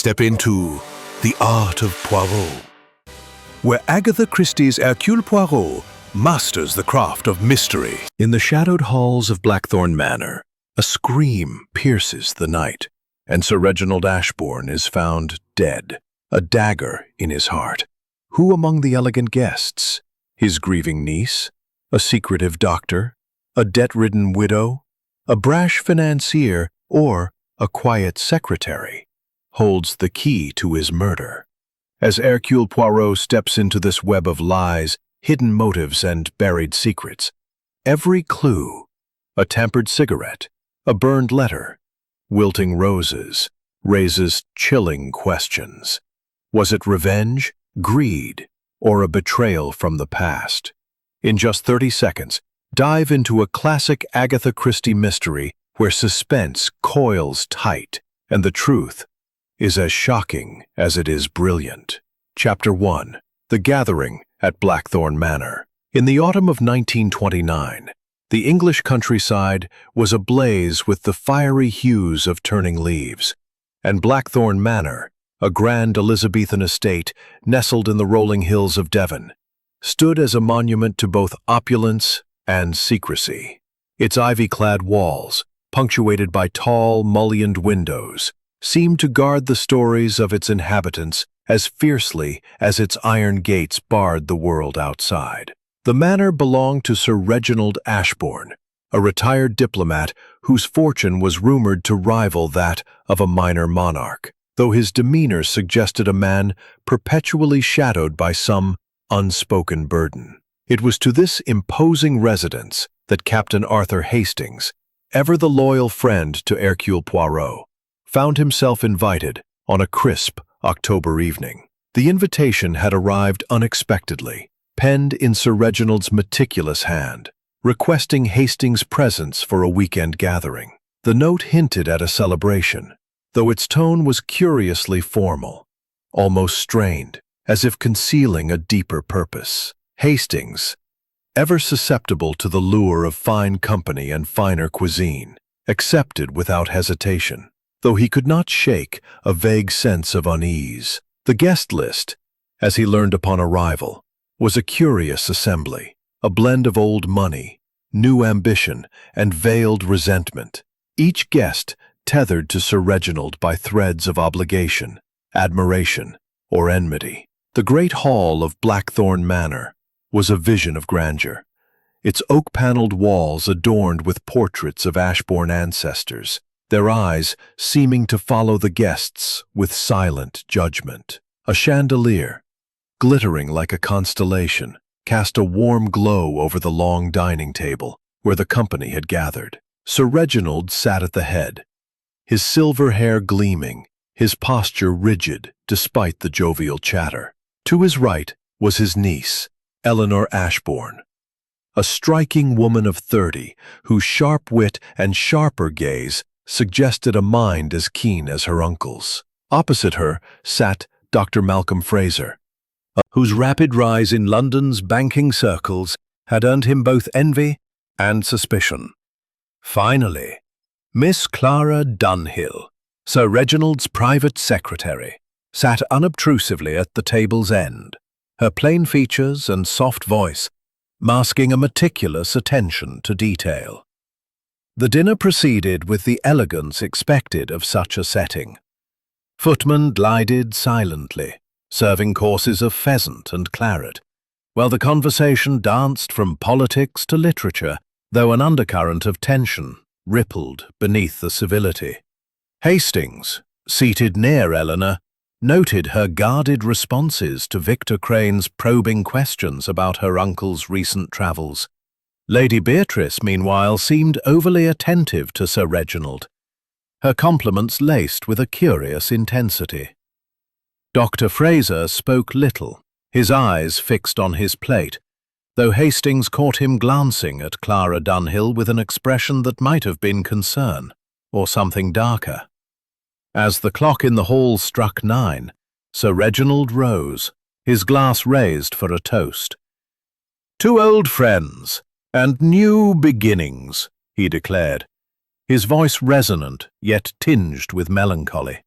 Step into the art of Poirot, where Agatha Christie's Hercule Poirot masters the craft of mystery. In the shadowed halls of Blackthorn Manor, a scream pierces the night, and Sir Reginald Ashbourne is found dead, a dagger in his heart. Who among the elegant guests? His grieving niece? A secretive doctor? A debt-ridden widow? A brash financier? Or a quiet secretary holds the key to his murder? As Hercule Poirot steps into this web of lies, hidden motives, and buried secrets, every clue, a tampered cigarette, a burned letter, wilting roses, raises chilling questions. Was it revenge, greed, or a betrayal from the past? In just 30 seconds, dive into a classic Agatha Christie mystery where suspense coils tight and the truth is as shocking as it is brilliant. Chapter 1. The Gathering at Blackthorn Manor. In the autumn of 1929, the English countryside was ablaze with the fiery hues of turning leaves, and Blackthorn Manor, a grand Elizabethan estate nestled in the rolling hills of Devon, stood as a monument to both opulence and secrecy. Its ivy-clad walls, punctuated by tall, mullioned windows, seemed to guard the stories of its inhabitants as fiercely as its iron gates barred the world outside. The manor belonged to Sir Reginald Ashbourne, a retired diplomat whose fortune was rumored to rival that of a minor monarch, though his demeanor suggested a man perpetually shadowed by some unspoken burden. It was to this imposing residence that Captain Arthur Hastings, ever the loyal friend to Hercule Poirot, found himself invited on a crisp October evening. The invitation had arrived unexpectedly, penned in Sir Reginald's meticulous hand, requesting Hastings' presence for a weekend gathering. The note hinted at a celebration, though its tone was curiously formal, almost strained, as if concealing a deeper purpose. Hastings, ever susceptible to the lure of fine company and finer cuisine, accepted without hesitation, though he could not shake a vague sense of unease. The guest list, as he learned upon arrival, was a curious assembly, a blend of old money, new ambition, and veiled resentment, each guest tethered to Sir Reginald by threads of obligation, admiration, or enmity. The great hall of Blackthorn Manor was a vision of grandeur, its oak-paneled walls adorned with portraits of Ashbourne ancestors, their eyes seeming to follow the guests with silent judgment. A chandelier, glittering like a constellation, cast a warm glow over the long dining table where the company had gathered. Sir Reginald sat at the head, his silver hair gleaming, his posture rigid despite the jovial chatter. To his right was his niece, Eleanor Ashbourne, a striking woman of 30 whose sharp wit and sharper gaze suggested a mind as keen as her uncle's. Opposite her sat Dr. Malcolm Fraser, whose rapid rise in London's banking circles had earned him both envy and suspicion. Finally, Miss Clara Dunhill, Sir Reginald's private secretary, sat unobtrusively at the table's end, her plain features and soft voice masking a meticulous attention to detail. The dinner proceeded with the elegance expected of such a setting. Footmen glided silently, serving courses of pheasant and claret, while the conversation danced from politics to literature, though an undercurrent of tension rippled beneath the civility. Hastings, seated near Eleanor, noted her guarded responses to Victor Crane's probing questions about her uncle's recent travels. Lady Beatrice, meanwhile, seemed overly attentive to Sir Reginald, her compliments laced with a curious intensity. Dr. Fraser spoke little, his eyes fixed on his plate, though Hastings caught him glancing at Clara Dunhill with an expression that might have been concern, or something darker. As the clock in the hall struck 9, Sir Reginald rose, his glass raised for a toast. "To old friends and new beginnings," he declared, his voice resonant yet tinged with melancholy.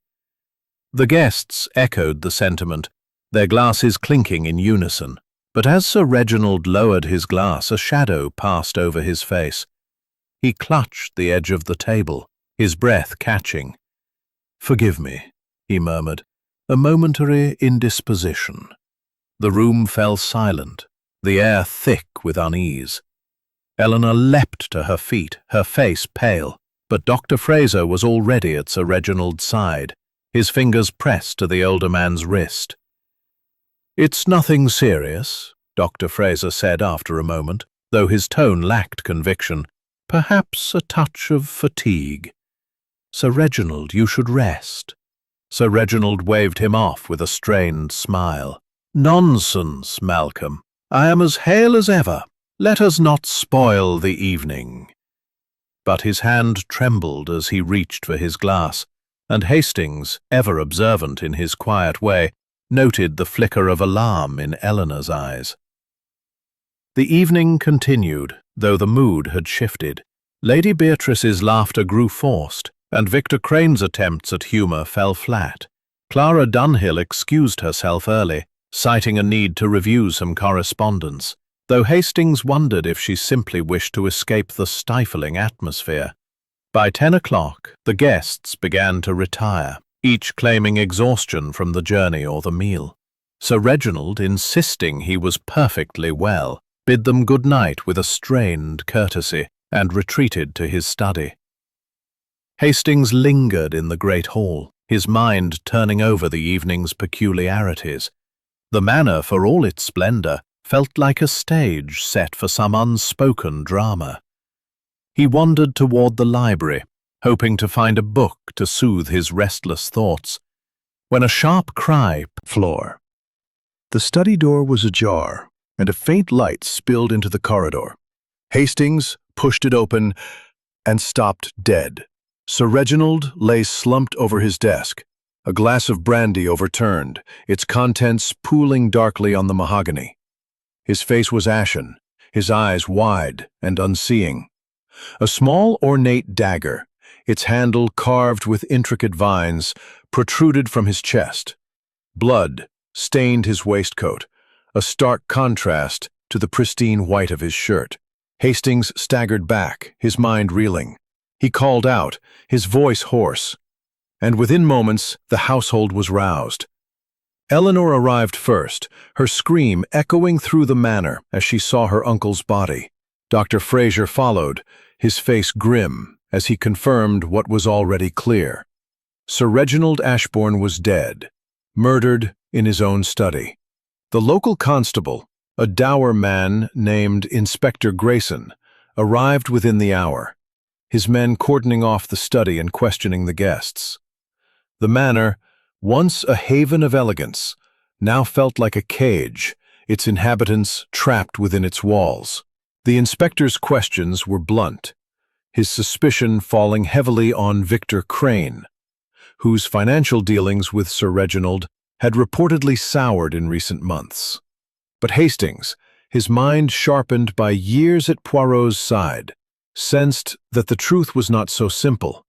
The guests echoed the sentiment, their glasses clinking in unison. But as Sir Reginald lowered his glass, a shadow passed over his face. He clutched the edge of the table, his breath catching. "Forgive me," he murmured, "a momentary indisposition." The room fell silent, the air thick with unease. Eleanor leapt to her feet, her face pale, but Dr. Fraser was already at Sir Reginald's side, his fingers pressed to the older man's wrist. "It's nothing serious," Dr. Fraser said after a moment, though his tone lacked conviction. "Perhaps a touch of fatigue. Sir Reginald, you should rest." Sir Reginald waved him off with a strained smile. "Nonsense, Malcolm. I am as hale as ever. Let us not spoil the evening." But his hand trembled as he reached for his glass, and Hastings, ever observant in his quiet way, noted the flicker of alarm in Eleanor's eyes. The evening continued, though the mood had shifted. Lady Beatrice's laughter grew forced, and Victor Crane's attempts at humour fell flat. Clara Dunhill excused herself early, citing a need to review some correspondence, though Hastings wondered if she simply wished to escape the stifling atmosphere. By 10 o'clock, the guests began to retire, each claiming exhaustion from the journey or the meal. Sir Reginald, insisting he was perfectly well, bid them good night with a strained courtesy and retreated to his study. Hastings lingered in the great hall, his mind turning over the evening's peculiarities. The manor, for all its splendor, felt like a stage set for some unspoken drama. He wandered toward the library, hoping to find a book to soothe his restless thoughts, when a sharp cry floor. The study door was ajar, and a faint light spilled into the corridor. Hastings pushed it open and stopped dead. Sir Reginald lay slumped over his desk, a glass of brandy overturned, its contents pooling darkly on the mahogany. His face was ashen, his eyes wide and unseeing. A small ornate dagger, its handle carved with intricate vines, protruded from his chest. Blood stained his waistcoat, a stark contrast to the pristine white of his shirt. Hastings staggered back, his mind reeling. He called out, his voice hoarse, and within moments the household was roused. Eleanor arrived first, her scream echoing through the manor as she saw her uncle's body. Dr. Fraser followed, his face grim as he confirmed what was already clear. Sir Reginald Ashbourne was dead, murdered in his own study. The local constable, a dour man named Inspector Grayson, arrived within the hour, his men cordoning off the study and questioning the guests. The manor, once a haven of elegance, now felt like a cage, its inhabitants trapped within its walls. The inspector's questions were blunt, his suspicion falling heavily on Victor Crane, whose financial dealings with Sir Reginald had reportedly soured in recent months. But Hastings, his mind sharpened by years at Poirot's side, sensed that the truth was not so simple.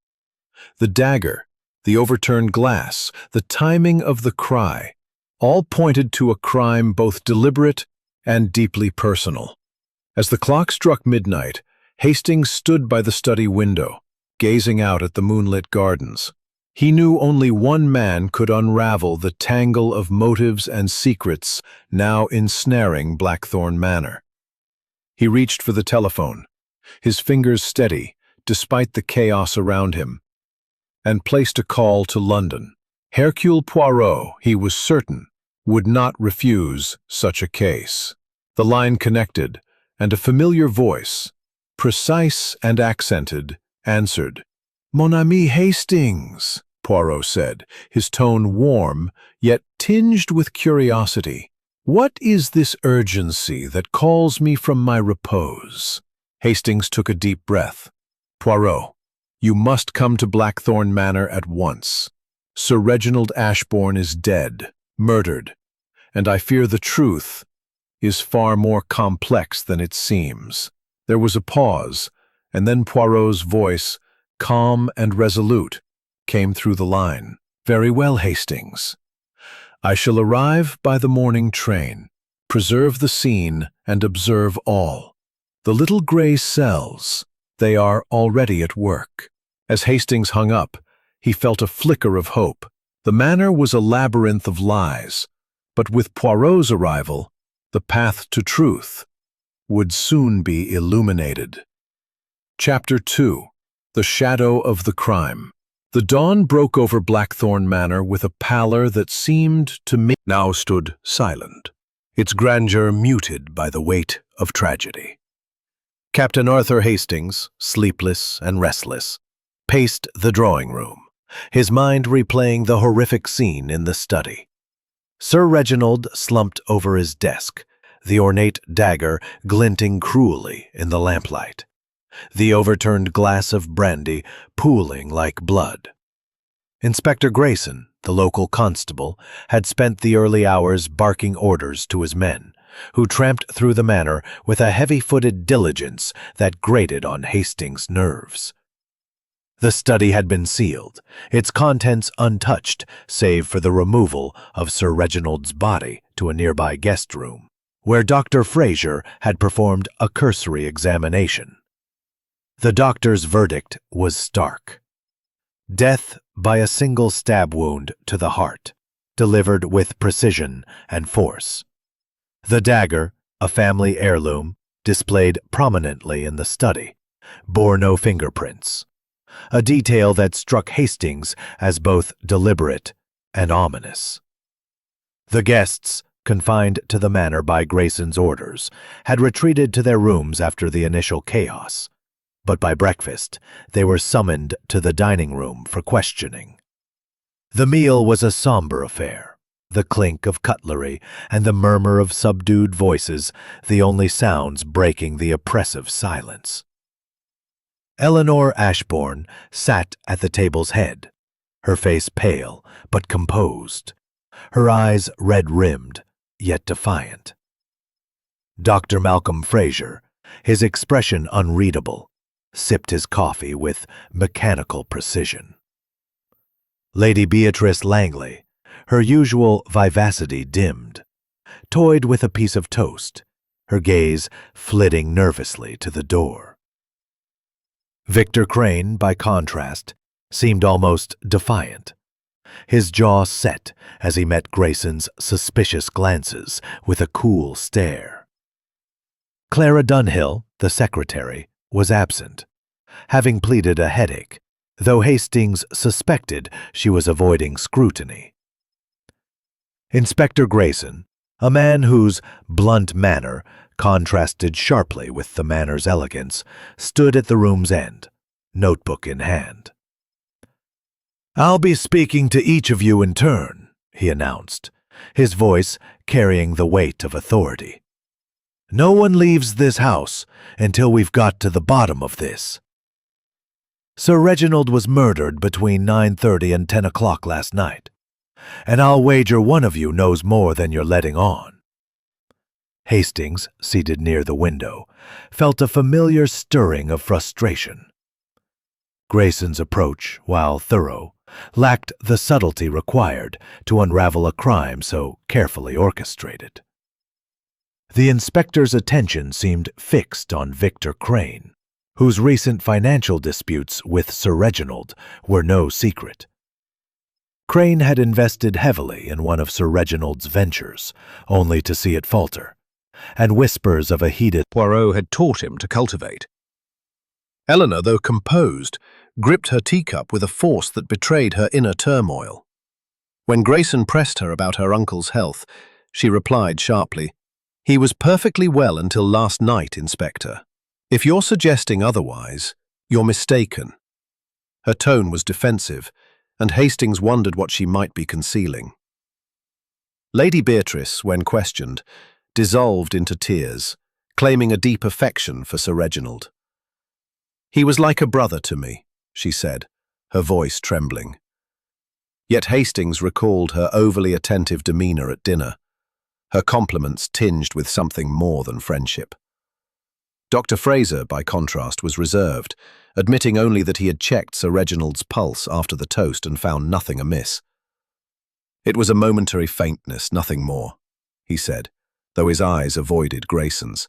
The dagger, the overturned glass, the timing of the cry, all pointed to a crime both deliberate and deeply personal. As the clock struck midnight, Hastings stood by the study window, gazing out at the moonlit gardens. He knew only one man could unravel the tangle of motives and secrets now ensnaring Blackthorn Manor. He reached for the telephone, his fingers steady despite the chaos around him, and placed a call to London. Hercule Poirot, he was certain, would not refuse such a case. The line connected, and a familiar voice, precise and accented, answered. "Mon ami Hastings," Poirot said, his tone warm, yet tinged with curiosity. "What is this urgency that calls me from my repose?" Hastings took a deep breath. "Poirot, you must come to Blackthorn Manor at once. Sir Reginald Ashbourne is dead, murdered, and I fear the truth is far more complex than it seems." There was a pause, and then Poirot's voice, calm and resolute, came through the line. Very well, Hastings. I shall arrive by the morning train, preserve the scene, and observe all. The little gray cells, they are already at work. As Hastings hung up, he felt a flicker of hope. The manor was a labyrinth of lies, but with Poirot's arrival, the path to truth would soon be illuminated. Chapter 2. The Shadow of the Crime. The dawn broke over Blackthorn Manor with a pallor that seemed to me now stood silent, its grandeur muted by the weight of tragedy. Captain Arthur Hastings, sleepless and restless, paced the drawing room, his mind replaying the horrific scene in the study. Sir Reginald slumped over his desk, the ornate dagger glinting cruelly in the lamplight, the overturned glass of brandy pooling like blood. Inspector Grayson, the local constable, had spent the early hours barking orders to his men, who tramped through the manor with a heavy-footed diligence that grated on Hastings' nerves. The study had been sealed, its contents untouched save for the removal of Sir Reginald's body to a nearby guest room, where Dr. Fraser had performed a cursory examination. The doctor's verdict was stark. Death by a single stab wound to the heart, delivered with precision and force. The dagger, a family heirloom, displayed prominently in the study, bore no fingerprints, a detail that struck Hastings as both deliberate and ominous. The guests, confined to the manor by Grayson's orders, had retreated to their rooms after the initial chaos, but by breakfast they were summoned to the dining room for questioning. The meal was a somber affair, the clink of cutlery and the murmur of subdued voices the only sounds breaking the oppressive silence. Eleanor Ashbourne sat at the table's head, her face pale but composed, her eyes red-rimmed yet defiant. Dr. Malcolm Fraser, his expression unreadable, sipped his coffee with mechanical precision. Lady Beatrice Langley, her usual vivacity dimmed, toyed with a piece of toast, her gaze flitting nervously to the door. Victor Crane, by contrast, seemed almost defiant, his jaw set as he met Grayson's suspicious glances with a cool stare. Clara Dunhill, the secretary, was absent, having pleaded a headache, though Hastings suspected she was avoiding scrutiny. Inspector Grayson, a man whose blunt manner contrasted sharply with the manor's elegance, stood at the room's end, notebook in hand. "I'll be speaking to each of you in turn," he announced, his voice carrying the weight of authority. "No one leaves this house until we've got to the bottom of this. Sir Reginald was murdered between 9:30 and 10 o'clock last night, and I'll wager one of you knows more than you're letting on." Hastings, seated near the window, felt a familiar stirring of frustration. Grayson's approach, while thorough, lacked the subtlety required to unravel a crime so carefully orchestrated. The inspector's attention seemed fixed on Victor Crane, whose recent financial disputes with Sir Reginald were no secret. Crane had invested heavily in one of Sir Reginald's ventures, only to see it falter, and whispers of a heated Poirot had taught him to cultivate. Eleanor, though composed, gripped her teacup with a force that betrayed her inner turmoil. When Grayson pressed her about her uncle's health, she replied sharply, "He was perfectly well until last night, Inspector. If you're suggesting otherwise, you're mistaken." Her tone was defensive, and Hastings wondered what she might be concealing. Lady Beatrice, when questioned, dissolved into tears, claiming a deep affection for Sir Reginald. "He was like a brother to me," she said, her voice trembling. Yet Hastings recalled her overly attentive demeanor at dinner, her compliments tinged with something more than friendship. Dr. Fraser, by contrast, was reserved, admitting only that he had checked Sir Reginald's pulse after the toast and found nothing amiss. "It was a momentary faintness, nothing more," he said, though his eyes avoided Grayson's.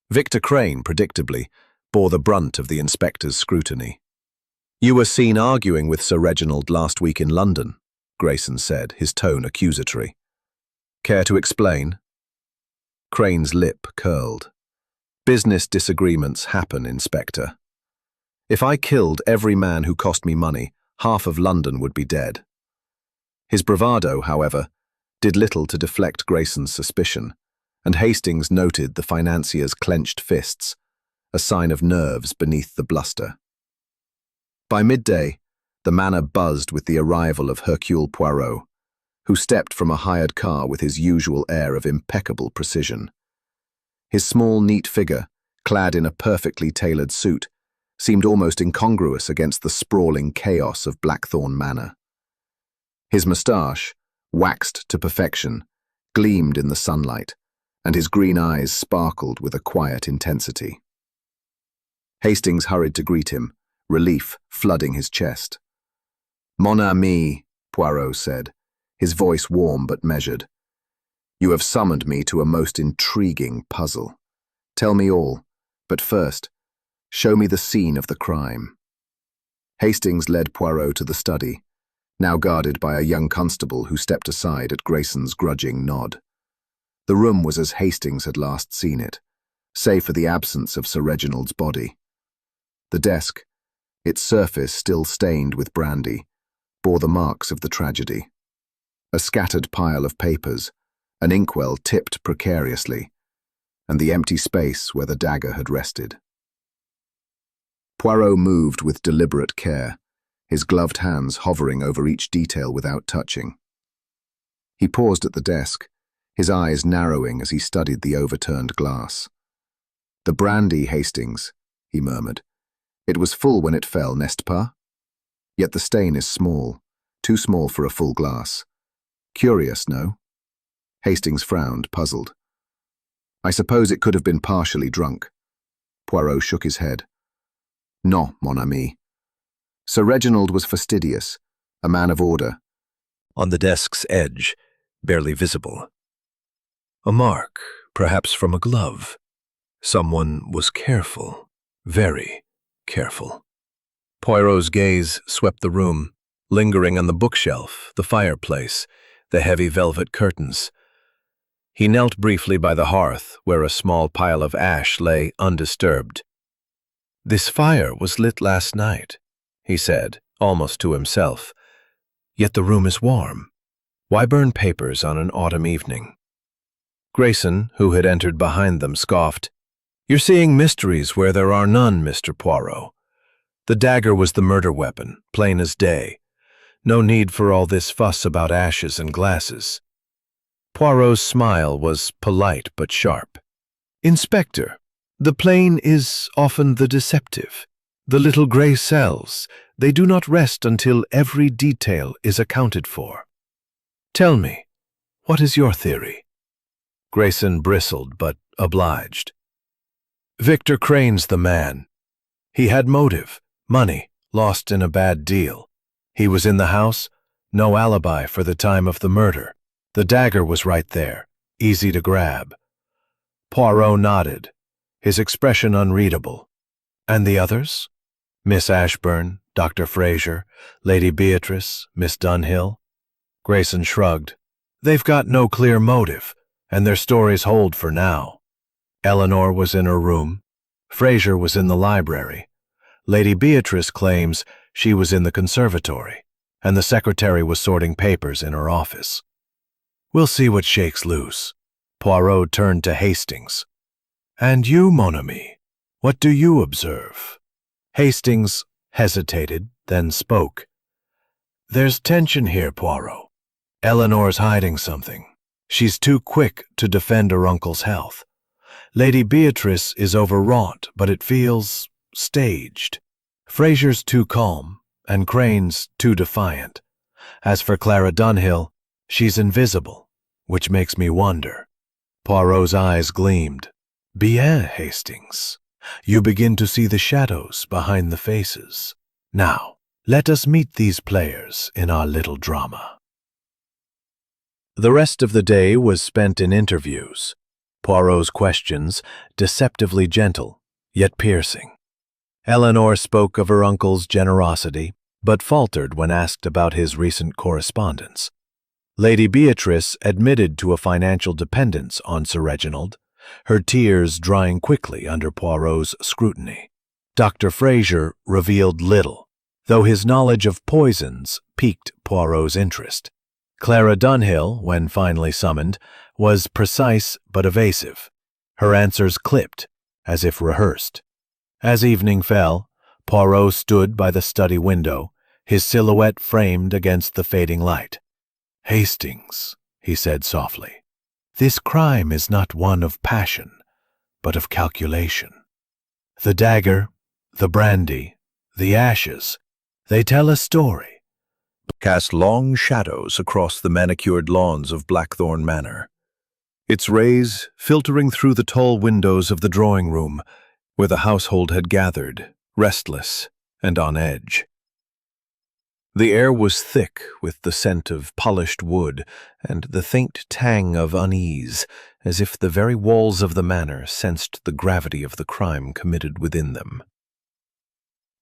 Victor Crane, predictably, bore the brunt of the inspector's scrutiny. "You were seen arguing with Sir Reginald last week in London," Grayson said, his tone accusatory. "Care to explain?" Crane's lip curled. "Business disagreements happen, Inspector. If I killed every man who cost me money, half of London would be dead." His bravado, however, did little to deflect Grayson's suspicion, and Hastings noted the financier's clenched fists, a sign of nerves beneath the bluster. By midday, the manor buzzed with the arrival of Hercule Poirot, who stepped from a hired car with his usual air of impeccable precision. His small, neat figure, clad in a perfectly tailored suit, seemed almost incongruous against the sprawling chaos of Blackthorn Manor. His moustache, waxed to perfection, gleamed in the sunlight, and his green eyes sparkled with a quiet intensity. Hastings hurried to greet him, relief flooding his chest. "Mon ami," Poirot said, his voice warm but measured. "You have summoned me to a most intriguing puzzle. Tell me all, but first, show me the scene of the crime." Hastings led Poirot to the study, now guarded by a young constable who stepped aside at Grayson's grudging nod. The room was as Hastings had last seen it, save for the absence of Sir Reginald's body. The desk, its surface still stained with brandy, bore the marks of the tragedy. A scattered pile of papers, an inkwell tipped precariously, and the empty space where the dagger had rested. Poirot moved with deliberate care, his gloved hands hovering over each detail without touching. He paused at the desk, his eyes narrowing as he studied the overturned glass. "The brandy, Hastings," he murmured. "It was full when it fell, n'est pas? Yet the stain is small, too small for a full glass. Curious, no?" Hastings frowned, puzzled. "I suppose it could have been partially drunk." Poirot shook his head. "Non, mon ami. Sir Reginald was fastidious, a man of order." On the desk's edge, barely visible, a mark, perhaps from a glove. Someone was careful, very careful. Poirot's gaze swept the room, lingering on the bookshelf, the fireplace, the heavy velvet curtains. He knelt briefly by the hearth, where a small pile of ash lay undisturbed. "This fire was lit last night," he said, almost to himself. "Yet the room is warm. Why burn papers on an autumn evening?" Grayson, who had entered behind them, scoffed. "You're seeing mysteries where there are none, Mr. Poirot. The dagger was the murder weapon, plain as day. No need for all this fuss about ashes and glasses." Poirot's smile was polite but sharp. "Inspector, the plain is often the deceptive. The little gray cells, they do not rest until every detail is accounted for. Tell me, what is your theory?" Grayson bristled but obliged. "Victor Crane's the man. He had motive, money, lost in a bad deal. He was in the house, no alibi for the time of the murder. The dagger was right there, easy to grab." Poirot nodded, his expression unreadable. "And the others? Miss Ashburn, Dr. Fraser, Lady Beatrice, Miss Dunhill?" Grayson shrugged. "They've got no clear motive, and their stories hold for now. Eleanor was in her room. Fraser was in the library. Lady Beatrice claims she was in the conservatory, and the secretary was sorting papers in her office. We'll see what shakes loose." Poirot turned to Hastings. "And you, mon ami, what do you observe?" Hastings hesitated, then spoke. "There's tension here, Poirot. Eleanor's hiding something. She's too quick to defend her uncle's health. Lady Beatrice is overwrought, but it feels staged. Fraser's too calm, and Crane's too defiant. As for Clara Dunhill, she's invisible, which makes me wonder." Poirot's eyes gleamed. "Bien, Hastings. You begin to see the shadows behind the faces. Now, let us meet these players in our little drama." The rest of the day was spent in interviews. Poirot's questions, deceptively gentle, yet piercing. Eleanor spoke of her uncle's generosity, but faltered when asked about his recent correspondence. Lady Beatrice admitted to a financial dependence on Sir Reginald, her tears drying quickly under Poirot's scrutiny. Dr. Fraser revealed little, though his knowledge of poisons piqued Poirot's interest. Clara Dunhill, when finally summoned, was precise but evasive, her answers clipped, as if rehearsed. As evening fell, Poirot stood by the study window, his silhouette framed against the fading light. "Hastings," he said softly, "this crime is not one of passion, but of calculation. The dagger, the brandy, the ashes, they tell a story." Cast long shadows across the manicured lawns of Blackthorn Manor, its rays filtering through the tall windows of the drawing room, where the household had gathered, restless and on edge. The air was thick with the scent of polished wood and the faint tang of unease, as if the very walls of the manor sensed the gravity of the crime committed within them.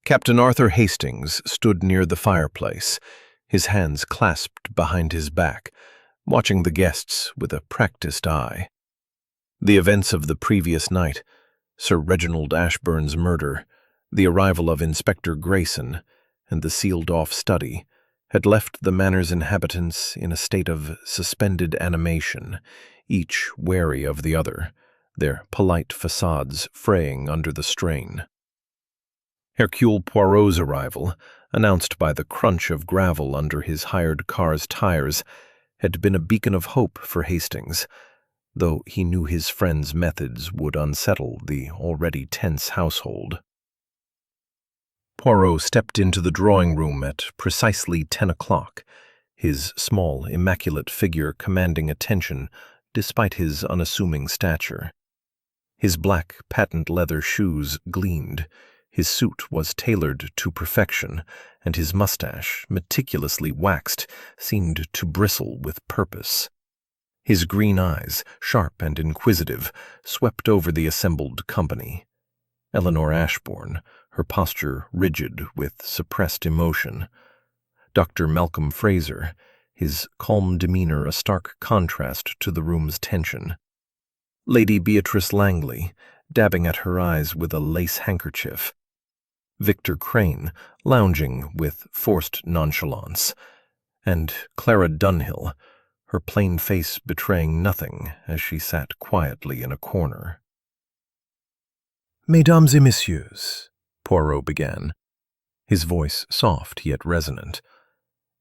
Captain Arthur Hastings stood near the fireplace, his hands clasped behind his back, watching the guests with a practiced eye. The events of the previous night, Sir Reginald Ashburn's murder, the arrival of Inspector Grayson, and the sealed-off study, had left the manor's inhabitants in a state of suspended animation, each wary of the other, their polite facades fraying under the strain. Hercule Poirot's arrival, announced by the crunch of gravel under his hired car's tires, had been a beacon of hope for Hastings, though he knew his friend's methods would unsettle the already tense household. Poirot stepped into the drawing-room at precisely 10 o'clock, his small, immaculate figure commanding attention despite his unassuming stature. His black patent leather shoes gleamed, his suit was tailored to perfection, and his mustache, meticulously waxed, seemed to bristle with purpose. His green eyes, sharp and inquisitive, swept over the assembled company. Eleanor Ashbourne, her posture rigid with suppressed emotion. Dr. Malcolm Fraser, his calm demeanor a stark contrast to the room's tension. Lady Beatrice Langley, dabbing at her eyes with a lace handkerchief. Victor Crane, lounging with forced nonchalance. And Clara Dunhill, her plain face betraying nothing as she sat quietly in a corner. "Mesdames et messieurs," Poirot began, his voice soft yet resonant,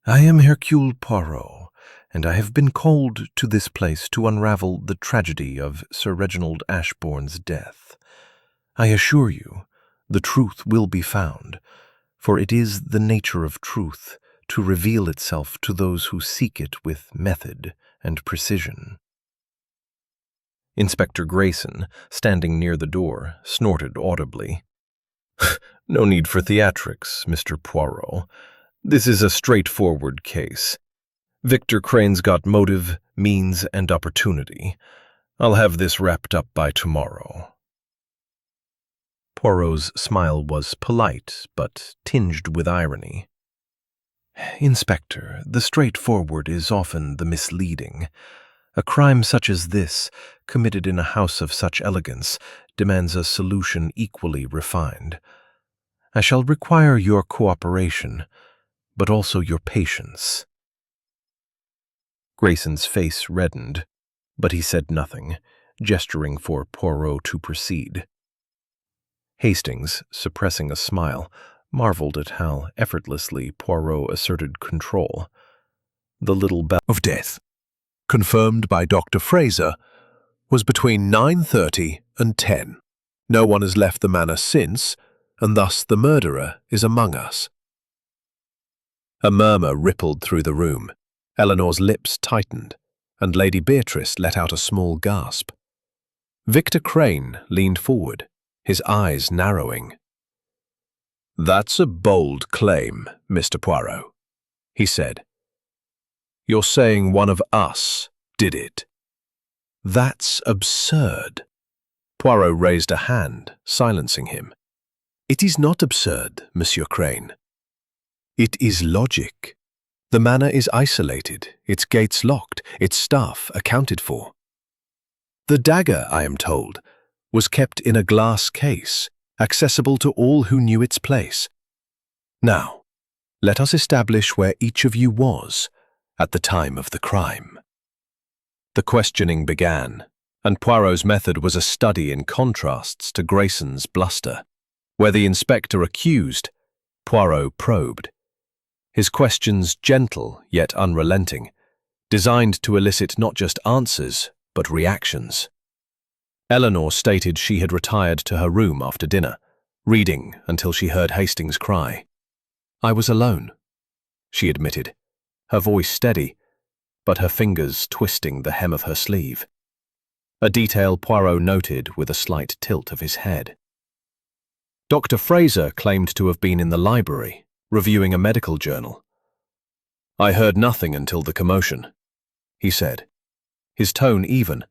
"I am Hercule Poirot, and I have been called to this place to unravel the tragedy of Sir Reginald Ashbourne's death. I assure you, the truth will be found, for it is the nature of truth to reveal itself to those who seek it with method and precision." Inspector Grayson, standing near the door, snorted audibly. "No need for theatrics, Mr. Poirot. This is a straightforward case. Victor Crane's got motive, means, and opportunity. I'll have this wrapped up by tomorrow." Poirot's smile was polite, but tinged with irony. "Inspector, the straightforward is often the misleading. A crime such as this, committed in a house of such elegance, demands a solution equally refined. I shall require your cooperation, but also your patience." Grayson's face reddened, but he said nothing, gesturing for Poirot to proceed. Hastings, suppressing a smile, marveled at how effortlessly Poirot asserted control. The little bell of death, confirmed by Dr. Fraser, was between 9:30 and 10. No one has left the manor since, and thus the murderer is among us. A murmur rippled through the room. Eleanor's lips tightened, and Lady Beatrice let out a small gasp. Victor Crane leaned forward, his eyes narrowing. "That's a bold claim, Mr. Poirot," he said. You're saying one of us did it. That's absurd. Poirot raised a hand, silencing him. It is not absurd, Monsieur Crane. It is logic. The manor is isolated, its gates locked, its staff accounted for. The dagger, I am told, was kept in a glass case, accessible to all who knew its place. Now, let us establish where each of you was at the time of the crime. The questioning began, and Poirot's method was a study in contrasts to Grayson's bluster. Where the inspector accused, Poirot probed. His questions gentle yet unrelenting, designed to elicit not just answers, but reactions. Eleanor stated she had retired to her room after dinner, reading until she heard Hastings cry. I was alone, she admitted, her voice steady, but her fingers twisting the hem of her sleeve. A detail Poirot noted with a slight tilt of his head. Dr. Fraser claimed to have been in the library, reviewing a medical journal. I heard nothing until the commotion, he said, his tone even,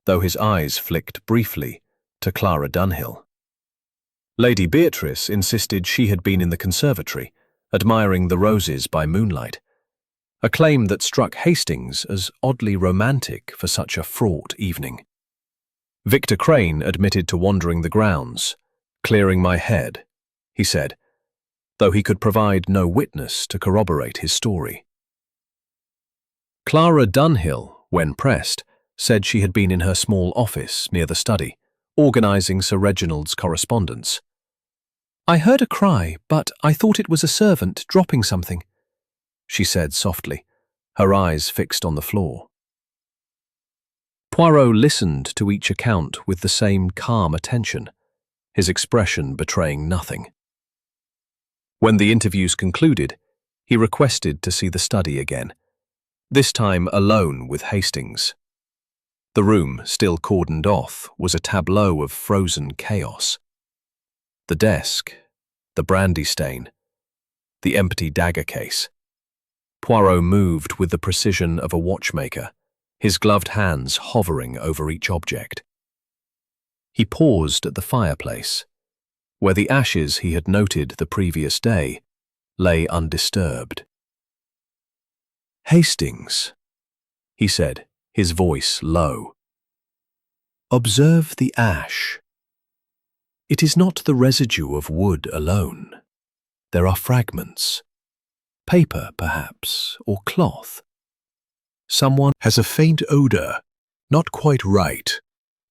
though his eyes flicked briefly to Clara Dunhill. Lady Beatrice insisted she had been in the conservatory, admiring the roses by moonlight, a claim that struck Hastings as oddly romantic for such a fraught evening. Victor Crane admitted to wandering the grounds, clearing my head, he said, though he could provide no witness to corroborate his story. Clara Dunhill, when pressed, said she had been in her small office near the study, organising Sir Reginald's correspondence. I heard a cry, but I thought it was a servant dropping something, she said softly, her eyes fixed on the floor. Poirot listened to each account with the same calm attention, his expression betraying nothing. When the interviews concluded, he requested to see the study again, this time alone with Hastings. The room, still cordoned off, was a tableau of frozen chaos. The desk, the brandy stain, the empty dagger case. Poirot moved with the precision of a watchmaker, his gloved hands hovering over each object. He paused at the fireplace, where the ashes he had noted the previous day lay undisturbed. Hastings, he said, his voice low. Observe the ash. It is not the residue of wood alone. There are fragments. Paper, perhaps, or cloth. Someone has a faint odor, not quite right.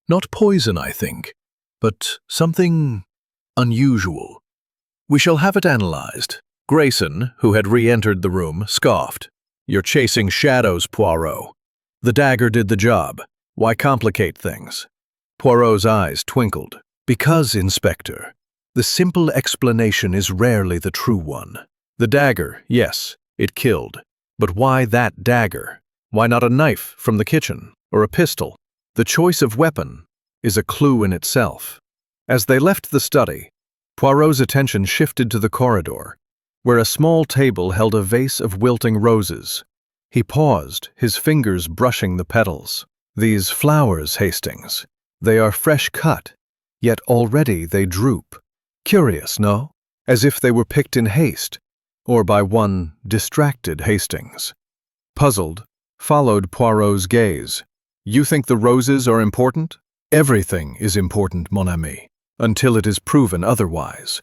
Not poison, I think, but something unusual. We shall have it analyzed. Grayson, who had re-entered the room, scoffed. You're chasing shadows, Poirot. The dagger did the job. Why complicate things? Poirot's eyes twinkled. Because, Inspector, the simple explanation is rarely the true one. The dagger, yes, it killed. But why that dagger? Why not a knife from the kitchen, or a pistol? The choice of weapon is a clue in itself. As they left the study, Poirot's attention shifted to the corridor, where a small table held a vase of wilting roses. He paused, his fingers brushing the petals. These flowers, Hastings, they are fresh cut, yet already they droop. Curious, no? As if they were picked in haste, or by one distracted Hastings. Puzzled, followed Poirot's gaze. You think the roses are important? Everything is important, mon ami, until it is proven otherwise.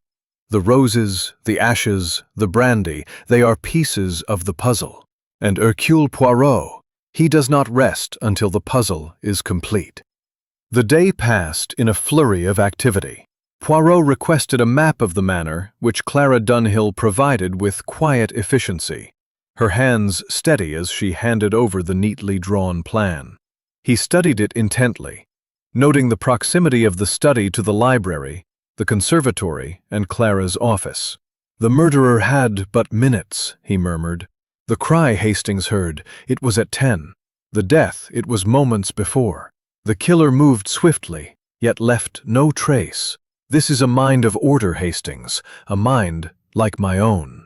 The roses, the ashes, the brandy, they are pieces of the puzzle. And Hercule Poirot, he does not rest until the puzzle is complete. The day passed in a flurry of activity. Poirot requested a map of the manor, which Clara Dunhill provided with quiet efficiency, her hands steady as she handed over the neatly drawn plan. He studied it intently, noting the proximity of the study to the library, the conservatory, and Clara's office. The murderer had but minutes, he murmured. The cry Hastings heard, it was at 10. The death, it was moments before. The killer moved swiftly, yet left no trace. This is a mind of order, Hastings, a mind like my own.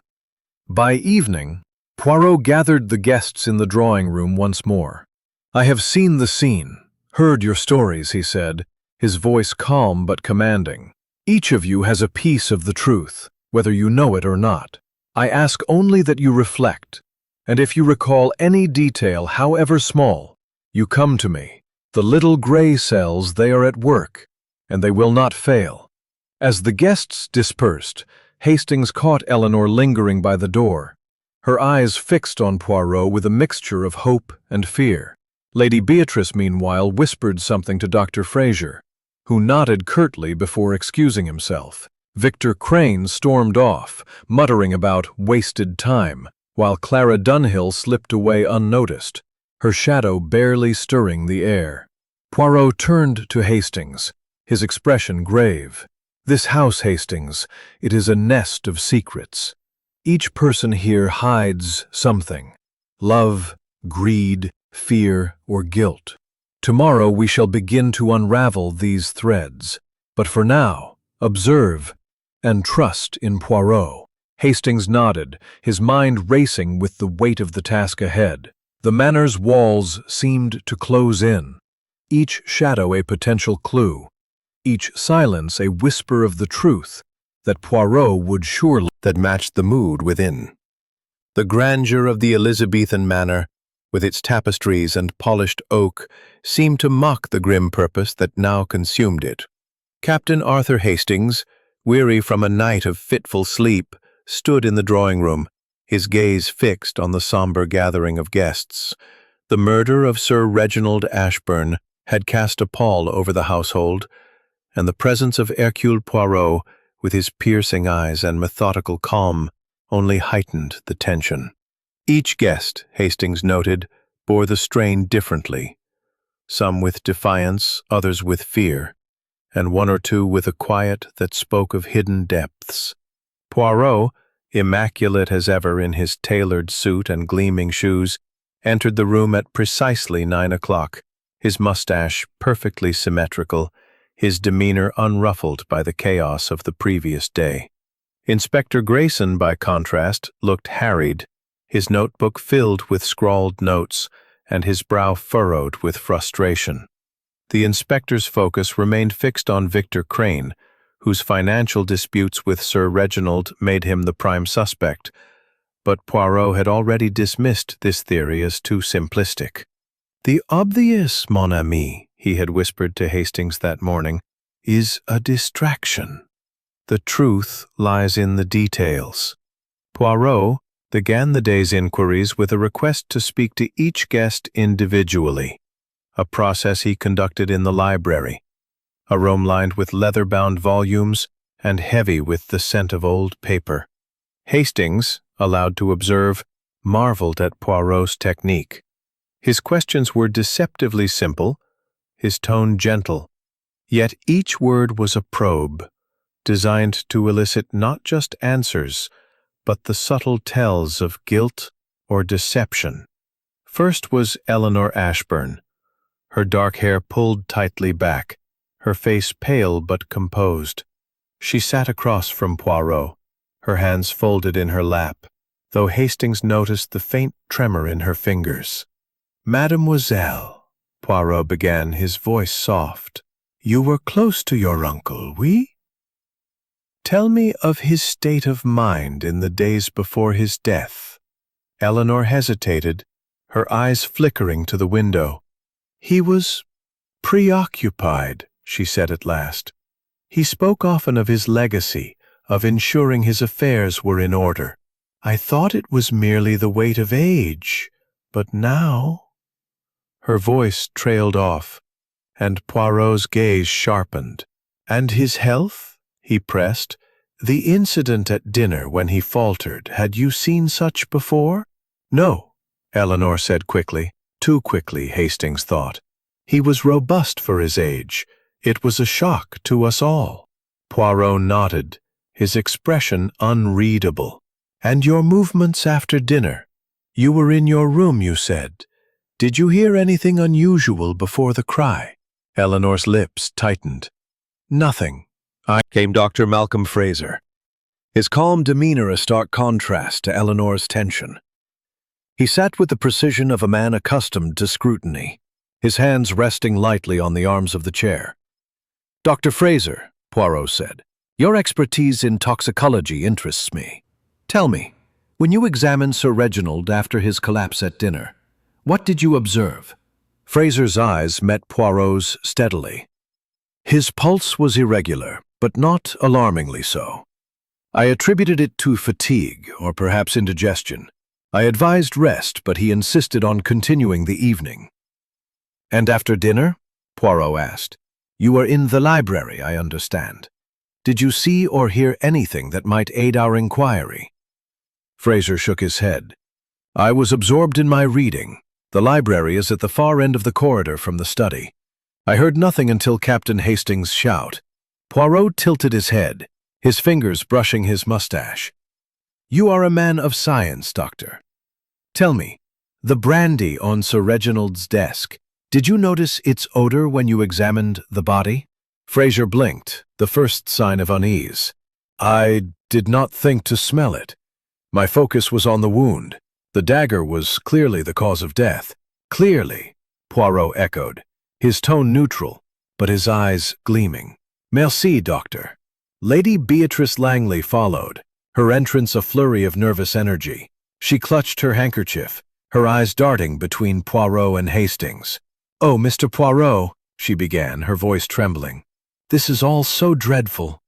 By evening, Poirot gathered the guests in the drawing room once more. "I have seen the scene, heard your stories," he said, his voice calm but commanding. "Each of you has a piece of the truth, whether you know it or not. I ask only that you reflect, and if you recall any detail, however small, you come to me. The little gray cells, they are at work, and they will not fail." As the guests dispersed, Hastings caught Eleanor lingering by the door, her eyes fixed on Poirot with a mixture of hope and fear. Lady Beatrice, meanwhile, whispered something to Dr. Fraser, who nodded curtly before excusing himself. Victor Crane stormed off, muttering about wasted time, while Clara Dunhill slipped away unnoticed, her shadow barely stirring the air. Poirot turned to Hastings, his expression grave. "This house, Hastings, it is a nest of secrets. Each person here hides something: love, greed, fear, or guilt. Tomorrow we shall begin to unravel these threads. But for now, observe and trust in Poirot." Hastings nodded, his mind racing with the weight of the task ahead. The manor's walls seemed to close in, each shadow a potential clue, each silence a whisper of the truth that Poirot would surely that matched the mood within. The grandeur of the Elizabethan manor, with its tapestries and polished oak, seemed to mock the grim purpose that now consumed it. Captain Arthur Hastings, weary from a night of fitful sleep, stood in the drawing room, his gaze fixed on the somber gathering of guests. The murder of Sir Reginald Ashburn had cast a pall over the household, and the presence of Hercule Poirot, with his piercing eyes and methodical calm, only heightened the tension. Each guest, Hastings noted, bore the strain differently, some with defiance, others with fear, and one or two with a quiet that spoke of hidden depths. Poirot, immaculate as ever in his tailored suit and gleaming shoes, entered the room at precisely 9 o'clock, his mustache perfectly symmetrical, his demeanor unruffled by the chaos of the previous day. Inspector Grayson, by contrast, looked harried, his notebook filled with scrawled notes, and his brow furrowed with frustration. The inspector's focus remained fixed on Victor Crane, whose financial disputes with Sir Reginald made him the prime suspect, but Poirot had already dismissed this theory as too simplistic. "The obvious, mon ami," he had whispered to Hastings that morning, "is a distraction. The truth lies in the details." Poirot began the day's inquiries with a request to speak to each guest individually, a process he conducted in the library, a room lined with leather-bound volumes and heavy with the scent of old paper. Hastings, allowed to observe, marveled at Poirot's technique. His questions were deceptively simple, his tone gentle, yet each word was a probe, designed to elicit not just answers, but the subtle tells of guilt or deception. First was Eleanor Ashburn, her dark hair pulled tightly back, her face pale but composed. She sat across from Poirot, her hands folded in her lap, though Hastings noticed the faint tremor in her fingers. "Mademoiselle," Poirot began, his voice soft, "you were close to your uncle, oui? Tell me of his state of mind in the days before his death." Eleanor hesitated, her eyes flickering to the window. "He was preoccupied," she said at last. "He spoke often of his legacy, of ensuring his affairs were in order. I thought it was merely the weight of age, but now—" Her voice trailed off, and Poirot's gaze sharpened. "And his health?" he pressed. "The incident at dinner when he faltered, had you seen such before?" "No," Eleanor said quickly, too quickly, Hastings thought. "He was robust for his age. It was a shock to us all." Poirot nodded, his expression unreadable. "And your movements after dinner? You were in your room, you said. Did you hear anything unusual before the cry?" Eleanor's lips tightened. "Nothing." Came Dr. Malcolm Fraser, his calm demeanor a stark contrast to Eleanor's tension. He sat with the precision of a man accustomed to scrutiny, his hands resting lightly on the arms of the chair. "Dr. Fraser," Poirot said, "your expertise in toxicology interests me. Tell me, when you examined Sir Reginald after his collapse at dinner, what did you observe?" Fraser's eyes met Poirot's steadily. His pulse was irregular, but not alarmingly so. "I attributed it to fatigue, or perhaps indigestion. I advised rest, but he insisted on continuing the evening." "And after dinner?" Poirot asked. "You were in the library, I understand. Did you see or hear anything that might aid our inquiry?" Fraser shook his head. "I was absorbed in my reading. The library is at the far end of the corridor from the study. I heard nothing until Captain Hastings' shout." Poirot tilted his head, his fingers brushing his mustache. "You are a man of science, Doctor. Tell me, the brandy on Sir Reginald's desk, did you notice its odor when you examined the body?" Fraser blinked, the first sign of unease. "I did not think to smell it. My focus was on the wound. The dagger was clearly the cause of death." "Clearly," Poirot echoed, his tone neutral, but his eyes gleaming. "Merci, Doctor." Lady Beatrice Langley followed, her entrance a flurry of nervous energy. She clutched her handkerchief, her eyes darting between Poirot and Hastings. "Oh, Mr. Poirot," she began, her voice trembling. "This is all so dreadful.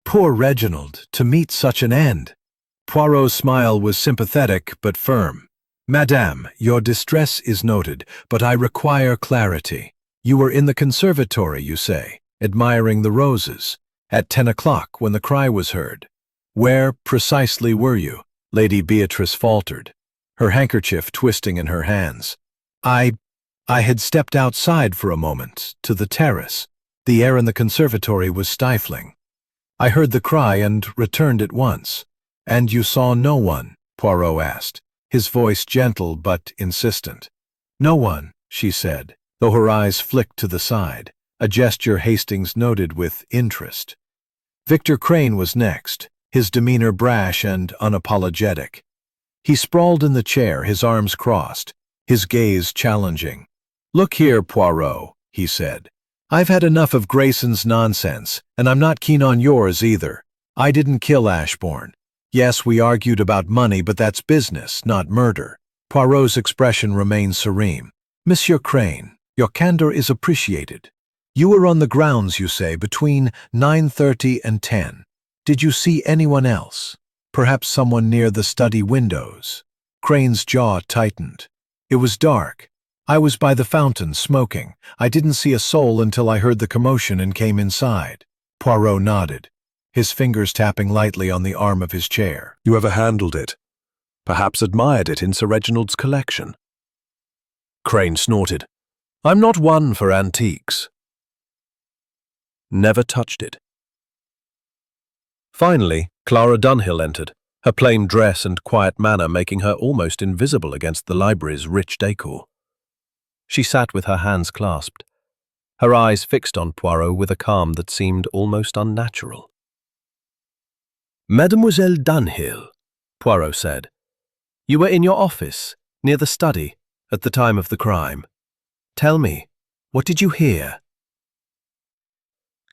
Poor Reginald, to meet such an end." Poirot's smile was sympathetic but firm. "Madame, your distress is noted, but I require clarity. You were in the conservatory, you say, admiring the roses, at 10 o'clock when the cry was heard. Where precisely were you?" Lady Beatrice faltered, her handkerchief twisting in her hands. I had stepped outside for a moment, to the terrace. The air in the conservatory was stifling. I heard the cry and returned at once." "And you saw no one?" Poirot asked, his voice gentle but insistent. "No one," she said, though her eyes flicked to the side, a gesture Hastings noted with interest. Victor Crane was next, his demeanor brash and unapologetic. He sprawled in the chair, his arms crossed, his gaze challenging. "Look here, Poirot," he said. "I've had enough of Grayson's nonsense, and I'm not keen on yours either. I didn't kill Ashbourne. Yes, we argued about money, but that's business, not murder." Poirot's expression remained serene. "Monsieur Crane, your candor is appreciated. You were on the grounds, you say, between 9:30 and 10. Did you see anyone else? Perhaps someone near the study windows?" Crane's jaw tightened. "It was dark. I was by the fountain, smoking. I didn't see a soul until I heard the commotion and came inside." Poirot nodded, his fingers tapping lightly on the arm of his chair. "You ever handled it? Perhaps admired it in Sir Reginald's collection?" Crane snorted. "I'm not one for antiques." "Never touched it." Finally, Clara Dunhill entered, her plain dress and quiet manner making her almost invisible against the library's rich decor. She sat with her hands clasped, her eyes fixed on Poirot with a calm that seemed almost unnatural. "Mademoiselle Dunhill," Poirot said, "you were in your office, near the study, at the time of the crime. Tell me, what did you hear?"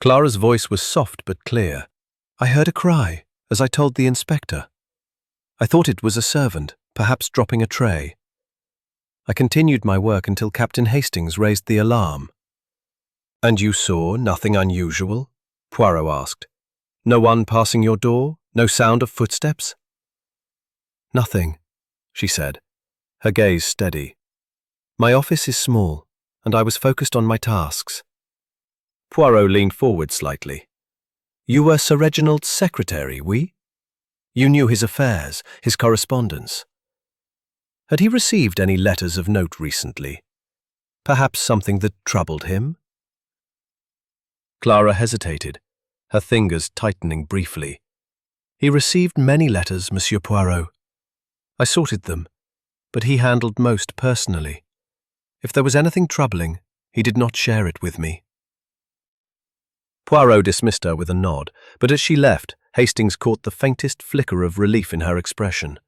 Clara's voice was soft but clear. "I heard a cry, as I told the inspector. I thought it was a servant, perhaps dropping a tray. I continued my work until Captain Hastings raised the alarm." "And you saw nothing unusual?" Poirot asked. "No one passing your door? No sound of footsteps?" "Nothing," she said, her gaze steady. "My office is small, and I was focused on my tasks." Poirot leaned forward slightly. "You were Sir Reginald's secretary, oui? You knew his affairs, his correspondence. Had he received any letters of note recently? Perhaps something that troubled him?" Clara hesitated, her fingers tightening briefly. "He received many letters, Monsieur Poirot. I sorted them, but he handled most personally. If there was anything troubling, he did not share it with me." Poirot dismissed her with a nod, but as she left, Hastings caught the faintest flicker of relief in her expression.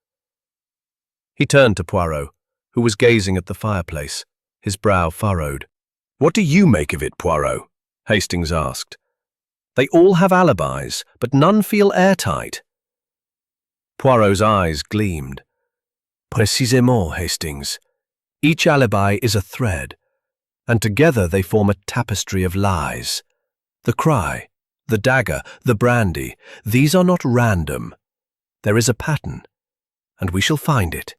He turned to Poirot, who was gazing at the fireplace, his brow furrowed. "What do you make of it, Poirot?" Hastings asked. "They all have alibis, but none feel airtight." Poirot's eyes gleamed. "Précisément, Hastings. Each alibi is a thread, and together they form a tapestry of lies. The cry, the dagger, the brandy, these are not random. There is a pattern, and we shall find it."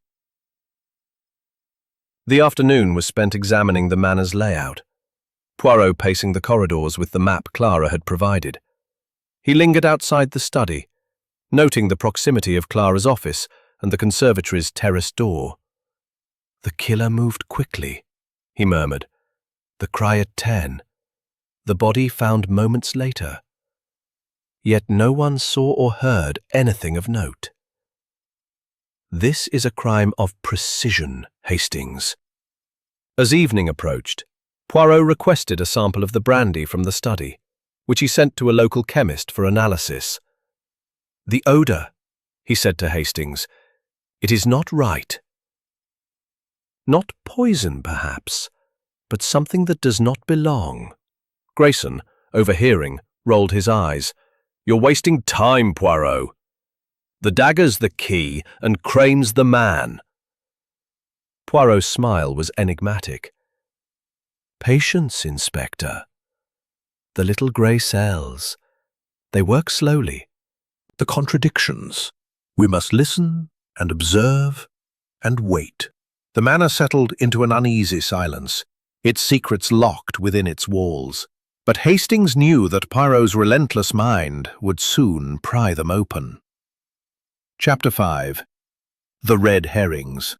The afternoon was spent examining the manor's layout, Poirot pacing the corridors with the map Clara had provided. He lingered outside the study, noting the proximity of Clara's office and the conservatory's terrace door. "The killer moved quickly," he murmured. "The cry at 10. The body found moments later. Yet no one saw or heard anything of note. This is a crime of precision, Hastings." As evening approached, Poirot requested a sample of the brandy from the study, which he sent to a local chemist for analysis. "The odour," he said to Hastings. "It is not right. Not poison, perhaps, but something that does not belong." Grayson, overhearing, rolled his eyes. "You're wasting time, Poirot. The dagger's the key, and Crane's the man." Poirot's smile was enigmatic. "Patience, Inspector. The little grey cells. They work slowly." The contradictions. We must listen and observe and wait. The manor settled into an uneasy silence, its secrets locked within its walls. But Hastings knew that Poirot's relentless mind would soon pry them open. Chapter 5. The Red Herrings.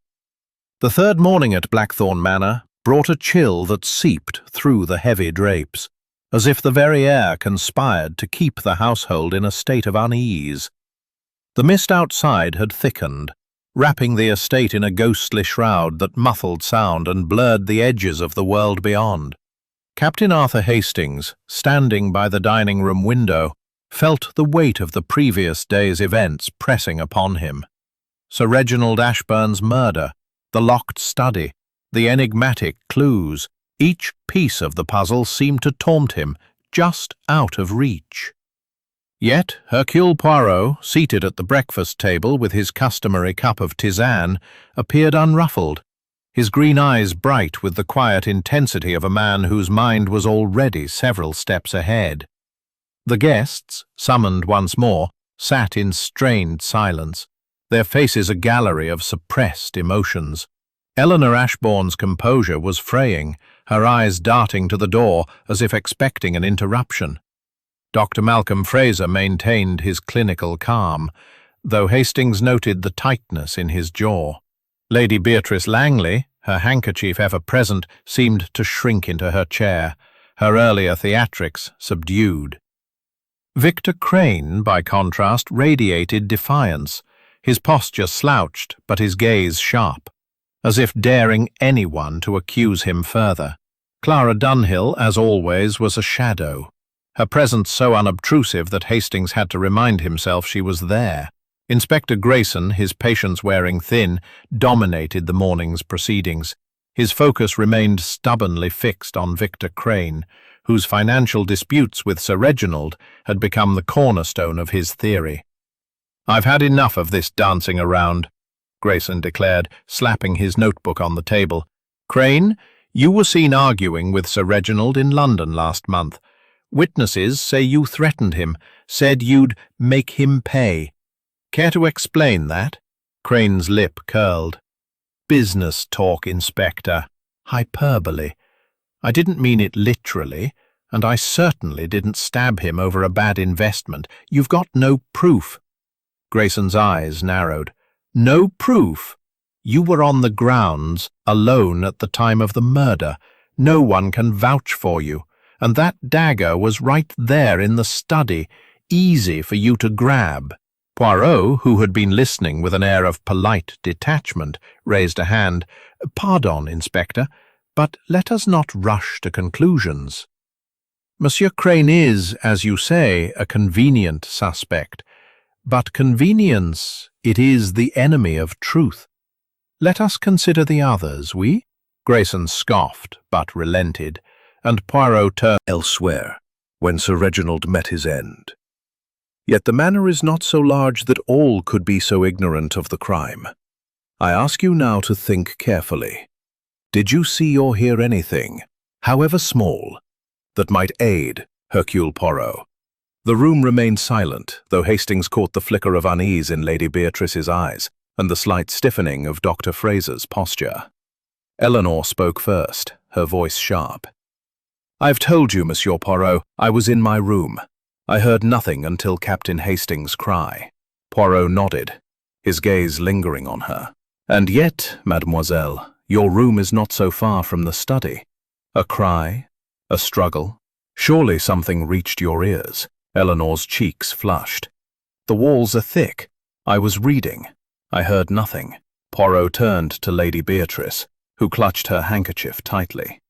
The third morning at Blackthorn Manor brought a chill that seeped through the heavy drapes, as if the very air conspired to keep the household in a state of unease. The mist outside had thickened, wrapping the estate in a ghostly shroud that muffled sound and blurred the edges of the world beyond. Captain Arthur Hastings, standing by the dining-room window, felt the weight of the previous day's events pressing upon him. Sir Reginald Ashburn's murder, the locked study, the enigmatic clues, each piece of the puzzle seemed to taunt him, just out of reach. Yet Hercule Poirot, seated at the breakfast table with his customary cup of tisane, appeared unruffled, his green eyes bright with the quiet intensity of a man whose mind was already several steps ahead. The guests, summoned once more, sat in strained silence, their faces a gallery of suppressed emotions. Eleanor Ashbourne's composure was fraying, her eyes darting to the door as if expecting an interruption. Dr. Malcolm Fraser maintained his clinical calm, though Hastings noted the tightness in his jaw. Lady Beatrice Langley, her handkerchief ever present, seemed to shrink into her chair, her earlier theatrics subdued. Victor Crane, by contrast, radiated defiance, his posture slouched but his gaze sharp, as if daring anyone to accuse him further. Clara Dunhill, as always, was a shadow, her presence so unobtrusive that Hastings had to remind himself she was there. Inspector Grayson, his patience wearing thin, dominated the morning's proceedings. His focus remained stubbornly fixed on Victor Crane, whose financial disputes with Sir Reginald had become the cornerstone of his theory. "I've had enough of this dancing around," Grayson declared, slapping his notebook on the table. "Crane, you were seen arguing with Sir Reginald in London last month. Witnesses say you threatened him, said you'd make him pay. Care to explain that?" Crane's lip curled. "Business talk, Inspector. Hyperbole. I didn't mean it literally, and I certainly didn't stab him over a bad investment. You've got no proof." Grayson's eyes narrowed. "No proof? You were on the grounds, alone at the time of the murder. No one can vouch for you. And that dagger was right there in the study, easy for you to grab." Poirot, who had been listening with an air of polite detachment, raised a hand. "Pardon, Inspector, but let us not rush to conclusions. Monsieur Crane is, as you say, a convenient suspect, but convenience, it is the enemy of truth. Let us consider the others, we? Grayson scoffed, but relented, and Poirot turned elsewhere when Sir Reginald met his end. Yet the manor is not so large that all could be so ignorant of the crime. I ask you now to think carefully. Did you see or hear anything, however small, that might aid Hercule Poirot? The room remained silent, though Hastings caught the flicker of unease in Lady Beatrice's eyes and the slight stiffening of Dr. Fraser's posture. Eleanor spoke first, her voice sharp. "I've told you, Monsieur Poirot, I was in my room. I heard nothing until Captain Hastings' cry." Poirot nodded, his gaze lingering on her. "And yet, mademoiselle, your room is not so far from the study. A cry? A struggle? Surely something reached your ears." Eleanor's cheeks flushed. "The walls are thick. I was reading. I heard nothing." Poirot turned to Lady Beatrice, who clutched her handkerchief tightly.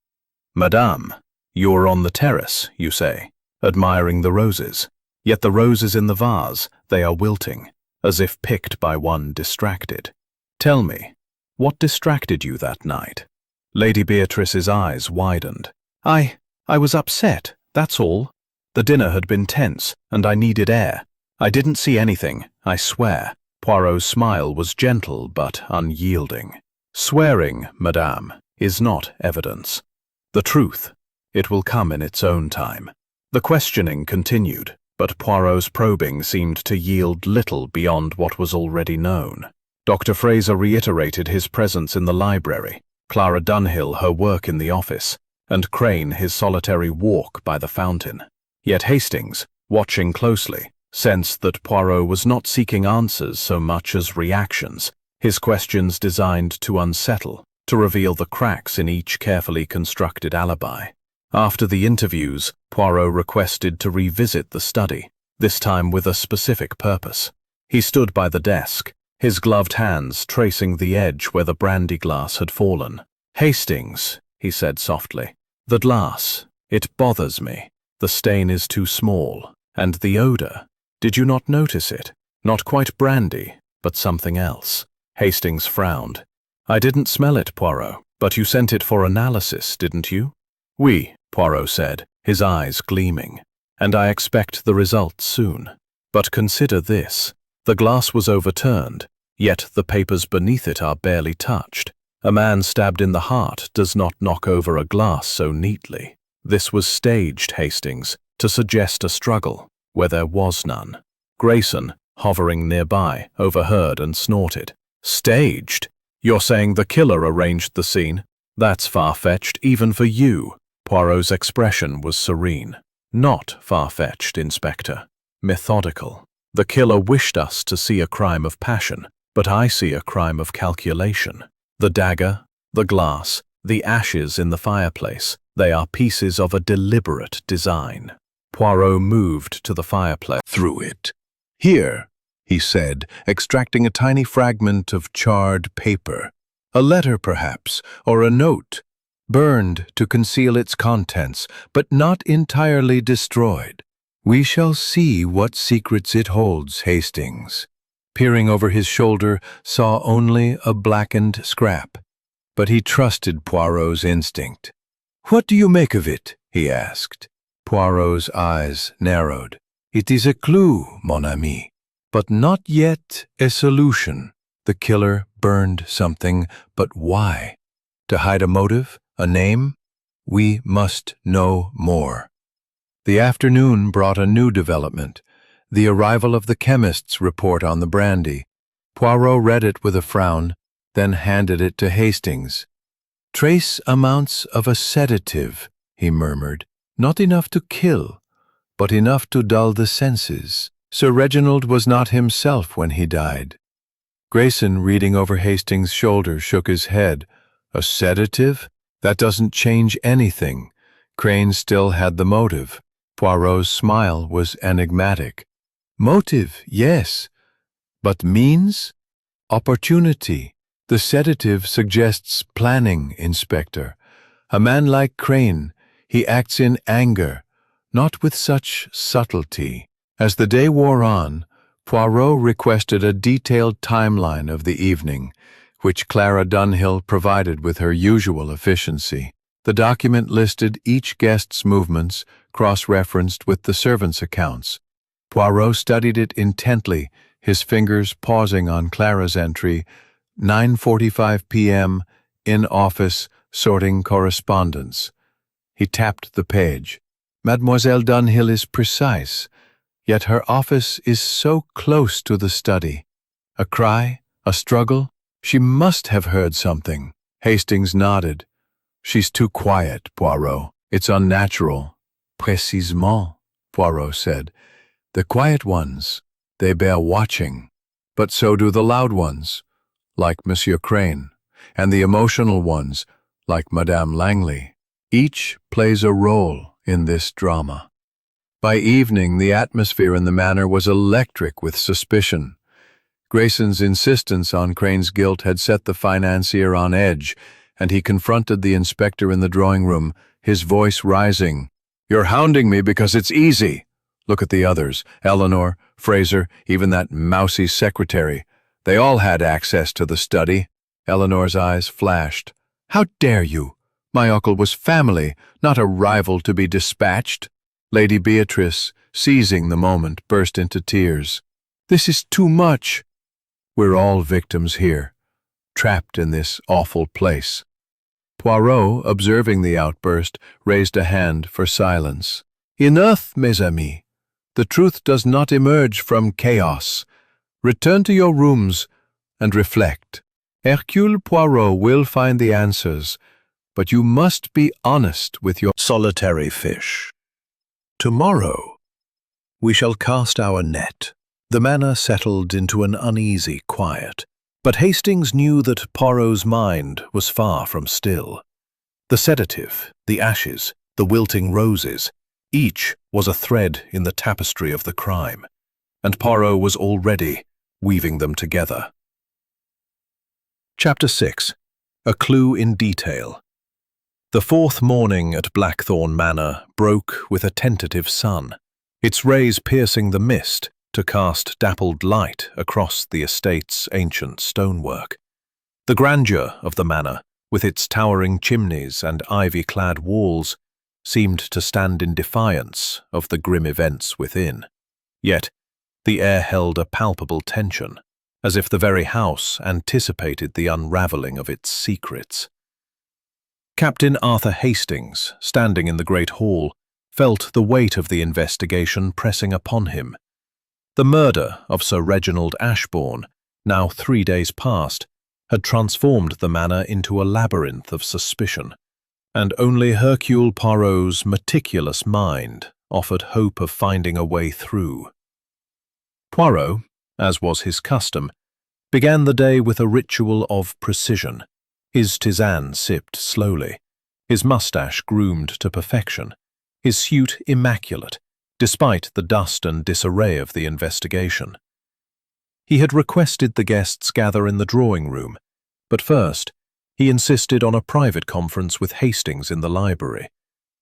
"Madame, you are on the terrace, you say, admiring the roses. Yet the roses in the vase, they are wilting, as if picked by one distracted. Tell me, what distracted you that night?" Lady Beatrice's eyes widened. I was upset, that's all. The dinner had been tense, and I needed air. I didn't see anything, I swear." Poirot's smile was gentle but unyielding. "Swearing, madame, is not evidence. The truth, it will come in its own time." The questioning continued, but Poirot's probing seemed to yield little beyond what was already known. Dr. Fraser reiterated his presence in the library, Clara Dunhill her work in the office, and Crane his solitary walk by the fountain. Yet Hastings, watching closely, sensed that Poirot was not seeking answers so much as reactions, his questions designed to unsettle, to reveal the cracks in each carefully constructed alibi. After the interviews, Poirot requested to revisit the study, this time with a specific purpose. He stood by the desk, his gloved hands tracing the edge where the brandy glass had fallen. "Hastings," he said softly, "the glass, it bothers me. The stain is too small. And the odor, did you not notice it? Not quite brandy, but something else." Hastings frowned. "I didn't smell it, Poirot, but you sent it for analysis, didn't you?" "Oui," Poirot said, his eyes gleaming, "and I expect the results soon. But consider this. The glass was overturned, yet the papers beneath it are barely touched. A man stabbed in the heart does not knock over a glass so neatly. This was staged, Hastings, to suggest a struggle, where there was none." Grayson, hovering nearby, overheard and snorted. "Staged? You're saying the killer arranged the scene? That's far-fetched, even for you." Poirot's expression was serene. "Not far-fetched, Inspector. Methodical. The killer wished us to see a crime of passion, but I see a crime of calculation. The dagger, the glass, the ashes in the fireplace, they are pieces of a deliberate design." Poirot moved to the fireplace. "Through it. Here," he said, extracting a tiny fragment of charred paper. "A letter, perhaps, or a note, burned to conceal its contents, but not entirely destroyed. We shall see what secrets it holds, Hastings." Peering over his shoulder, saw only a blackened scrap, but he trusted Poirot's instinct. "What do you make of it?" he asked. Poirot's eyes narrowed. "It is a clue, mon ami, but not yet a solution. The killer burned something, but why? To hide a motive, a name? We must know more." The afternoon brought a new development, the arrival of the chemist's report on the brandy. Poirot read it with a frown, then handed it to Hastings. "Trace amounts of a sedative," he murmured. "Not enough to kill, but enough to dull the senses. Sir Reginald was not himself when he died." Grayson, reading over Hastings' shoulder, shook his head. "A sedative? That doesn't change anything." Crane still had the motive. Poirot's smile was enigmatic. "Motive, yes. But means? Opportunity. The sedative suggests planning, Inspector. A man like Crane, he acts in anger, not with such subtlety." As the day wore on, Poirot requested a detailed timeline of the evening, which Clara Dunhill provided with her usual efficiency. The document listed each guest's movements, cross-referenced with the servants' accounts. Poirot studied it intently, his fingers pausing on Clara's entry, 9:45 p.m., in office, sorting correspondence. He tapped the page. Mademoiselle Dunhill is precise, yet her office is so close to the study. A cry? A struggle? She must have heard something. Hastings nodded. She's too quiet, Poirot. It's unnatural. Précisément, Poirot said. The quiet ones, they bear watching. But so do the loud ones, like Monsieur Crane, and the emotional ones, like Madame Langley. Each plays a role in this drama. By evening, the atmosphere in the manor was electric with suspicion. Grayson's insistence on Crane's guilt had set the financier on edge, and he confronted the inspector in the drawing room, his voice rising. "You're hounding me because it's easy. Look at the others, Eleanor, Fraser, even that mousy secretary. They all had access to the study." Eleanor's eyes flashed. "How dare you? My uncle was family, not a rival to be dispatched." Lady Beatrice, seizing the moment, burst into tears. "This is too much." "We're all victims here, trapped in this awful place." Poirot, observing the outburst, raised a hand for silence. "Enough, mes amis. The truth does not emerge from chaos. Return to your rooms and reflect. Hercule Poirot will find the answers, but you must be honest with your solitary fish. Tomorrow we shall cast our net." The manor settled into an uneasy quiet, but Hastings knew that Poirot's mind was far from still. The sedative, the ashes, the wilting roses, each was a thread in the tapestry of the crime, and Poirot was already weaving them together. Chapter 6. A Clue in Detail. The fourth morning at Blackthorn Manor broke with a tentative sun, its rays piercing the mist to cast dappled light across the estate's ancient stonework. The grandeur of the manor, with its towering chimneys and ivy-clad walls, seemed to stand in defiance of the grim events within. Yet, the air held a palpable tension, as if the very house anticipated the unraveling of its secrets. Captain Arthur Hastings, standing in the great hall, felt the weight of the investigation pressing upon him. The murder of Sir Reginald Ashbourne, now 3 days past, had transformed the manor into a labyrinth of suspicion, and only Hercule Poirot's meticulous mind offered hope of finding a way through. Poirot, as was his custom, began the day with a ritual of precision. His tisane sipped slowly, his moustache groomed to perfection, his suit immaculate, despite the dust and disarray of the investigation. He had requested the guests gather in the drawing room, but first he insisted on a private conference with Hastings in the library,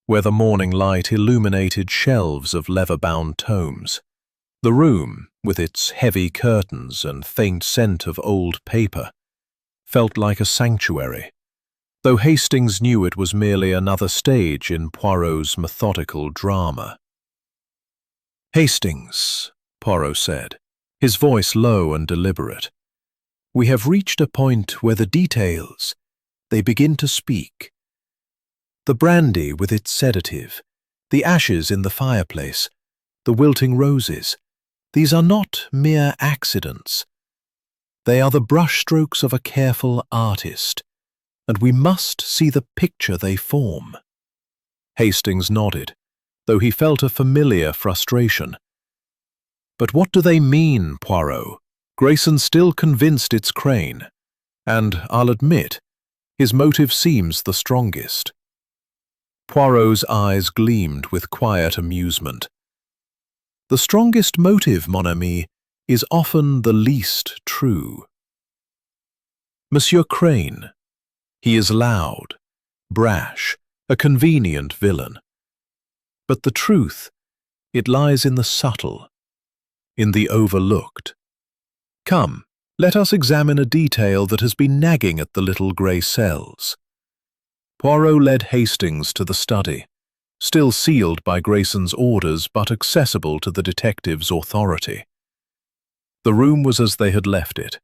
where the morning light illuminated shelves of leather-bound tomes. The room, with its heavy curtains and faint scent of old paper, felt like a sanctuary, though Hastings knew it was merely another stage in Poirot's methodical drama. "Hastings," Poirot said, his voice low and deliberate, "we have reached a point where the details, they begin to speak. The brandy with its sedative, the ashes in the fireplace, the wilting roses, these are not mere accidents. They are the brushstrokes of a careful artist, and we must see the picture they form." Hastings nodded, though he felt a familiar frustration. "But what do they mean, Poirot? Grayson still convinced it's Crane, and I'll admit, his motive seems the strongest." Poirot's eyes gleamed with quiet amusement. "The strongest motive, mon ami, is often the least true. Monsieur Crane, he is loud, brash, a convenient villain. But the truth, it lies in the subtle, in the overlooked. Come, Let us examine a detail that has been nagging at the little grey cells. Poirot led Hastings to the study, still sealed by Grayson's orders but accessible to the detective's authority. The room was as they had left it,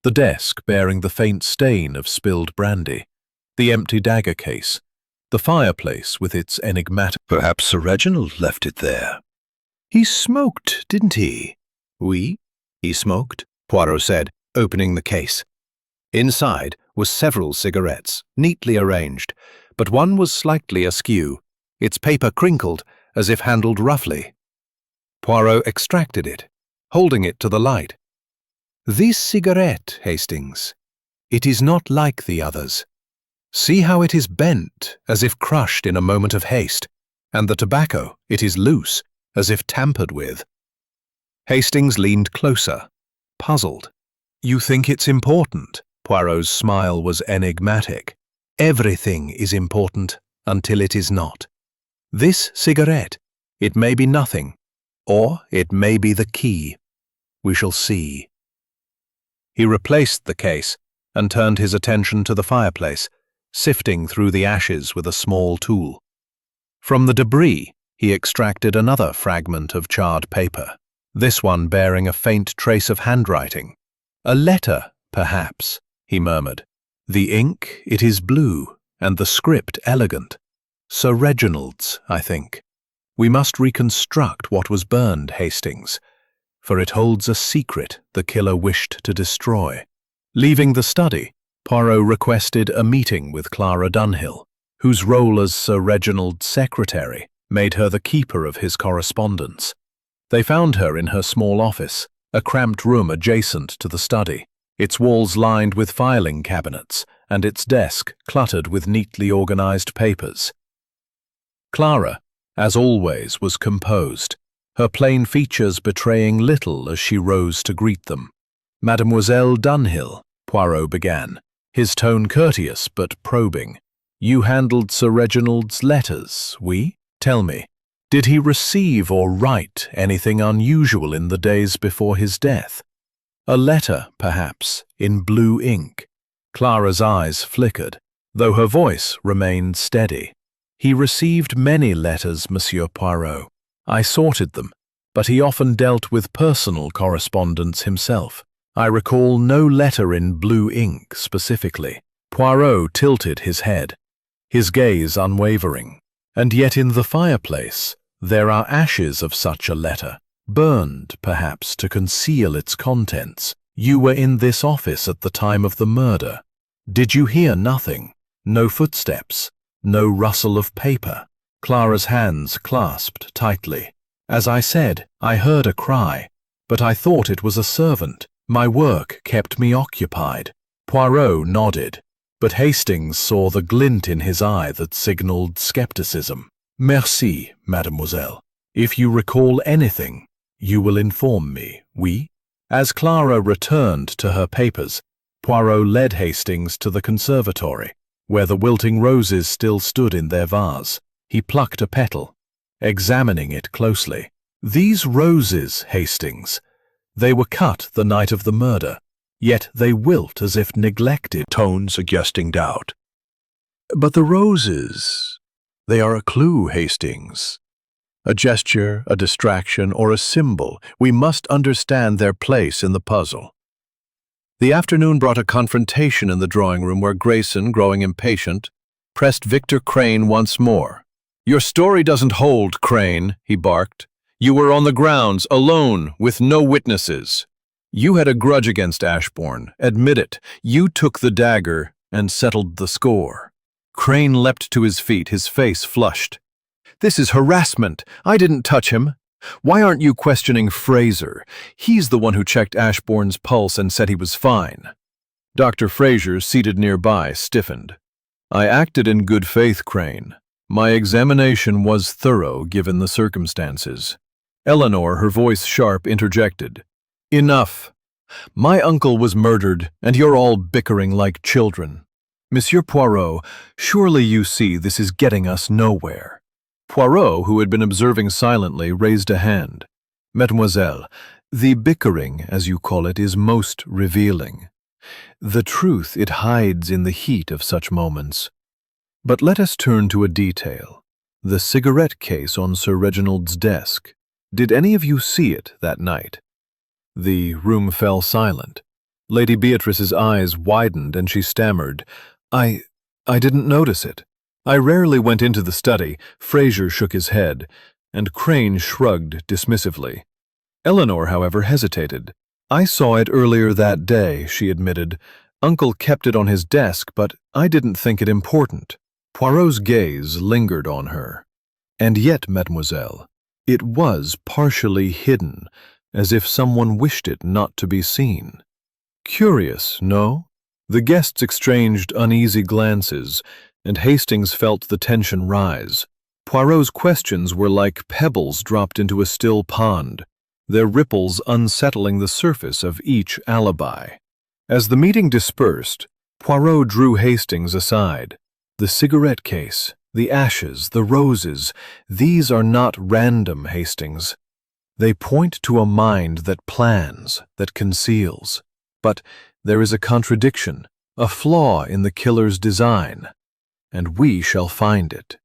the desk bearing the faint stain of spilled brandy, the empty dagger case, the fireplace with its enigmatic— Perhaps Sir Reginald left it there. "He smoked, didn't he?" Oui, he smoked, Poirot said, opening the case. Inside were several cigarettes, neatly arranged, but one was slightly askew, its paper crinkled as if handled roughly. Poirot extracted it, holding it to the light. "This cigarette, Hastings, it is not like the others. See how it is bent, as if crushed in a moment of haste, and the tobacco, it is loose, as if tampered with." Hastings leaned closer, puzzled. "You think it's important?" Poirot's smile was enigmatic. "Everything is important until it is not. This cigarette, it may be nothing, or it may be the key. We shall see." He replaced the case and turned his attention to the fireplace, sifting through the ashes with a small tool. From the debris, he extracted another fragment of charred paper, this one bearing a faint trace of handwriting. "A letter, perhaps," he murmured. "The ink, it is blue, and the script elegant. Sir Reginald's, I think. We must reconstruct what was burned, Hastings, for it holds a secret the killer wished to destroy." Leaving the study, Poirot requested a meeting with Clara Dunhill, whose role as Sir Reginald's secretary made her the keeper of his correspondence. They found her in her small office, a cramped room adjacent to the study, its walls lined with filing cabinets and its desk cluttered with neatly organized papers. Clara, as always, was composed, her plain features betraying little as she rose to greet them. "Mademoiselle Dunhill," Poirot began, his tone courteous but probing. "You handled Sir Reginald's letters, oui? Tell me, did he receive or write anything unusual in the days before his death? A letter, perhaps, in blue ink?" Clara's eyes flickered, though her voice remained steady. "He received many letters, Monsieur Poirot. I sorted them, but he often dealt with personal correspondence himself. I recall no letter in blue ink specifically." Poirot tilted his head, his gaze unwavering. "And yet in the fireplace there are ashes of such a letter, burned, perhaps, to conceal its contents. You were in this office at the time of the murder. Did you hear nothing? No footsteps? No rustle of paper?" Clara's hands clasped tightly. "As I said, I heard a cry, but I thought it was a servant. My work kept me occupied." Poirot nodded, but Hastings saw the glint in his eye that signaled skepticism. "Merci, mademoiselle. If you recall anything, you will inform me, oui?" As Clara returned to her papers, Poirot led Hastings to the conservatory, where the wilting roses still stood in their vase. He plucked a petal, examining it closely. "These roses, Hastings, they were cut the night of the murder, yet they wilt as if neglected," tone suggesting doubt. "But the roses, they are a clue, Hastings. A gesture, a distraction, or a symbol. We must understand their place in the puzzle." The afternoon brought a confrontation in the drawing room where Grayson, growing impatient, pressed Victor Crane once more. "Your story doesn't hold, Crane," he barked. "You were on the grounds, alone, with no witnesses. You had a grudge against Ashbourne. Admit it. You took the dagger and settled the score." Crane leapt to his feet, his face flushed. "This is harassment. I didn't touch him. Why aren't you questioning Fraser? He's the one who checked Ashbourne's pulse and said he was fine." Dr. Fraser, seated nearby, stiffened. "I acted in good faith, Crane. My examination was thorough given the circumstances." Eleanor, her voice sharp, interjected. "Enough. My uncle was murdered, and you're all bickering like children. Monsieur Poirot, surely you see this is getting us nowhere." Poirot, who had been observing silently, raised a hand. "Mademoiselle, The bickering, as you call it, is most revealing. The truth it hides in the heat of such moments. But let us turn to a detail. The cigarette case on Sir Reginald's desk. Did any of you see it that night? The room fell silent. Lady Beatrice's eyes widened and she stammered, I didn't notice it. I rarely went into the study. Fraser shook his head, and Crane shrugged dismissively. Eleanor, however, hesitated. I saw it earlier that day, she admitted. Uncle kept it on his desk, but I didn't think it important. Poirot's gaze lingered on her. And yet, mademoiselle, it was partially hidden, as if someone wished it not to be seen. Curious, no? The guests exchanged uneasy glances, and Hastings felt the tension rise. Poirot's questions were like pebbles dropped into a still pond, their ripples unsettling the surface of each alibi. As the meeting dispersed, Poirot drew Hastings aside. The cigarette case, the ashes, the roses, these are not random, Hastings. They point to a mind that plans, that conceals. But there is a contradiction, a flaw in the killer's design, and we shall find it.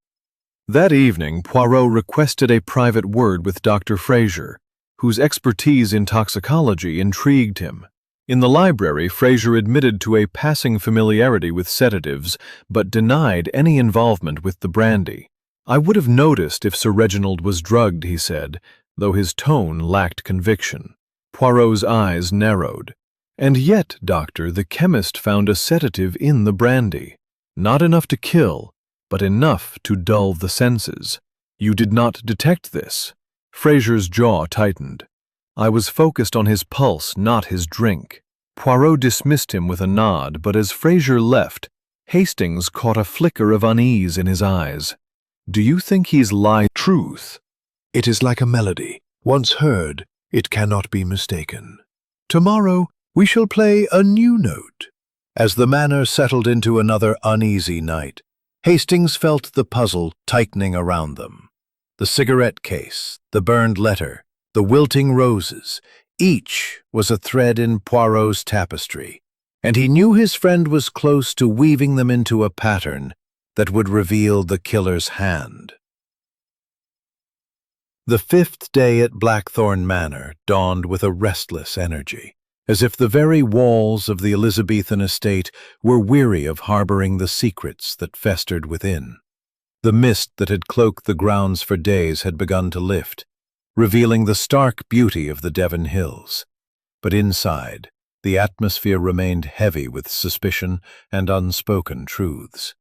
That evening, Poirot requested a private word with Dr. Fraser, whose expertise in toxicology intrigued him. In the library, Fraser admitted to a passing familiarity with sedatives, but denied any involvement with the brandy. I would have noticed if Sir Reginald was drugged, he said, though his tone lacked conviction. Poirot's eyes narrowed. And yet, doctor, the chemist found a sedative in the brandy. Not enough to kill, but enough to dull the senses. You did not detect this. Fraser's jaw tightened. I was focused on his pulse, not his drink. Poirot dismissed him with a nod, but as Fraser left, Hastings caught a flicker of unease in his eyes. Do you think he's lied? Truth. It is like a melody. Once heard, it cannot be mistaken. Tomorrow, we shall play a new note. As the manor settled into another uneasy night, Hastings felt the puzzle tightening around them. The cigarette case, the burned letter, the wilting roses, each was a thread in Poirot's tapestry, and he knew his friend was close to weaving them into a pattern that would reveal the killer's hand. The 5th day at Blackthorn Manor dawned with a restless energy, as if the very walls of the Elizabethan estate were weary of harboring the secrets that festered within. The mist that had cloaked the grounds for days had begun to lift, revealing the stark beauty of the Devon hills. But inside, the atmosphere remained heavy with suspicion and unspoken truths.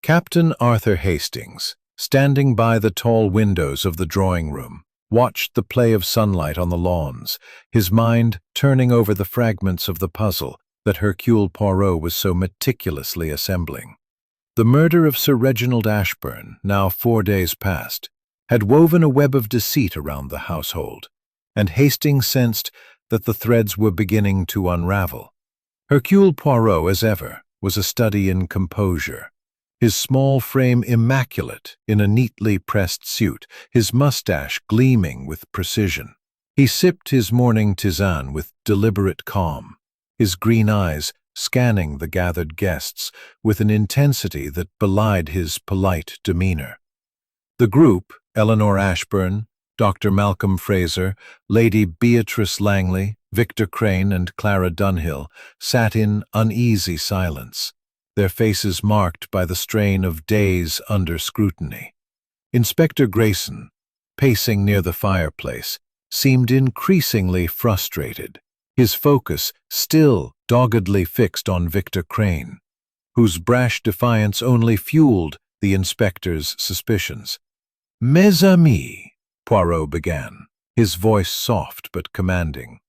Captain Arthur Hastings, standing by the tall windows of the drawing-room, watched the play of sunlight on the lawns, his mind turning over the fragments of the puzzle that Hercule Poirot was so meticulously assembling. The murder of Sir Reginald Ashburn, now 4 days past, had woven a web of deceit around the household, and Hastings sensed that the threads were beginning to unravel. Hercule Poirot, as ever, was a study in composure, his small frame immaculate in a neatly pressed suit, his mustache gleaming with precision. He sipped his morning tisane with deliberate calm, his green eyes scanning the gathered guests with an intensity that belied his polite demeanor. The group, Eleanor Ashburn, Dr. Malcolm Fraser, Lady Beatrice Langley, Victor Crane, and Clara Dunhill, sat in uneasy silence, their faces marked by the strain of days under scrutiny. Inspector Grayson, pacing near the fireplace, seemed increasingly frustrated, his focus still doggedly fixed on Victor Crane, whose brash defiance only fueled the inspector's suspicions. "Mes amis," Poirot began, his voice soft but commanding,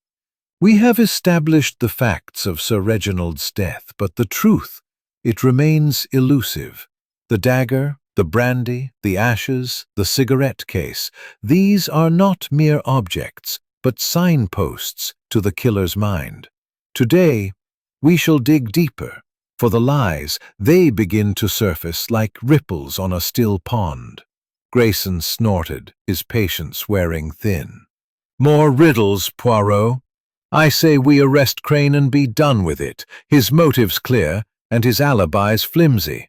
"we have established the facts of Sir Reginald's death, but the truth, it remains elusive. The dagger, the brandy, the ashes, the cigarette case, these are not mere objects, but signposts to the killer's mind. Today, we shall dig deeper, for the lies, they begin to surface like ripples on a still pond." Grayson snorted, his patience wearing thin. More riddles, Poirot. I say we arrest Crane and be done with it. His motive's clear, and his alibi's flimsy.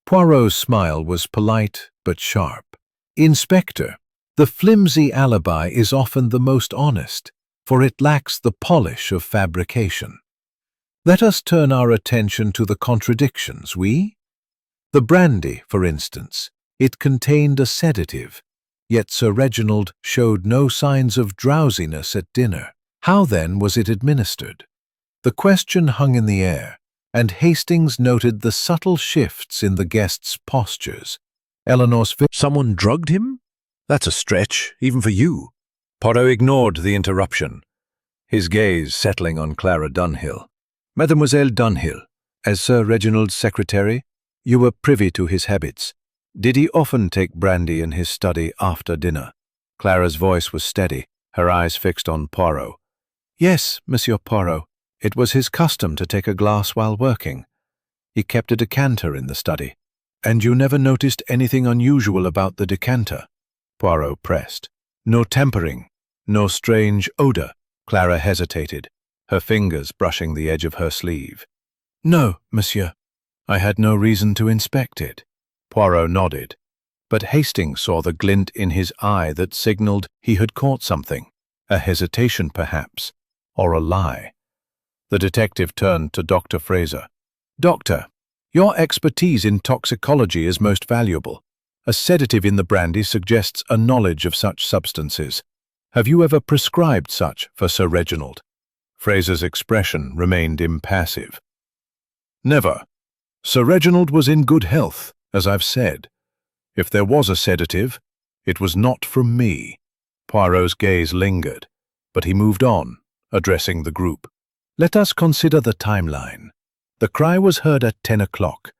Poirot's smile was polite but sharp. Inspector, the flimsy alibi is often the most honest, for it lacks the polish of fabrication. Let us turn our attention to the contradictions, The brandy, for instance, it contained a sedative, yet Sir Reginald showed no signs of drowsiness at dinner. How then was it administered? The question hung in the air, and Hastings noted the subtle shifts in the guests' postures. Someone drugged him? That's a stretch, even for you. Poirot ignored the interruption, his gaze settling on Clara Dunhill. Mademoiselle Dunhill, as Sir Reginald's secretary, you were privy to his habits. Did he often take brandy in his study after dinner? Clara's voice was steady, her eyes fixed on Poirot. Yes, Monsieur Poirot. It was his custom to take a glass while working. He kept a decanter in the study. And you never noticed anything unusual about the decanter? Poirot pressed. No tempering, no strange odor. Clara hesitated, her fingers brushing the edge of her sleeve. No, monsieur. I had no reason to inspect it. Poirot nodded, but Hastings saw the glint in his eye that signaled he had caught something, a hesitation perhaps, or a lie. The detective turned to Dr. Fraser. Doctor, your expertise in toxicology is most valuable. A sedative in the brandy suggests a knowledge of such substances. Have you ever prescribed such for Sir Reginald? Fraser's expression remained impassive. Never. Sir Reginald was in good health, as I've said. If there was a sedative, it was not from me. Poirot's gaze lingered, but he moved on, addressing the group. Let us consider the timeline. The cry was heard at 10 o'clock.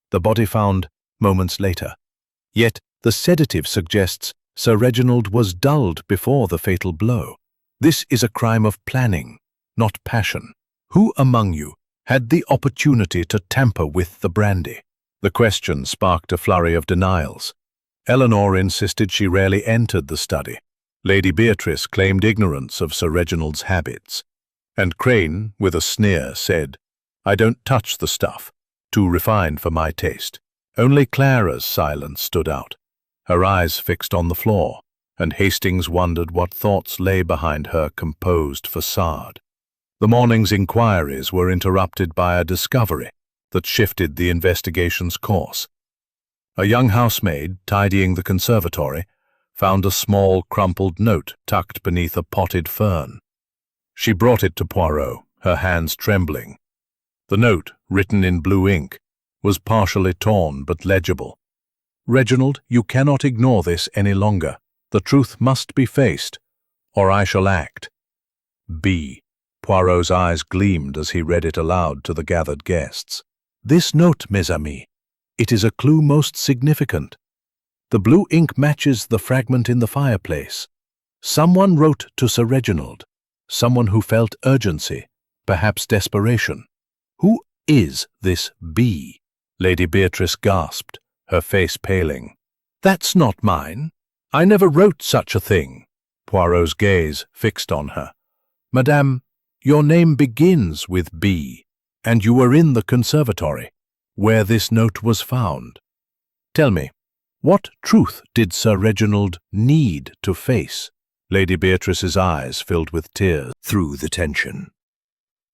The body found moments later. Yet the sedative suggests Sir Reginald was dulled before the fatal blow. This is a crime of planning, not passion. Who among you had the opportunity to tamper with the brandy? The question sparked a flurry of denials. Eleanor insisted she rarely entered the study. Lady Beatrice claimed ignorance of Sir Reginald's habits. And Crane, with a sneer, said, I don't touch the stuff, too refined for my taste. Only Clara's silence stood out, her eyes fixed on the floor, and Hastings wondered what thoughts lay behind her composed facade. The morning's inquiries were interrupted by a discovery that shifted the investigation's course. A young housemaid, tidying the conservatory, found a small, crumpled note tucked beneath a potted fern. She brought it to Poirot, her hands trembling. The note, written in blue ink, was partially torn but legible. Reginald, you cannot ignore this any longer. The truth must be faced, or I shall act. B. Poirot's eyes gleamed as he read it aloud to the gathered guests. This note, mes amis, it is a clue most significant. The blue ink matches the fragment in the fireplace. Someone wrote to Sir Reginald. Someone who felt urgency, perhaps desperation. Who is this B? Lady Beatrice gasped, her face paling. That's not mine. I never wrote such a thing. Poirot's gaze fixed on her. Madame, your name begins with B, and you were in the conservatory, where this note was found. Tell me, what truth did Sir Reginald need to face? Lady Beatrice's eyes filled with tears through the tension.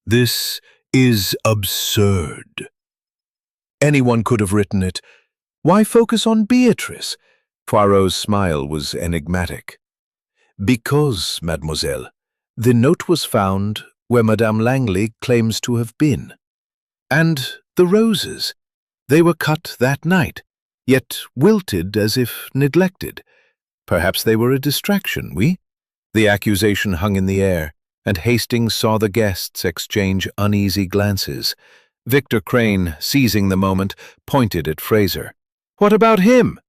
This is absurd. Anyone could have written it. Why focus on Beatrice? Poirot's smile was enigmatic. Because, mademoiselle, the note was found where Madame Langley claims to have been. And the roses, they were cut that night, yet wilted as if neglected. Perhaps they were a distraction, oui? The accusation hung in the air, and Hastings saw the guests exchange uneasy glances. Victor Crane, seizing the moment, pointed at Fraser. What about him?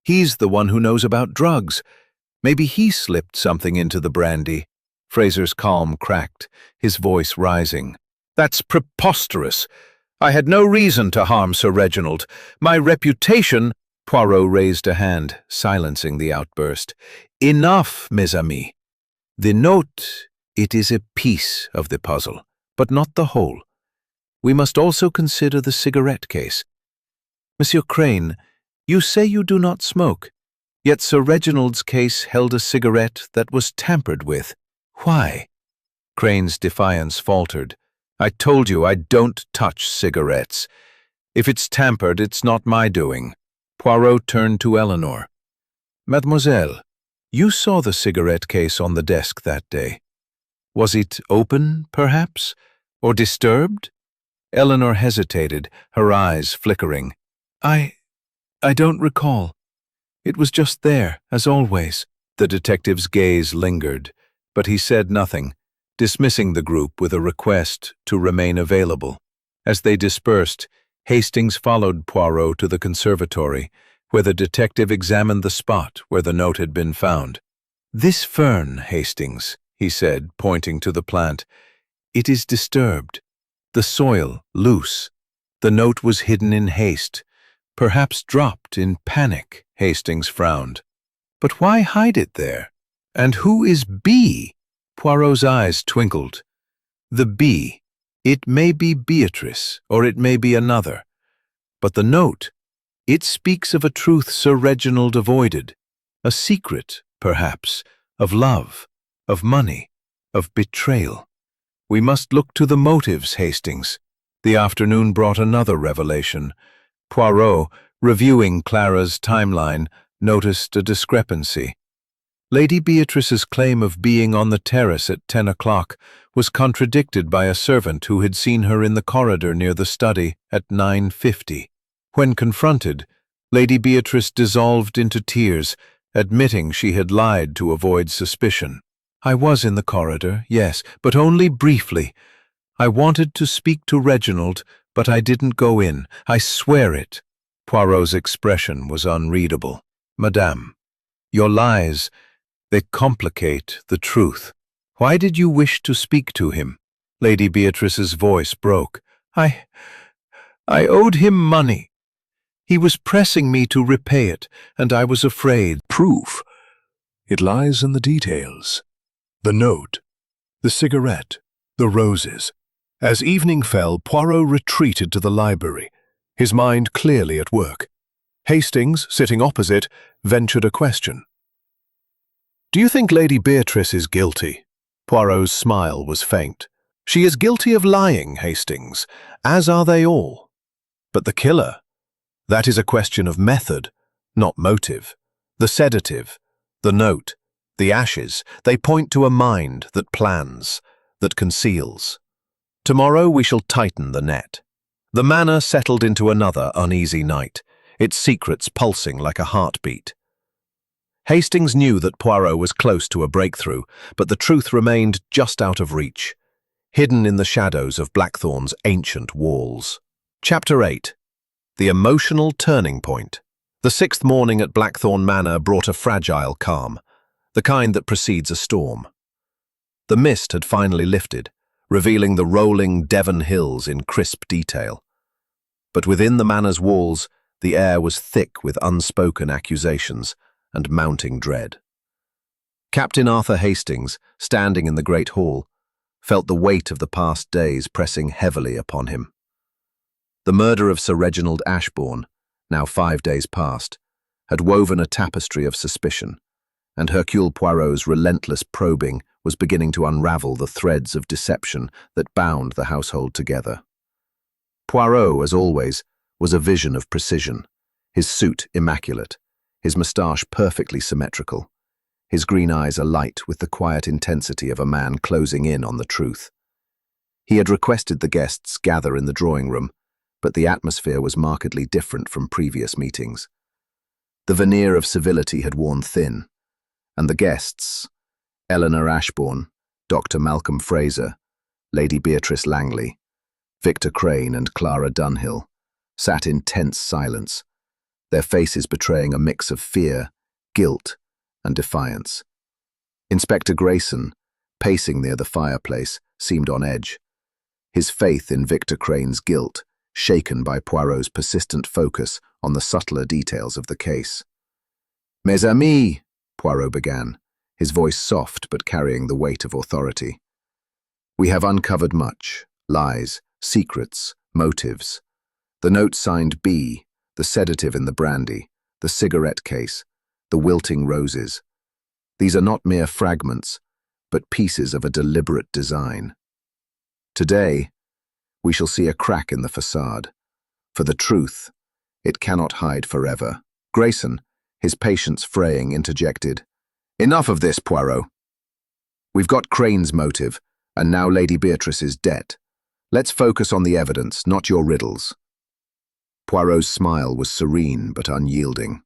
He's the one who knows about drugs. Maybe he slipped something into the brandy. Fraser's calm cracked, his voice rising. That's preposterous. I had no reason to harm Sir Reginald. My reputation— Poirot raised a hand, silencing the outburst. Enough, mes amis. The note, it is a piece of the puzzle, but not the whole. We must also consider the cigarette case. Monsieur Crane, you say you do not smoke, yet Sir Reginald's case held a cigarette that was tampered with. Why? Crane's defiance faltered. I told you I don't touch cigarettes. If it's tampered, it's not my doing. Poirot turned to Eleanor. Mademoiselle, you saw the cigarette case on the desk that day. Was it open, perhaps, or disturbed? Eleanor hesitated, her eyes flickering. I don't recall. It was just there, as always. The detective's gaze lingered, but he said nothing, dismissing the group with a request to remain available. As they dispersed, Hastings followed Poirot to the conservatory, where the detective examined the spot where the note had been found. "This fern, Hastings," he said, pointing to the plant. "It is disturbed. The soil loose. The note was hidden in haste, perhaps dropped in panic." Hastings frowned. "But why hide it there? And who is B?" Poirot's eyes twinkled. "The B. It may be Beatrice, or it may be another. But the note, it speaks of a truth Sir Reginald avoided, a secret, perhaps, of love, of money, of betrayal. We must look to the motives, Hastings." The afternoon brought another revelation. Poirot, reviewing Clara's timeline, noticed a discrepancy. Lady Beatrice's claim of being on the terrace at 10 o'clock was contradicted by a servant who had seen her in the corridor near the study at 9:50. When confronted, Lady Beatrice dissolved into tears, admitting she had lied to avoid suspicion. "I was in the corridor, yes, but only briefly. I wanted to speak to Reginald, but I didn't go in. I swear it." Poirot's expression was unreadable. "Madame, your lies, they complicate the truth. Why did you wish to speak to him?" Lady Beatrice's voice broke. I owed him money. He was pressing me to repay it, and I was afraid." Proof. It lies in the details. The note, the cigarette, the roses. As evening fell, Poirot retreated to the library, his mind clearly at work. Hastings, sitting opposite, ventured a question. "Do you think Lady Beatrice is guilty?" Poirot's smile was faint. "She is guilty of lying, Hastings, as are they all. But the killer? That is a question of method, not motive. The sedative, the note, the ashes, they point to a mind that plans, that conceals. Tomorrow we shall tighten the net." The manor settled into another uneasy night, its secrets pulsing like a heartbeat. Hastings knew that Poirot was close to a breakthrough, but the truth remained just out of reach, hidden in the shadows of Blackthorn's ancient walls. Chapter 8. The Emotional Turning Point. The 6th morning at Blackthorn Manor brought a fragile calm, the kind that precedes a storm. The mist had finally lifted, revealing the rolling Devon hills in crisp detail. But within the manor's walls, the air was thick with unspoken accusations and mounting dread. Captain Arthur Hastings, standing in the great hall, felt the weight of the past days pressing heavily upon him. The murder of Sir Reginald Ashbourne, now 5 days past, had woven a tapestry of suspicion, and Hercule Poirot's relentless probing was beginning to unravel the threads of deception that bound the household together. Poirot, as always, was a vision of precision, his suit immaculate, his moustache perfectly symmetrical, his green eyes alight with the quiet intensity of a man closing in on the truth. He had requested the guests gather in the drawing room, but the atmosphere was markedly different from previous meetings. The veneer of civility had worn thin, and the guests, Eleanor Ashbourne, Dr. Malcolm Fraser, Lady Beatrice Langley, Victor Crane and Clara Dunhill, sat in tense silence, their faces betraying a mix of fear, guilt, and defiance. Inspector Grayson, pacing near the fireplace, seemed on edge, his faith in Victor Crane's guilt shaken by Poirot's persistent focus on the subtler details of the case. "Mes amis," Poirot began, his voice soft but carrying the weight of authority. "We have uncovered much: lies, secrets, motives. The note signed B, the sedative in the brandy, the cigarette case, the wilting roses. These are not mere fragments, but pieces of a deliberate design. Today, we shall see a crack in the facade. For the truth, it cannot hide forever." Grayson, his patience fraying, interjected, "Enough of this, Poirot. We've got Crane's motive, and now Lady Beatrice's debt. Let's focus on the evidence, not your riddles." Poirot's smile was serene but unyielding.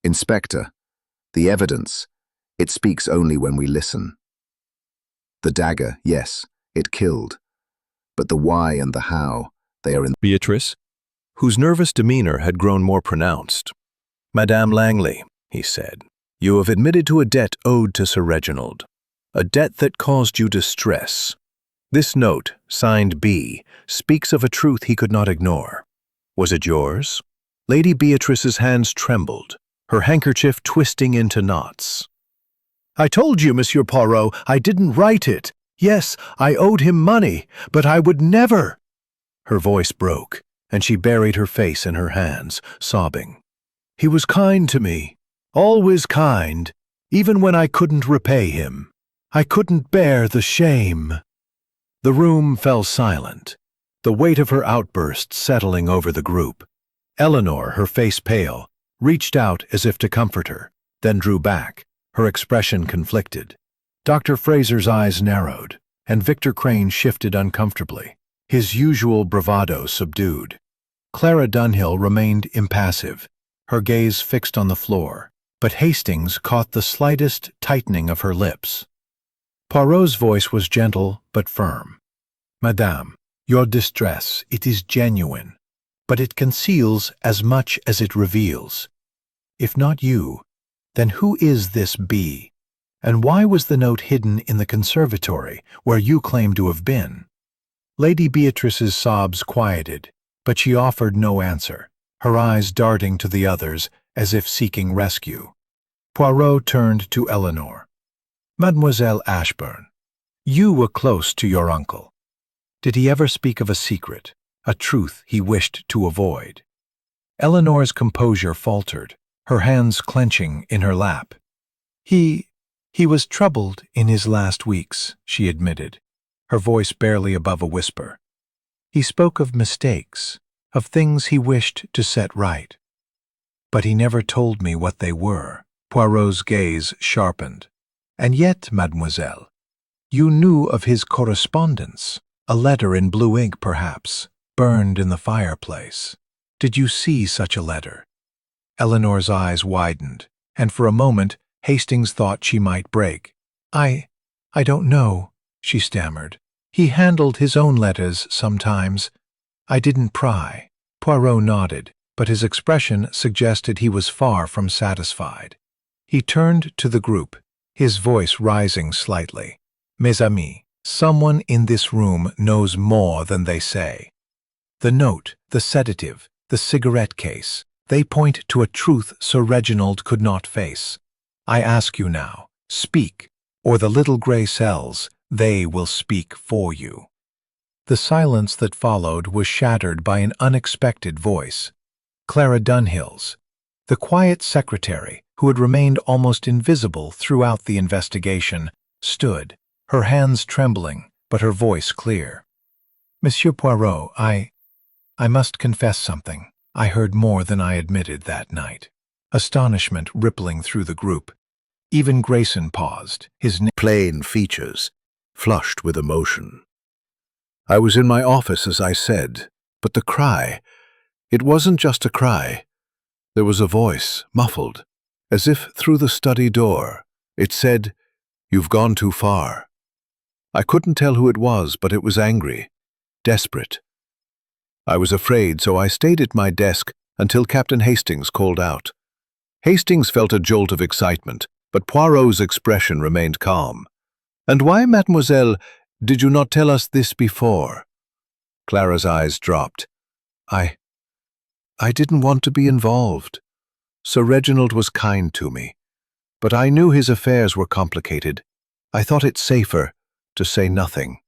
"Inspector, the evidence, it speaks only when we listen. The dagger, yes, it killed. But the why and the how, they are in..." Beatrice, whose nervous demeanor had grown more pronounced. "Madame Langley," he said, "you have admitted to a debt owed to Sir Reginald, a debt that caused you distress. This note, signed B, speaks of a truth he could not ignore. Was it yours?" Lady Beatrice's hands trembled, her handkerchief twisting into knots. "I told you, Monsieur Poirot, I didn't write it. Yes, I owed him money, but I would never..." Her voice broke, and she buried her face in her hands, sobbing. "He was kind to me, always kind, even when I couldn't repay him. I couldn't bear the shame." The room fell silent, the weight of her outburst settling over the group. Eleanor, her face pale, reached out as if to comfort her, then drew back, her expression conflicted. Dr. Fraser's eyes narrowed, and Victor Crane shifted uncomfortably, his usual bravado subdued. Clara Dunhill remained impassive, her gaze fixed on the floor, but Hastings caught the slightest tightening of her lips. Poirot's voice was gentle but firm. "Madame, your distress, it is genuine, but it conceals as much as it reveals. If not you, then who is this B? And why was the note hidden in the conservatory, where you claim to have been?" Lady Beatrice's sobs quieted, but she offered no answer, her eyes darting to the others as if seeking rescue. Poirot turned to Eleanor. "Mademoiselle Ashburn, you were close to your uncle. Did he ever speak of a secret, a truth he wished to avoid?" Eleanor's composure faltered, her hands clenching in her lap. He was troubled in his last weeks," she admitted, her voice barely above a whisper. "He spoke of mistakes, of things he wished to set right. But he never told me what they were." Poirot's gaze sharpened. "And yet, mademoiselle, you knew of his correspondence, a letter in blue ink perhaps, burned in the fireplace. Did you see such a letter?" Eleanor's eyes widened, and for a moment Hastings thought she might break. I don't know," she stammered. "He handled his own letters sometimes. I didn't pry." Poirot nodded, but his expression suggested he was far from satisfied. He turned to the group, his voice rising slightly. "Mes amis, someone in this room knows more than they say. The note, the sedative, the cigarette case, they point to a truth Sir Reginald could not face. I ask you now, speak, or the little gray cells, they will speak for you." The silence that followed was shattered by an unexpected voice. Clara Dunhill's, the quiet secretary who had remained almost invisible throughout the investigation, stood, her hands trembling, but her voice clear. "Monsieur Poirot, I must confess something. I heard more than I admitted that night." Astonishment rippling through the group. Even Grayson paused, his Plain features, flushed with emotion. "I was in my office, as I said, but the cry, it wasn't just a cry. There was a voice, muffled, as if through the study door. It said, 'You've gone too far.' I couldn't tell who it was, but it was angry, desperate. I was afraid, so I stayed at my desk until Captain Hastings called out. Hastings felt a jolt of excitement, but Poirot's expression remained calm. 'And why, mademoiselle, did you not tell us this before?' Clara's eyes dropped. I didn't want to be involved. Sir Reginald was kind to me. but I knew his affairs were complicated. I thought it safer to say nothing.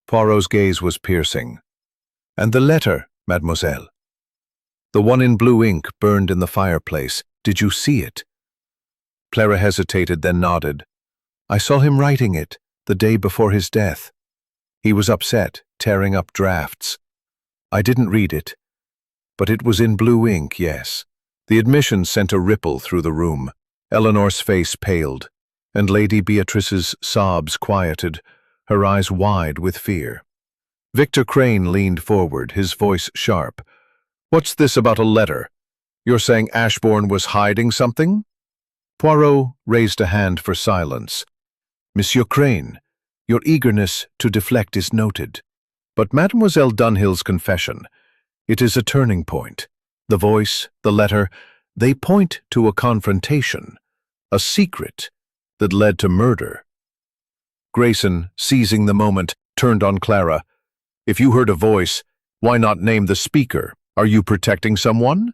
Poirot's gaze was piercing. And the letter, mademoiselle? The one in blue ink burned in the fireplace. Did you see it? Clara hesitated, then nodded. I saw him writing it the day before his death. He was upset, tearing up drafts. I didn't read it, but it was in blue ink, yes. The admission sent a ripple through the room. Eleanor's face paled, and Lady Beatrice's sobs quieted, her eyes wide with fear. Victor Crane leaned forward, his voice sharp. What's this about a letter? You're saying Ashbourne was hiding something? Poirot raised a hand for silence. Monsieur Crane, your eagerness to deflect is noted. But Mademoiselle Dunhill's confession, it is a turning point. The voice, the letter, they point to a confrontation, a secret that led to murder. Grayson, seizing the moment, turned on Clara. If you heard a voice, why not name the speaker? Are you protecting someone?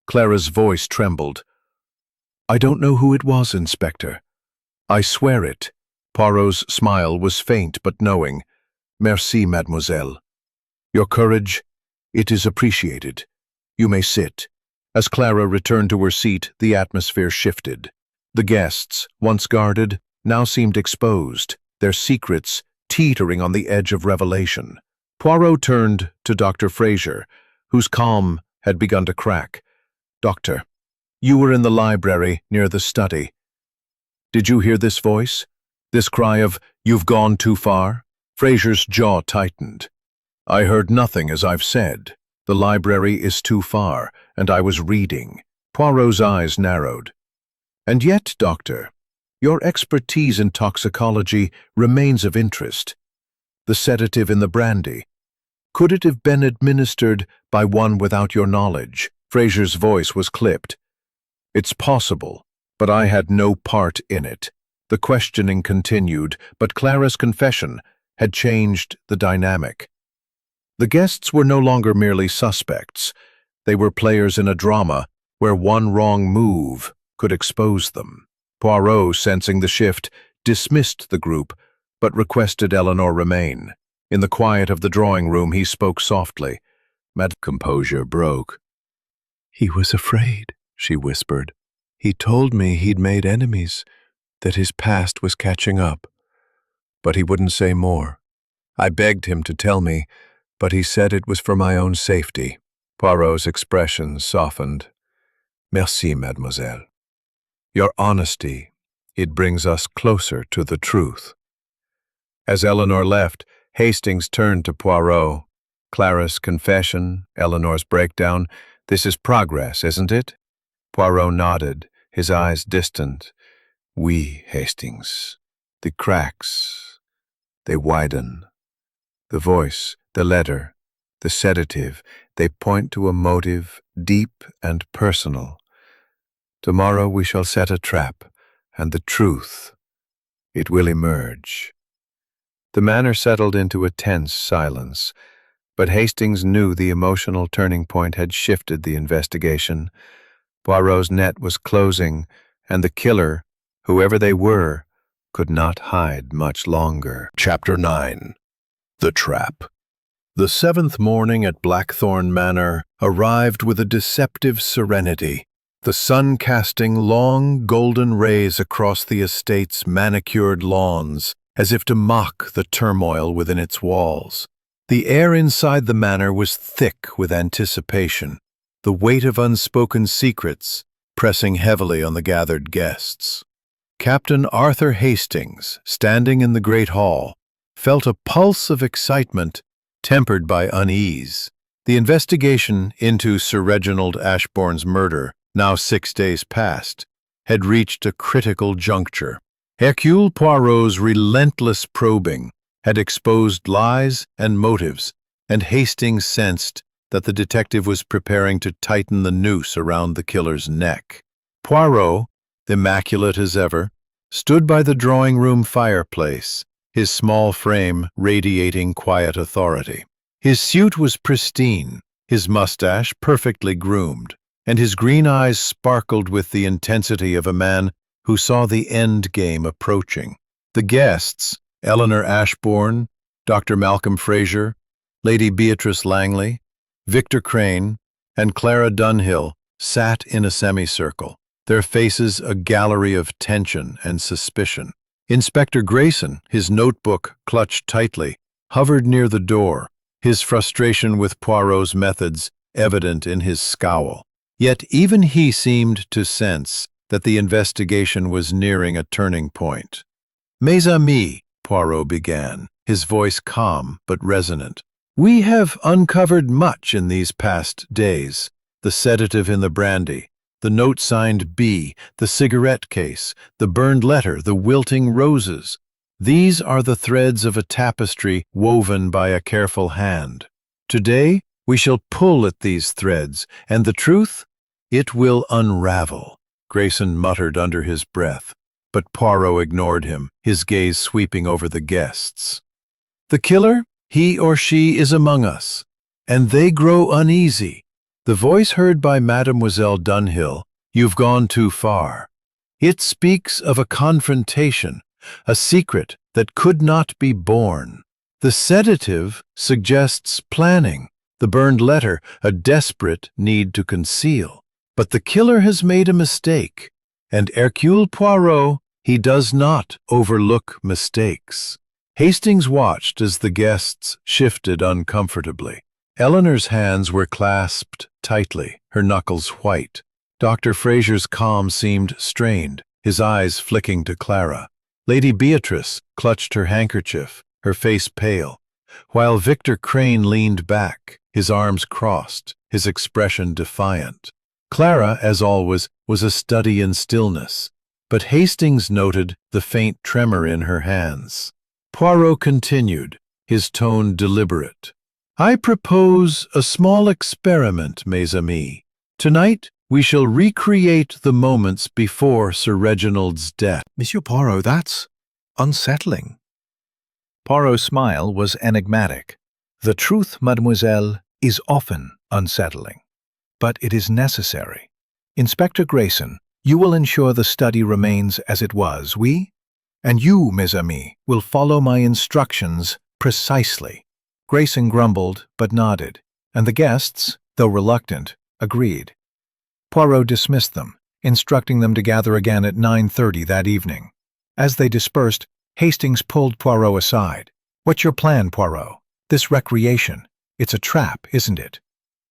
Clara's voice trembled. I don't know who it was, Inspector. I swear it. Poirot's smile was faint but knowing. Merci, mademoiselle. Your courage, it is appreciated. You may sit. As Clara returned to her seat, the atmosphere shifted. The guests, once guarded, now seemed exposed, their secrets teetering on the edge of revelation. Poirot turned to Dr. Fraser, whose calm had begun to crack. Doctor, you were in the library near the study. Did you hear this voice? This cry of, "You've gone too far"? Fraser's jaw tightened. I heard nothing, as I've said. The library is too far, and I was reading. Poirot's eyes narrowed. And yet, Doctor, your expertise in toxicology remains of interest. The sedative in the brandy. Could it have been administered by one without your knowledge? Fraser's voice was clipped. It's possible, but I had no part in it. The questioning continued, but Clara's confession had changed the dynamic. The guests were no longer merely suspects. They were players in a drama where one wrong move could expose them. Poirot, sensing the shift, dismissed the group, but requested Eleanor remain. In the quiet of the drawing room, he spoke softly. Composure broke. He was afraid, she whispered. He told me he'd made enemies, that his past was catching up. But he wouldn't say more. I begged him to tell me, but he said it was for my own safety. Poirot's expression softened. Merci, mademoiselle. Your honesty, it brings us closer to the truth. As Eleanor left, Hastings turned to Poirot. Clara's confession, Eleanor's breakdown, this is progress, isn't it? Poirot nodded, his eyes distant. Oui, Hastings. The cracks, they widen. The voice, the letter, the sedative, they point to a motive deep and personal. Tomorrow we shall set a trap, and the truth, it will emerge. The manor settled into a tense silence, but Hastings knew the emotional turning point had shifted the investigation. Poirot's net was closing, and the killer, whoever they were, could not hide much longer. Chapter 9. The Trap. The seventh morning at Blackthorn Manor arrived with a deceptive serenity, the sun casting long golden rays across the estate's manicured lawns, as if to mock the turmoil within its walls. The air inside the manor was thick with anticipation, the weight of unspoken secrets pressing heavily on the gathered guests. Captain Arthur Hastings, standing in the great hall, felt a pulse of excitement tempered by unease. The investigation into Sir Reginald Ashbourne's murder, now 6 days past, had reached a critical juncture. Hercule Poirot's relentless probing had exposed lies and motives, and Hastings sensed that the detective was preparing to tighten the noose around the killer's neck. Poirot, immaculate as ever, stood by the drawing-room fireplace, his small frame radiating quiet authority. His suit was pristine, his mustache perfectly groomed, and his green eyes sparkled with the intensity of a man who saw the end game approaching. The guests, Eleanor Ashbourne, Dr. Malcolm Fraser, Lady Beatrice Langley, Victor Crane, and Clara Dunhill, sat in a semicircle, their faces a gallery of tension and suspicion. Inspector Grayson, his notebook clutched tightly, hovered near the door, his frustration with Poirot's methods evident in his scowl. Yet even he seemed to sense that the investigation was nearing a turning point. "Mes amis," Poirot began, his voice calm but resonant, "we have uncovered much in these past days. The sedative in the brandy, the note signed B, the cigarette case, the burned letter, the wilting roses. These are the threads of a tapestry woven by a careful hand. Today, we shall pull at these threads, and the truth? It will unravel," Grayson muttered under his breath, but Poirot ignored him, his gaze sweeping over the guests. "The killer, he or she is among us, and they grow uneasy." The voice heard by Mademoiselle Dunhill, "You've gone too far. It speaks of a confrontation, a secret that could not be born. The sedative suggests planning, the burned letter a desperate need to conceal. But the killer has made a mistake, and Hercule Poirot, he does not overlook mistakes." Hastings watched as the guests shifted uncomfortably. Eleanor's hands were clasped tightly, her knuckles white. Dr. Fraser's calm seemed strained, his eyes flicking to Clara. Lady Beatrice clutched her handkerchief, her face pale, while Victor Crane leaned back, his arms crossed, his expression defiant. Clara, as always, was a study in stillness, but Hastings noted the faint tremor in her hands. Poirot continued, his tone deliberate. "I propose a small experiment, mes amis. Tonight, we shall recreate the moments before Sir Reginald's death." "Monsieur Poirot, that's unsettling." Poirot's smile was enigmatic. "The truth, mademoiselle, is often unsettling, but it is necessary. Inspector Grayson, you will ensure the study remains as it was. We, and you, mes amis, will follow my instructions precisely." Grayson grumbled but nodded, and the guests, though reluctant, agreed. Poirot dismissed them, instructing them to gather again at 9:30 that evening. As they dispersed, Hastings pulled Poirot aside. "What's your plan, Poirot? This recreation, it's a trap, isn't it?"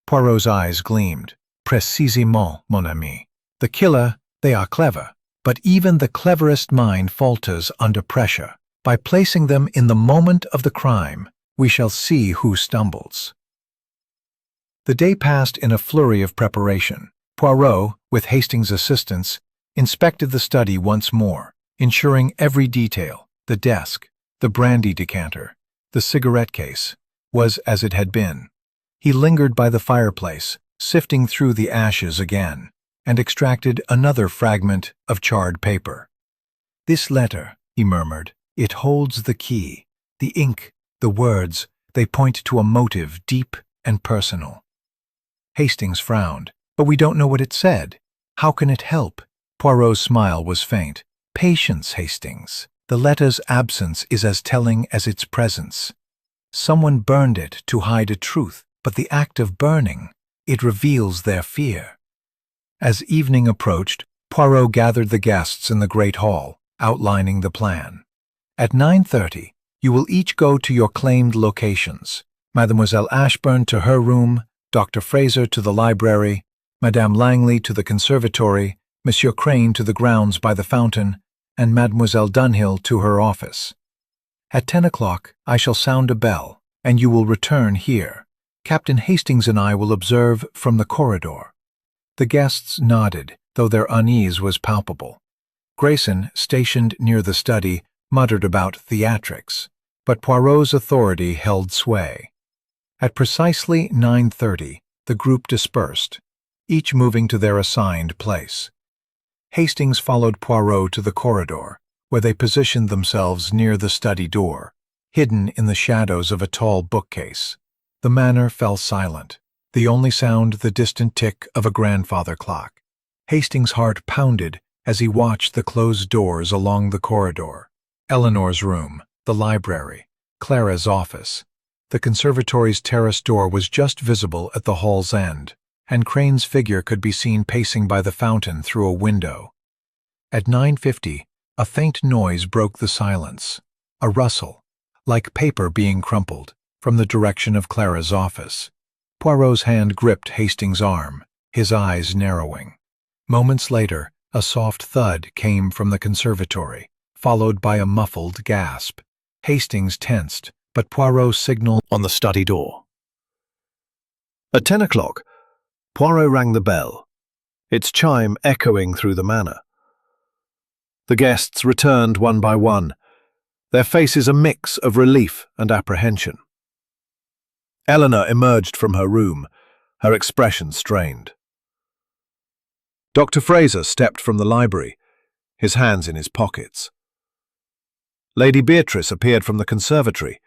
Poirot's eyes gleamed. "Précisément, mon ami. The killer, they are clever, but even the cleverest mind falters under pressure. By placing them in the moment of the crime, we shall see who stumbles." The day passed in a flurry of preparation. Poirot, with Hastings' assistance, inspected the study once more, ensuring every detail, the desk, the brandy decanter, the cigarette case, was as it had been. He lingered by the fireplace, sifting through the ashes again, and extracted another fragment of charred paper. "This letter," he murmured, "it holds the key. The ink, the words, they point to a motive deep and personal." Hastings frowned. "But we don't know what it said. How can it help?" Poirot's smile was faint. "Patience, Hastings. The letter's absence is as telling as its presence. Someone burned it to hide a truth, but the act of burning, it reveals their fear." As evening approached, Poirot gathered the guests in the great hall, outlining the plan. "At 9:30, you will each go to your claimed locations. Mademoiselle Ashbourne to her room, Dr. Fraser to the library, Madame Langley to the conservatory, Monsieur Crane to the grounds by the fountain, and Mademoiselle Dunhill to her office. At 10 o'clock, I shall sound a bell, and you will return here. Captain Hastings and I will observe from the corridor." The guests nodded, though their unease was palpable. Grayson, stationed near the study, muttered about theatrics, but Poirot's authority held sway. At precisely 9:30, the group dispersed, each moving to their assigned place. Hastings followed Poirot to the corridor, where they positioned themselves near the study door, hidden in the shadows of a tall bookcase. The manor fell silent, the only sound the distant tick of a grandfather clock. Hastings' heart pounded as he watched the closed doors along the corridor. Eleanor's room, the library, Clara's office. The conservatory's terrace door was just visible at the hall's end, and Crane's figure could be seen pacing by the fountain through a window. At 9:50, a faint noise broke the silence, a rustle, like paper being crumpled, from the direction of Clara's office. Poirot's hand gripped Hastings' arm, his eyes narrowing. Moments later, a soft thud came from the conservatory, followed by a muffled gasp. Hastings tensed, but Poirot signaled On the study door. At 10 o'clock, Poirot rang the bell, its chime echoing through the manor. The guests returned one by one, their faces a mix of relief and apprehension. Eleanor emerged from her room, her expression strained. Dr. Fraser stepped from the library, his hands in his pockets. Lady Beatrice appeared from the conservatory,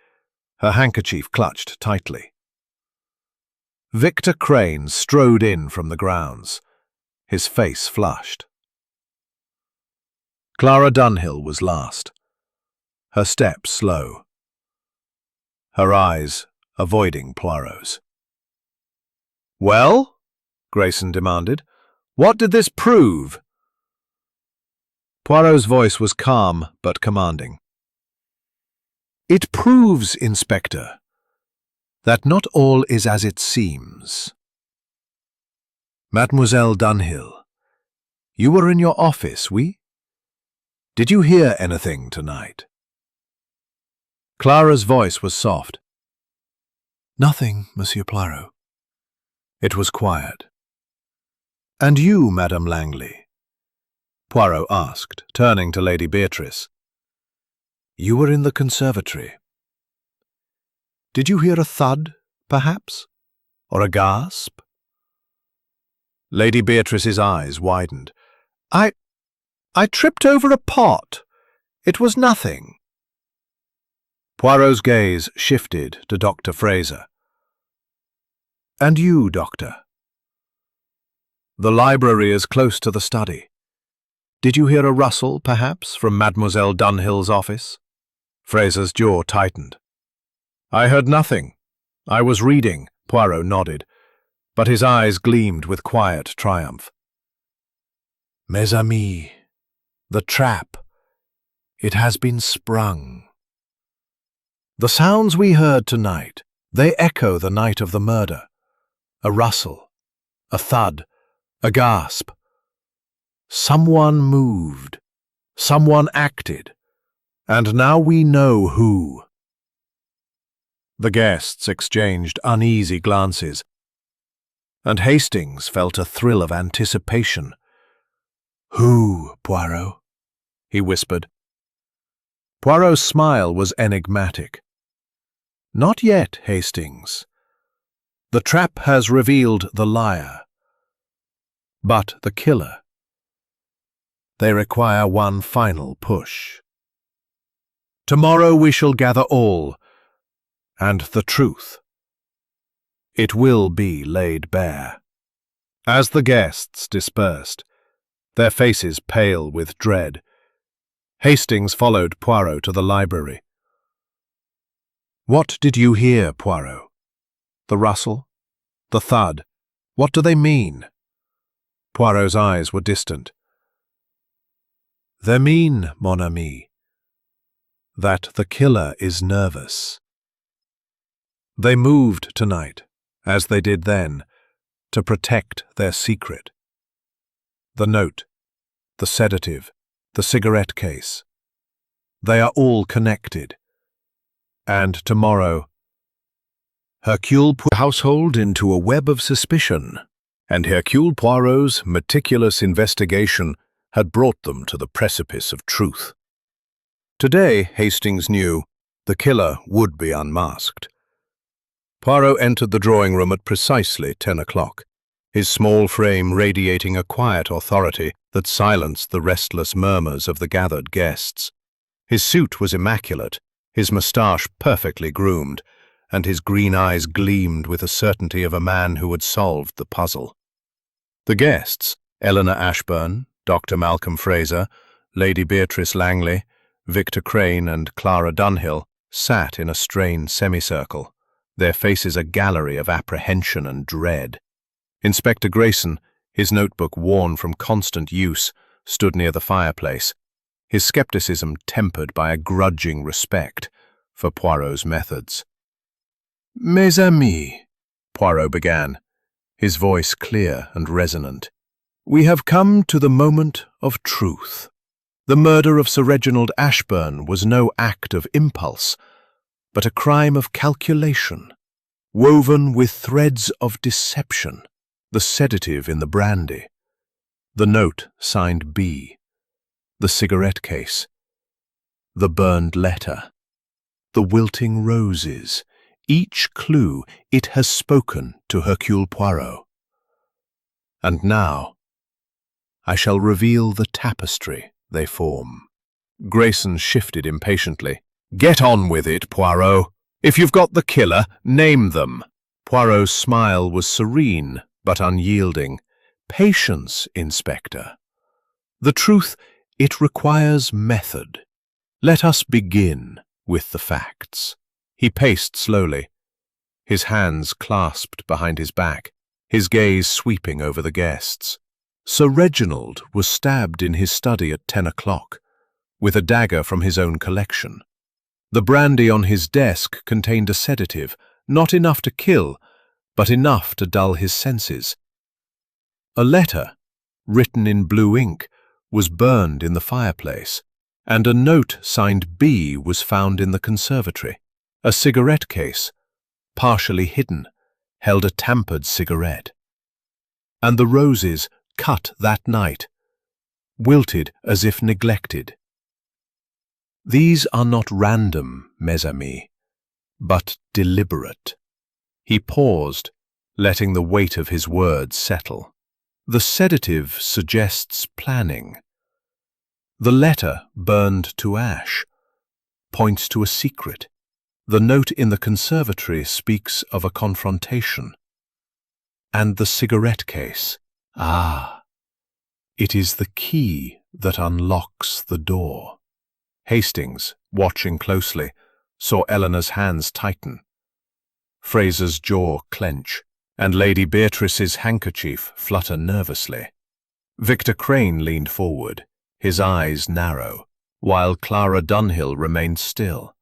her handkerchief clutched tightly. Victor Crane strode in from the grounds, his face flushed. Clara Dunhill was last, her step slow, her eyes avoiding Poirot's. "Well?" Grayson demanded. "What did this prove?" Poirot's voice was calm but commanding. "It proves, Inspector, that not all is as it seems. Mademoiselle Dunhill, you were in your office, oui? Did you hear anything tonight?" Clara's voice was soft. "Nothing, Monsieur Poirot." It was quiet. "And you, Madame Langley?" Poirot asked, turning to Lady Beatrice. "You were in the conservatory. Did you hear a thud, perhaps? Or a gasp?" Lady Beatrice's eyes widened. I tripped over a pot. It was nothing." Poirot's gaze shifted to Dr. Fraser. "And you, Doctor?" "The library is close to the study. Did you hear a rustle, perhaps, from Mademoiselle Dunhill's office?" Fraser's jaw tightened. "I heard nothing. I was reading," Poirot nodded, but his eyes gleamed with quiet triumph. "Mes amis, the trap. It has been sprung. The sounds we heard tonight, they echo the night of the murder. A rustle, a thud, a gasp. Someone moved, someone acted, and now we know who." The guests exchanged uneasy glances, and Hastings felt a thrill of anticipation. "Who, Poirot?" he whispered. Poirot's smile was enigmatic. "Not yet, Hastings. The trap has revealed the liar. But the killer. They require one final push. Tomorrow we shall gather all, and the truth. It will be laid bare." As the guests dispersed, their faces pale with dread, Hastings followed Poirot to the library. "What did you hear, Poirot? The rustle? The thud? What do they mean?" Poirot's eyes were distant. "They mean, mon ami, that the killer is nervous. They moved tonight, as they did then, to protect their secret. The note, the sedative, the cigarette case. They are all connected. And tomorrow, Hercule Poirot's household into a web of suspicion, and Hercule Poirot's meticulous investigation had brought them to the precipice of truth. Today, Hastings knew, the killer would be unmasked. Poirot entered the drawing room at precisely 10 o'clock, his small frame radiating a quiet authority that silenced the restless murmurs of the gathered guests. His suit was immaculate, his moustache perfectly groomed, and his green eyes gleamed with the certainty of a man who had solved the puzzle. The guests, Eleanor Ashburn, Dr. Malcolm Fraser, Lady Beatrice Langley, Victor Crane and Clara Dunhill sat in a strained semicircle, their faces a gallery of apprehension and dread. Inspector Grayson, his notebook worn from constant use, stood near the fireplace, his skepticism tempered by a grudging respect for Poirot's methods. "Mes amis," Poirot began, his voice clear and resonant, "we have come to the moment of truth. The murder of Sir Reginald Ashburn was no act of impulse, but a crime of calculation, woven with threads of deception. The sedative in the brandy, the note signed B, the cigarette case, the burned letter, the wilting roses, each clue it has spoken to Hercule Poirot. And now, I shall reveal the tapestry they form." Grayson shifted impatiently. "Get on with it, Poirot. If you've got the killer, name them." Poirot's smile was serene but unyielding. "Patience, Inspector. The truth, it requires method. Let us begin with the facts." He paced slowly, his hands clasped behind his back, his gaze sweeping over the guests. Sir Reginald was stabbed in his study at 10 o'clock, with a dagger from his own collection. The brandy on his desk contained a sedative, not enough to kill, but enough to dull his senses. A letter, written in blue ink, was burned in the fireplace, and a note signed B was found in the conservatory. A cigarette case, partially hidden, held a tampered cigarette. And the roses, cut that night, wilted as if neglected. These are not random, mes amis, but deliberate. He paused, letting the weight of his words settle. The sedative suggests planning. The letter, burned to ash, points to a secret. The note in the conservatory speaks of a confrontation. And the cigarette case, it is the key that unlocks the door. Hastings, watching closely, saw Eleanor's hands tighten, Fraser's jaw clench, and Lady Beatrice's handkerchief flutter nervously. Victor Crane leaned forward, his eyes narrow, while Clara Dunhill remained still,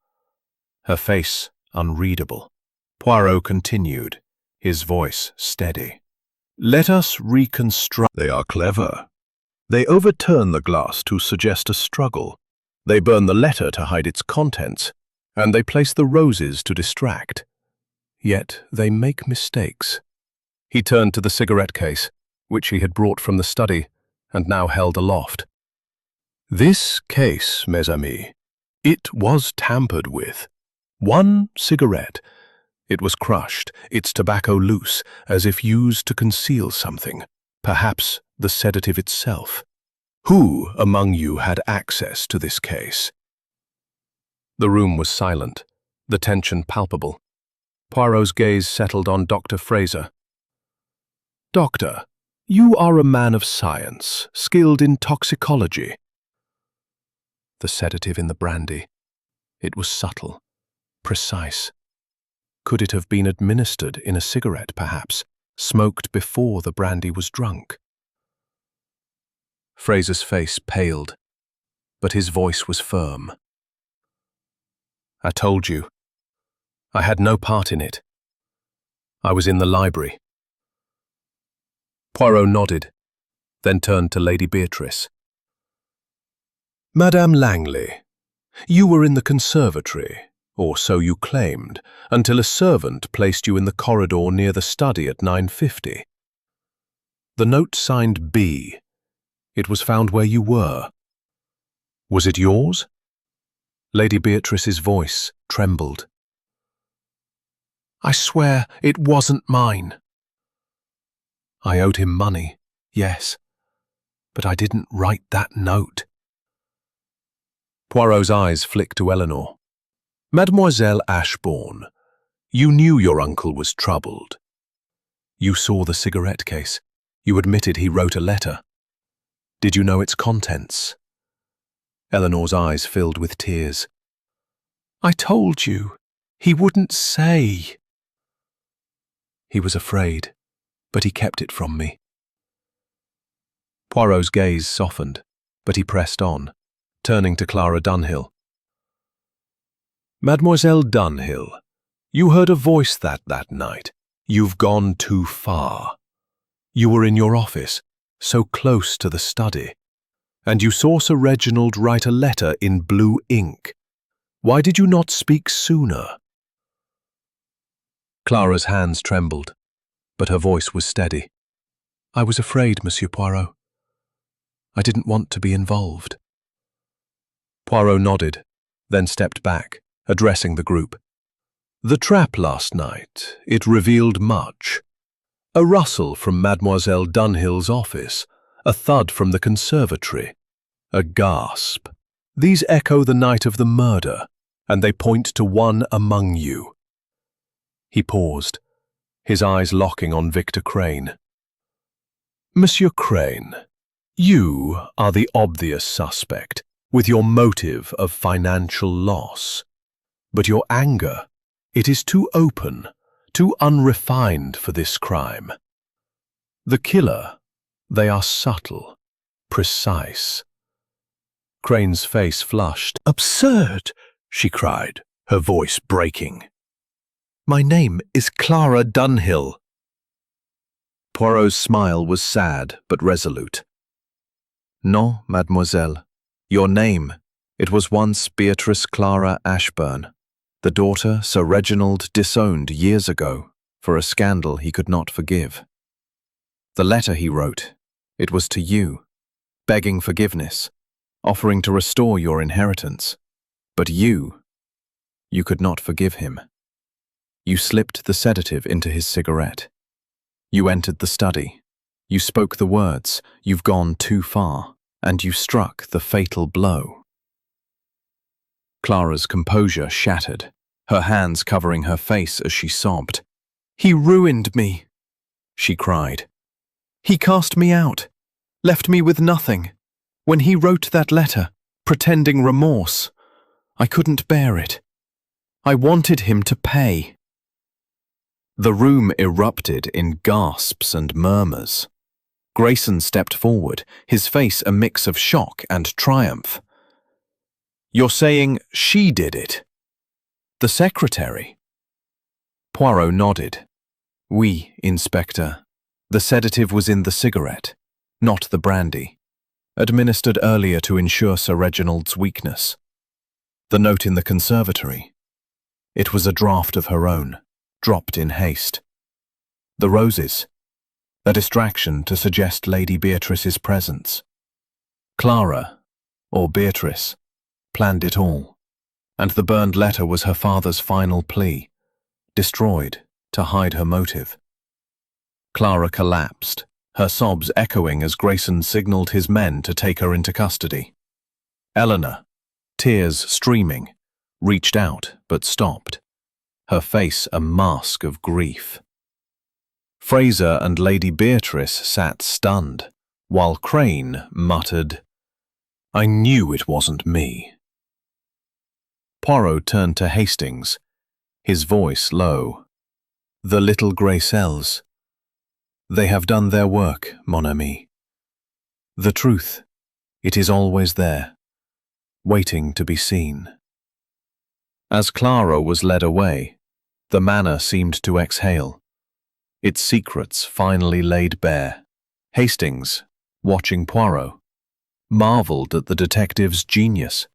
her face unreadable. Poirot continued, his voice steady. "Let us reconstruct." "They are clever. They overturn the glass to suggest a struggle. They burn the letter to hide its contents, and they place the roses to distract. Yet they make mistakes." He turned to the cigarette case, which he had brought from the study and now held aloft. "This case, mes amis, it was tampered with. One cigarette. It was crushed, its tobacco loose, as if used to conceal something, perhaps the sedative itself. Who among you had access to this case?" The room was silent, the tension palpable. Poirot's gaze settled on Dr. Fraser. "Doctor, you are a man of science, skilled in toxicology." The sedative in the brandy. It was subtle, precise. Could it have been administered in a cigarette, perhaps, smoked before the brandy was drunk? Fraser's face paled, but his voice was firm. "I told you. I had no part in it. I was in the library." Poirot nodded, then turned to Lady Beatrice. "Madame Langley, you were in the conservatory, or so you claimed, until a servant placed you in the corridor near the study at 9:50. The note signed B. It was found where you were. Was it yours?" Lady Beatrice's voice trembled. "I swear it wasn't mine. I owed him money, yes, but I didn't write that note." Poirot's eyes flicked to Eleanor. "Mademoiselle Ashbourne, you knew your uncle was troubled. You saw the cigarette case. You admitted he wrote a letter. Did you know its contents? Eleanor's eyes filled with tears. I told you. He wouldn't say. He was afraid, but he kept it from me. Poirot's gaze softened, but he pressed on, turning to Clara Dunhill. Mademoiselle Dunhill, you heard a voice that night. You've gone too far. You were in your office, so close to the study, and you saw Sir Reginald write a letter in blue ink. Why did you not speak sooner? Clara's hands trembled, but her voice was steady. I was afraid, Monsieur Poirot. I didn't want to be involved. Poirot nodded, then stepped back, addressing the group. The trap last night, it revealed much. A rustle from Mademoiselle Dunhill's office, a thud from the conservatory, a gasp. These echo the night of the murder, and they point to one among you. He paused, his eyes locking on Victor Crane. Monsieur Crane, you are the obvious suspect, with your motive of financial loss. But your anger, it is too open, too unrefined for this crime. The killer, they are subtle, precise. Crane's face flushed. Absurd, she cried, her voice breaking. My name is Clara Dunhill. Poirot's smile was sad but resolute. No, mademoiselle. Your name, it was once Beatrice Clara Ashburn, the daughter Sir Reginald disowned years ago for a scandal he could not forgive. The letter he wrote, it was to you, begging forgiveness, offering to restore your inheritance. But you could not forgive him. You slipped the sedative into his cigarette. You entered the study. You spoke the words, "You've gone too far," and you struck the fatal blow. Clara's composure shattered, her hands covering her face as she sobbed. He ruined me, she cried. He cast me out, left me with nothing. When he wrote that letter, pretending remorse, I couldn't bear it. I wanted him to pay. The room erupted in gasps and murmurs. Grayson stepped forward, his face a mix of shock and triumph. You're saying she did it? The secretary? Poirot nodded. Oui, Inspector. The sedative was in the cigarette, not the brandy, administered earlier to ensure Sir Reginald's weakness. The note in the conservatory. It was a draught of her own, dropped in haste. The roses. A distraction to suggest Lady Beatrice's presence. Clara, or Beatrice, planned it all, and the burned letter was her father's final plea, destroyed to hide her motive. Clara collapsed, her sobs echoing as Grayson signalled his men to take her into custody. Eleanor, tears streaming, reached out but stopped, her face a mask of grief. Fraser and Lady Beatrice sat stunned, while Crane muttered, I knew it wasn't me. Poirot turned to Hastings, his voice low. The little grey cells. They have done their work, mon ami. The truth, it is always there, waiting to be seen. As Clara was led away, the manor seemed to exhale, its secrets finally laid bare. Hastings, watching Poirot, marvelled at the detective's genius,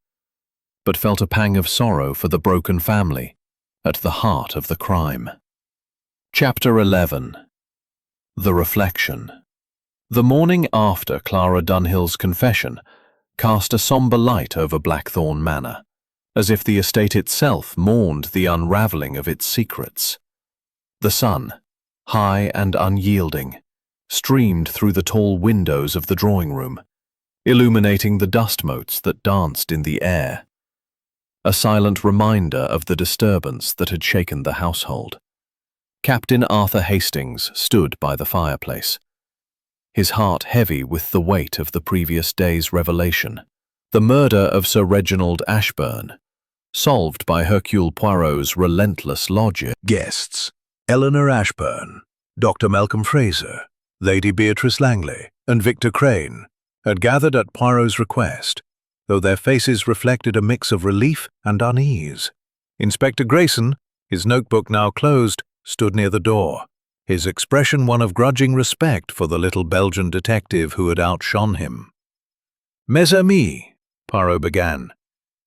but felt a pang of sorrow for the broken family at the heart of the crime. Chapter 11. The Reflection. The morning after Clara Dunhill's confession cast a sombre light over Blackthorn Manor, as if the estate itself mourned the unravelling of its secrets. The sun, high and unyielding, streamed through the tall windows of the drawing-room, illuminating the dust motes that danced in the air, a silent reminder of the disturbance that had shaken the household. Captain Arthur Hastings stood by the fireplace, his heart heavy with the weight of the previous day's revelation. The murder of Sir Reginald Ashburn, solved by Hercule Poirot's relentless logic. Guests: Eleanor Ashburn, Dr. Malcolm Fraser, Lady Beatrice Langley, and Victor Crane had gathered at Poirot's request, though their faces reflected a mix of relief and unease. Inspector Grayson, his notebook now closed, stood near the door, his expression one of grudging respect for the little Belgian detective who had outshone him. "Mes amis," Poirot began,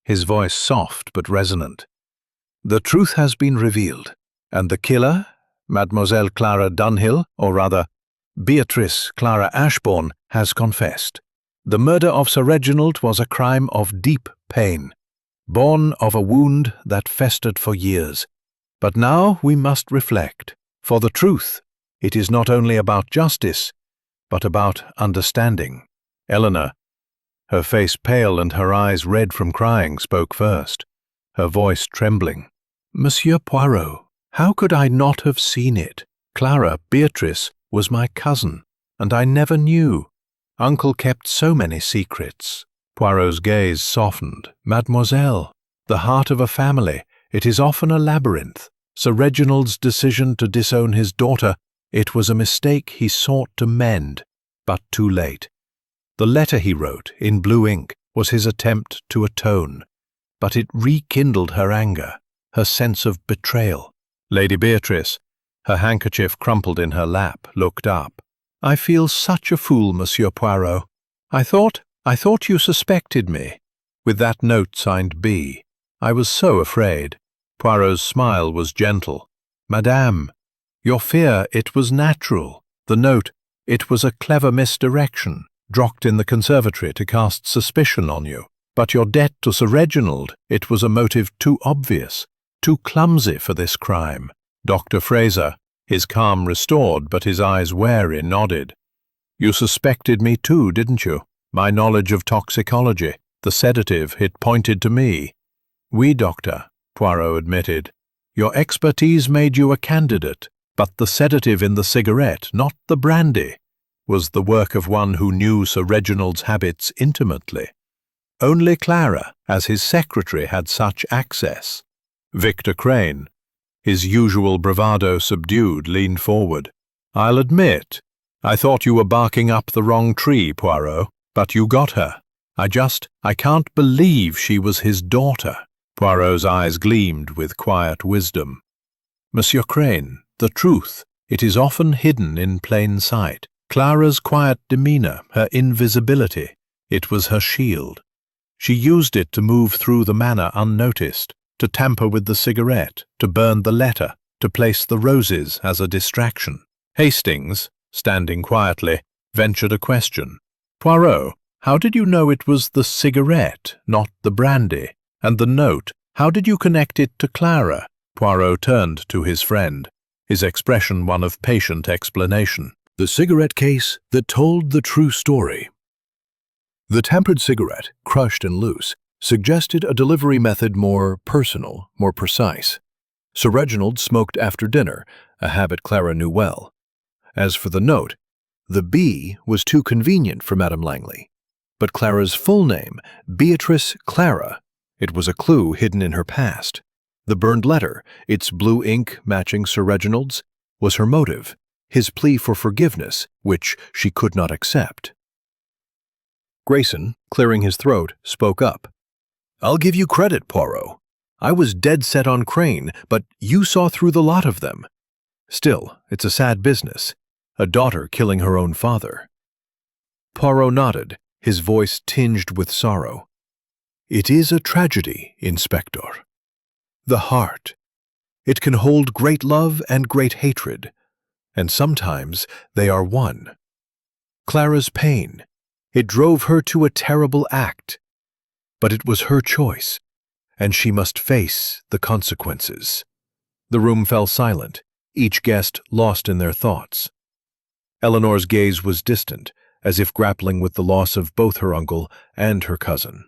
his voice soft but resonant. "The truth has been revealed, and the killer, Mademoiselle Clara Dunhill, or rather, Beatrice Clara Ashbourne, has confessed. The murder of Sir Reginald was a crime of deep pain, born of a wound that festered for years. But now we must reflect. For the truth, it is not only about justice, but about understanding." Eleanor, her face pale and her eyes red from crying, spoke first, her voice trembling. "Monsieur Poirot, how could I not have seen it? Clara, Beatrice, was my cousin, and I never knew. Uncle kept so many secrets." Poirot's gaze softened. "Mademoiselle, the heart of a family, it is often a labyrinth. Sir Reginald's decision to disown his daughter, it was a mistake he sought to mend, but too late. The letter he wrote, in blue ink, was his attempt to atone, but it rekindled her anger, her sense of betrayal." Lady Beatrice, her handkerchief crumpled in her lap, looked up. "I feel such a fool, Monsieur Poirot. I thought you suspected me. With that note signed B, I was so afraid." Poirot's smile was gentle. "Madame, your fear, it was natural. The note, it was a clever misdirection, dropped in the conservatory to cast suspicion on you. But your debt to Sir Reginald, it was a motive too obvious, too clumsy for this crime." Dr. Fraser, his calm restored but his eyes wary, nodded. "You suspected me too, didn't you? My knowledge of toxicology, the sedative, it pointed to me." "Oui, doctor," Poirot admitted. "Your expertise made you a candidate, but the sedative in the cigarette, not the brandy, was the work of one who knew Sir Reginald's habits intimately. Only Clara, as his secretary, had such access." Victor Crane, his usual bravado subdued, leaned forward. "I'll admit, I thought you were barking up the wrong tree, Poirot, but you got her. I can't believe she was his daughter." Poirot's eyes gleamed with quiet wisdom. "Monsieur Crane, the truth, it is often hidden in plain sight. Clara's quiet demeanor, her invisibility, it was her shield. She used it to move through the manor unnoticed, to tamper with the cigarette, to burn the letter, to place the roses as a distraction." Hastings, standing quietly, ventured a question. "Poirot, how did you know it was the cigarette, not the brandy? And the note, how did you connect it to Clara?" Poirot turned to his friend, his expression one of patient explanation. "The cigarette case that told the true story." The tampered cigarette, crushed and loose, suggested a delivery method more personal, more precise. Sir Reginald smoked after dinner, a habit Clara knew well. As for the note, the B was too convenient for Madame Langley. But Clara's full name, Beatrice Clara, it was a clue hidden in her past. The burned letter, its blue ink matching Sir Reginald's, was her motive, his plea for forgiveness, which she could not accept. Grayson, clearing his throat, spoke up. "I'll give you credit, Poirot. I was dead set on Crane, but you saw through the lot of them. Still, it's a sad business, a daughter killing her own father." Poirot nodded, his voice tinged with sorrow. "It is a tragedy, Inspector. The heart. It can hold great love and great hatred, and sometimes they are one. Clara's pain, it drove her to a terrible act, but it was her choice, and she must face the consequences." The room fell silent, each guest lost in their thoughts. Eleanor's gaze was distant, as if grappling with the loss of both her uncle and her cousin.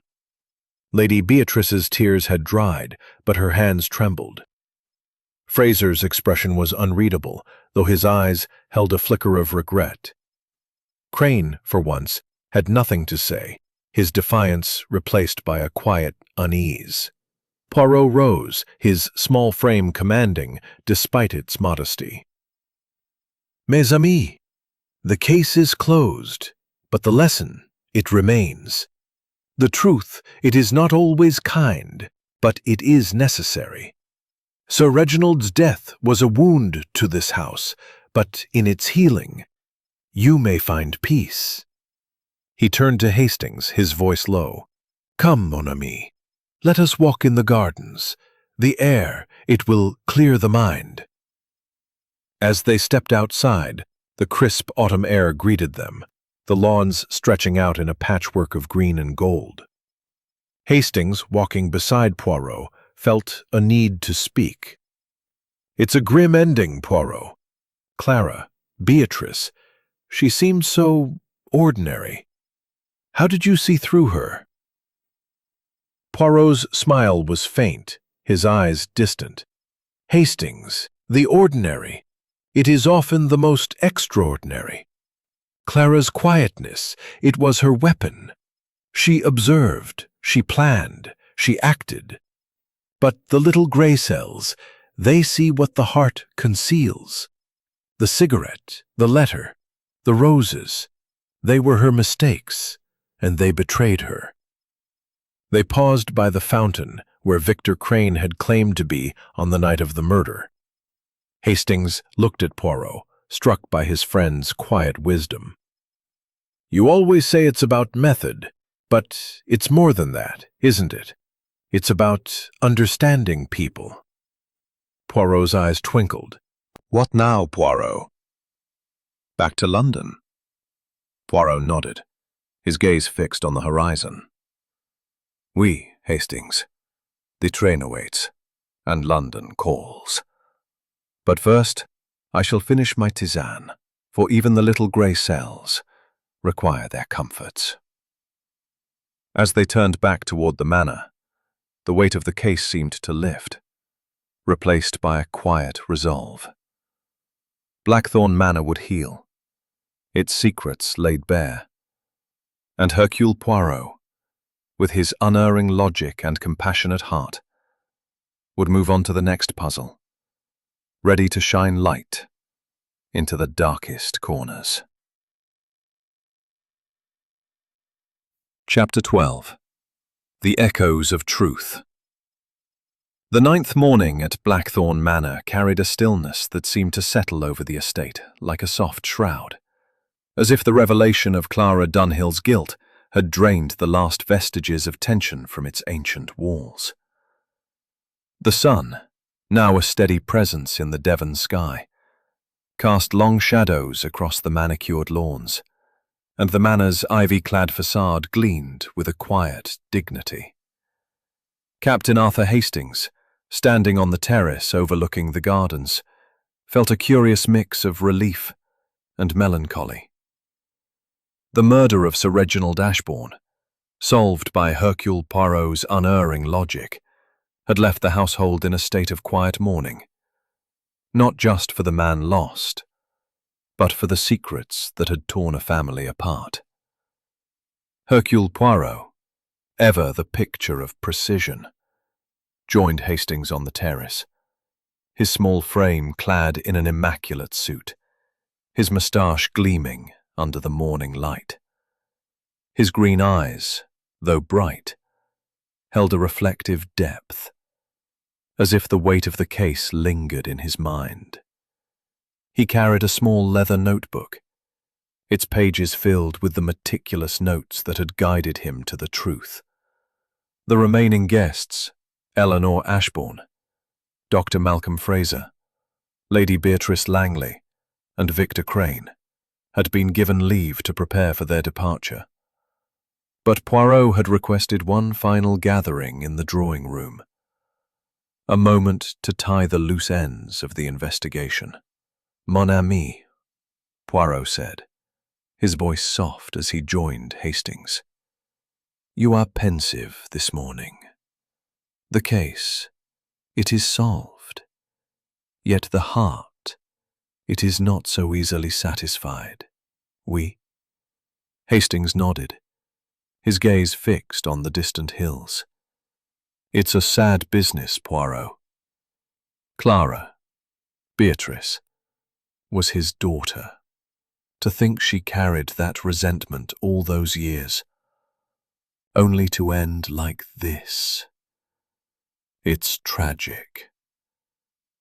Lady Beatrice's tears had dried, but her hands trembled. Fraser's expression was unreadable, though his eyes held a flicker of regret. Crane, for once, had nothing to say, his defiance replaced by a quiet unease. Poirot rose, his small frame commanding, despite its modesty. "Mes amis, the case is closed, but the lesson, it remains. The truth, it is not always kind, but it is necessary. Sir Reginald's death was a wound to this house, but in its healing, you may find peace." He turned to Hastings, his voice low. "Come, mon ami, let us walk in the gardens. The air, it will clear the mind." As they stepped outside, the crisp autumn air greeted them, the lawns stretching out in a patchwork of green and gold. Hastings, walking beside Poirot, felt a need to speak. "It's a grim ending, Poirot. Clara, Beatrice, she seemed so ordinary. How did you see through her?" Poirot's smile was faint, his eyes distant. "Hastings, the ordinary. It is often the most extraordinary. Clara's quietness, it was her weapon. She observed, she planned, she acted. But the little gray cells, they see what the heart conceals. The cigarette, the letter, the roses, they were her mistakes, and they betrayed her." They paused by the fountain where Victor Crane had claimed to be on the night of the murder. Hastings looked at Poirot, struck by his friend's quiet wisdom. "You always say it's about method, but it's more than that, isn't it? It's about understanding people." Poirot's eyes twinkled. "What now, Poirot?" "Back to London?" Poirot nodded, his gaze fixed on the horizon. "Oui, Hastings. The train awaits, and London calls. But first, I shall finish my tisane, for even the little grey cells require their comforts." As they turned back toward the manor, the weight of the case seemed to lift, replaced by a quiet resolve. Blackthorn Manor would heal, its secrets laid bare, and Hercule Poirot, with his unerring logic and compassionate heart, would move on to the next puzzle, ready to shine light into the darkest corners. Chapter 12. The Echoes of Truth. The 9th morning at Blackthorn Manor carried a stillness that seemed to settle over the estate like a soft shroud, as if the revelation of Clara Dunhill's guilt had drained the last vestiges of tension from its ancient walls. The sun, now a steady presence in the Devon sky, cast long shadows across the manicured lawns, and the manor's ivy-clad facade gleamed with a quiet dignity. Captain Arthur Hastings, standing on the terrace overlooking the gardens, felt a curious mix of relief and melancholy. The murder of Sir Reginald Ashbourne, solved by Hercule Poirot's unerring logic, had left the household in a state of quiet mourning, not just for the man lost, but for the secrets that had torn a family apart. Hercule Poirot, ever the picture of precision, joined Hastings on the terrace, his small frame clad in an immaculate suit, his moustache gleaming under the morning light. His green eyes, though bright, held a reflective depth, as if the weight of the case lingered in his mind. He carried a small leather notebook, its pages filled with the meticulous notes that had guided him to the truth. The remaining guests, Eleanor Ashbourne, Dr. Malcolm Fraser, Lady Beatrice Langley, and Victor Crane, had been given leave to prepare for their departure. But Poirot had requested one final gathering in the drawing-room, a moment to tie the loose ends of the investigation. "Mon ami," Poirot said, his voice soft as he joined Hastings. "You are pensive this morning. The case, it is solved. Yet the heart, it is not so easily satisfied. Oui, Hastings nodded, his gaze fixed on the distant hills. It's a sad business, Poirot. Clara, Beatrice, was his daughter. To think she carried that resentment all those years, only to end like this. It's tragic.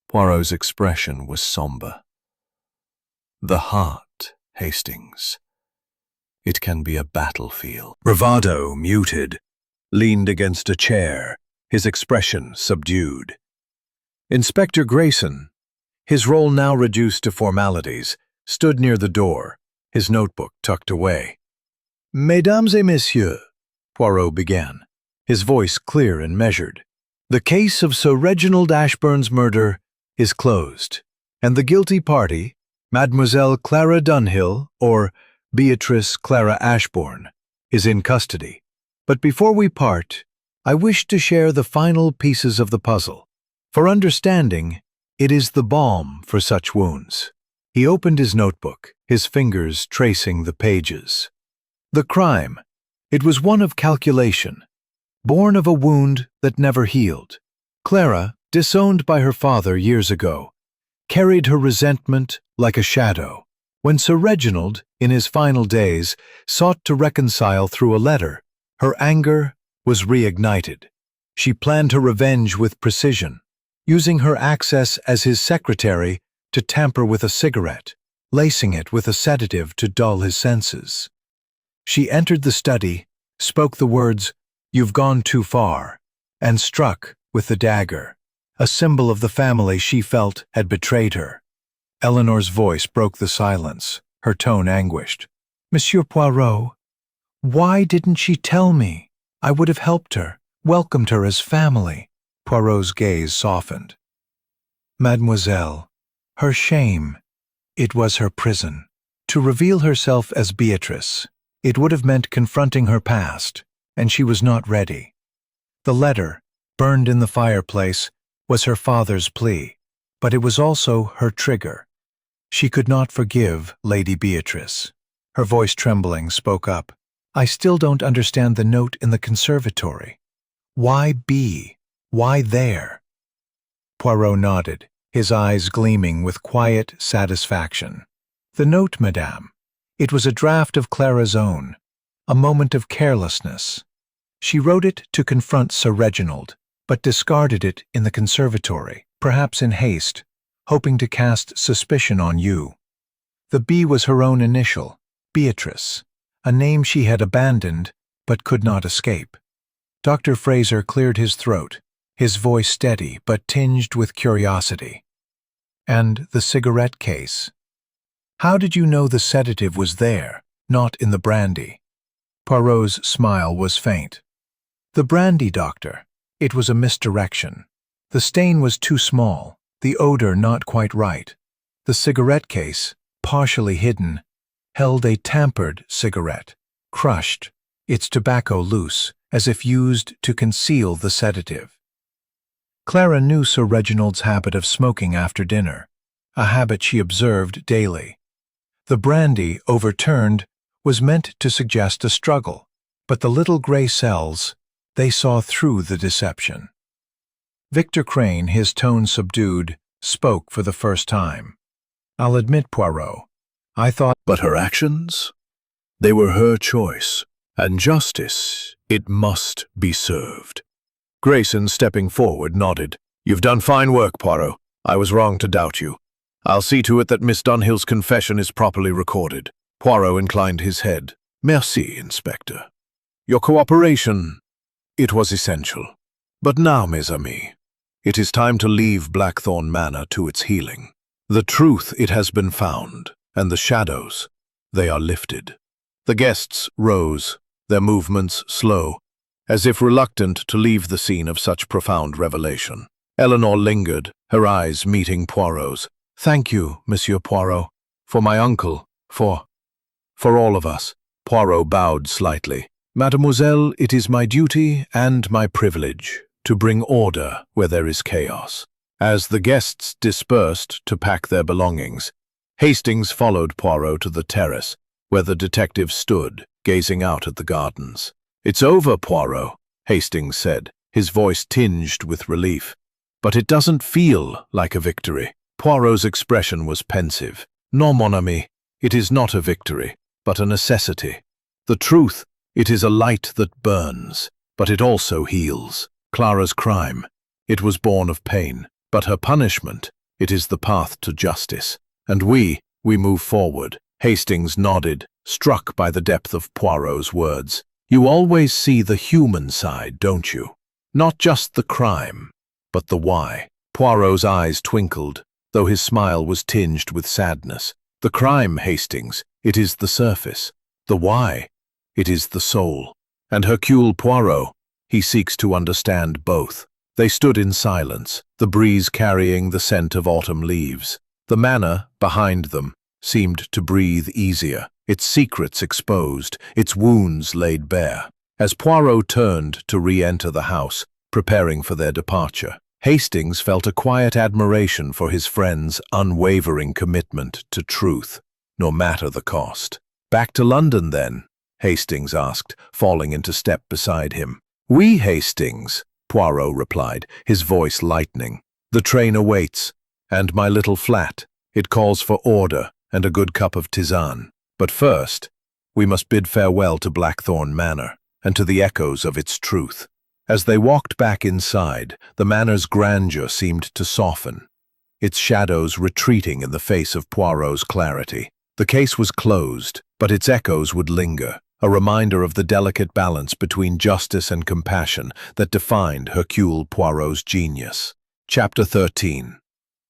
Poirot's expression was somber. The heart, Hastings. It can be a battlefield. Bravado, muted, leaned against a chair, his expression subdued. Inspector Grayson, his role now reduced to formalities, stood near the door, his notebook tucked away. Mesdames et messieurs, Poirot began, his voice clear and measured. The case of Sir Reginald Ashburn's murder is closed, and the guilty party, Mademoiselle Clara Dunhill, or Beatrice Clara Ashbourne, is in custody. But before we part, I wish to share the final pieces of the puzzle. For understanding, it is the balm for such wounds. He opened his notebook, his fingers tracing the pages. The crime, it was one of calculation, born of a wound that never healed. Clara, disowned by her father years ago, carried her resentment like a shadow. When Sir Reginald, in his final days, sought to reconcile through a letter, her anger was reignited. She planned her revenge with precision, using her access as his secretary to tamper with a cigarette, lacing it with a sedative to dull his senses. She entered the study, spoke the words, "You've gone too far," and struck with the dagger, a symbol of the family she felt had betrayed her. Eleanor's voice broke the silence, her tone anguished. "Monsieur Poirot, why didn't she tell me? I would have helped her, welcomed her as family." Poirot's gaze softened. "Mademoiselle, her shame, it was her prison. To reveal herself as Beatrice, it would have meant confronting her past, and she was not ready. The letter, burned in the fireplace, was her father's plea, but it was also her trigger. She could not forgive Lady Beatrice." Her voice trembling spoke up. "I still don't understand the note in the conservatory. Why B? Why there?" Poirot nodded, his eyes gleaming with quiet satisfaction. "The note, madame. It was a draft of Clara's own, a moment of carelessness. She wrote it to confront Sir Reginald, but discarded it in the conservatory, perhaps in haste, hoping to cast suspicion on you. The B was her own initial, Beatrice, a name she had abandoned but could not escape." Dr. Fraser cleared his throat, his voice steady but tinged with curiosity. "And the cigarette case? How did you know the sedative was there, not in the brandy?" Poirot's smile was faint. "The brandy, doctor. It was a misdirection. The stain was too small, the odor not quite right. The cigarette case, partially hidden, held a tampered cigarette, crushed, its tobacco loose, as if used to conceal the sedative. Clara knew Sir Reginald's habit of smoking after dinner, a habit she observed daily. The brandy, overturned, was meant to suggest a struggle, but the little gray cells, they saw through the deception." Victor Crane, his tone subdued, spoke for the first time. "I'll admit, Poirot, I thought—" But her actions? They were her choice, and justice, it must be served. Grayson, stepping forward, nodded. "You've done fine work, Poirot. I was wrong to doubt you. I'll see to it that Miss Dunhill's confession is properly recorded." Poirot inclined his head. "Merci, Inspector. Your cooperation, it was essential. But now, mes amis, it is time to leave Blackthorn Manor to its healing. The truth, it has been found, and the shadows, they are lifted." The guests rose, their movements slow, as if reluctant to leave the scene of such profound revelation. Eleanor lingered, her eyes meeting Poirot's. "Thank you, Monsieur Poirot, for my uncle, for all of us." Poirot bowed slightly. "Mademoiselle, it is my duty and my privilege to bring order where there is chaos." As the guests dispersed to pack their belongings, Hastings followed Poirot to the terrace, where the detective stood, gazing out at the gardens. "It's over, Poirot," Hastings said, his voice tinged with relief. "But it doesn't feel like a victory." Poirot's expression was pensive. "Non, mon ami, it is not a victory, but a necessity. The truth, it is a light that burns, but it also heals. Clara's crime, it was born of pain, but her punishment, it is the path to justice. And we move forward." Hastings nodded, struck by the depth of Poirot's words. "You always see the human side, don't you? Not just the crime, but the why." Poirot's eyes twinkled, though his smile was tinged with sadness. "The crime, Hastings, it is the surface. The why, it is the soul. And Hercule Poirot, he seeks to understand both." They stood in silence, the breeze carrying the scent of autumn leaves. The manor, behind them, seemed to breathe easier, its secrets exposed, its wounds laid bare. As Poirot turned to re-enter the house, preparing for their departure, Hastings felt a quiet admiration for his friend's unwavering commitment to truth, no matter the cost. "Back to London, then?" Hastings asked, falling into step beside him. "Oui, Hastings," Poirot replied, his voice lightening. "The train awaits, and my little flat. It calls for order and a good cup of tisane. But first, we must bid farewell to Blackthorn Manor and to the echoes of its truth." As they walked back inside, the manor's grandeur seemed to soften, its shadows retreating in the face of Poirot's clarity. The case was closed, but its echoes would linger, a reminder of the delicate balance between justice and compassion that defined Hercule Poirot's genius. Chapter 13.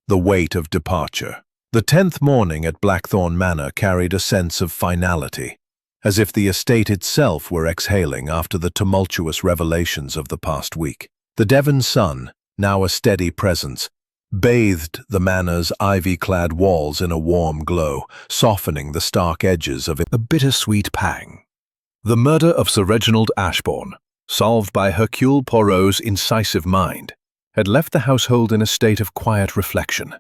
The Weight of Departure. The 10th morning at Blackthorn Manor carried a sense of finality, as if the estate itself were exhaling after the tumultuous revelations of the past week. The Devon sun, now a steady presence, bathed the manor's ivy-clad walls in a warm glow, softening the stark edges of a bittersweet pang. The murder of Sir Reginald Ashbourne, solved by Hercule Poirot's incisive mind, had left the household in a state of quiet reflection,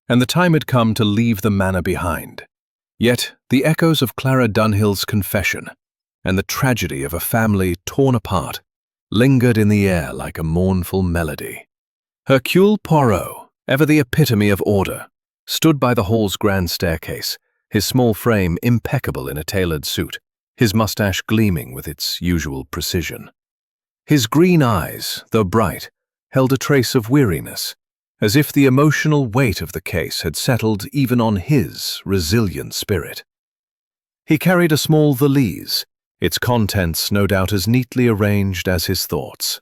and the time had come to leave the manor behind. Yet the echoes of Clara Dunhill's confession and the tragedy of a family torn apart lingered in the air like a mournful melody. Hercule Poirot, ever the epitome of order, stood by the hall's grand staircase, his small frame impeccable in a tailored suit, his mustache gleaming with its usual precision. His green eyes, though bright, held a trace of weariness, as if the emotional weight of the case had settled even on his resilient spirit. He carried a small valise, its contents no doubt as neatly arranged as his thoughts.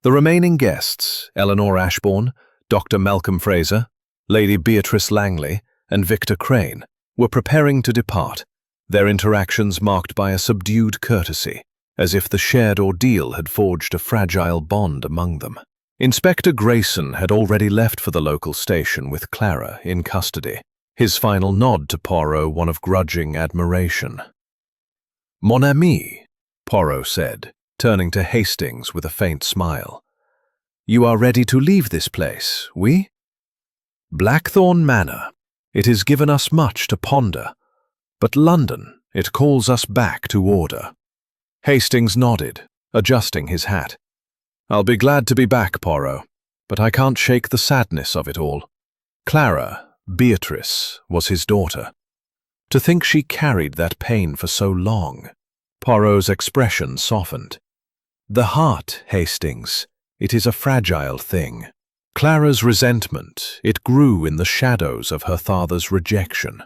The remaining guests, Eleanor Ashbourne, Dr. Malcolm Fraser, Lady Beatrice Langley, and Victor Crane, were preparing to depart, their interactions marked by a subdued courtesy, as if the shared ordeal had forged a fragile bond among them. Inspector Grayson had already left for the local station with Clara in custody, his final nod to Poirot one of grudging admiration. "Mon ami," Poirot said, turning to Hastings with a faint smile. "You are ready to leave this place, oui? Blackthorn Manor, it has given us much to ponder, but London, it calls us back to order." Hastings nodded, adjusting his hat. "I'll be glad to be back, Poirot, but I can't shake the sadness of it all." Clara, Beatrice, was his daughter. To think she carried that pain for so long. Poirot's expression softened. "The heart, Hastings, it is a fragile thing." Clara's resentment, it grew in the shadows of her father's rejection.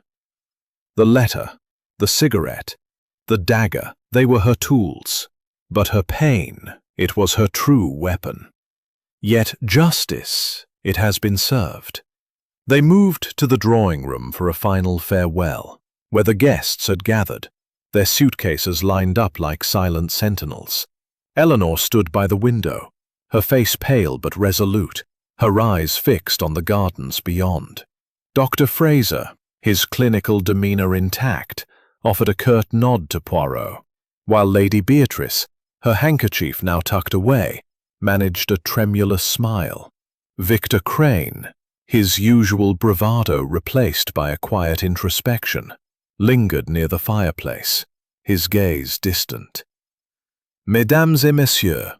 The letter, the cigarette, the dagger, they were her tools, but her pain, it was her true weapon. Yet justice, it has been served. They moved to the drawing room for a final farewell, where the guests had gathered, their suitcases lined up like silent sentinels. Eleanor stood by the window, her face pale but resolute, her eyes fixed on the gardens beyond. Dr. Fraser, his clinical demeanor intact, offered a curt nod to Poirot, while Lady Beatrice, her handkerchief now tucked away, managed a tremulous smile. Victor Crane, his usual bravado replaced by a quiet introspection, lingered near the fireplace, his gaze distant. "Mesdames et messieurs,"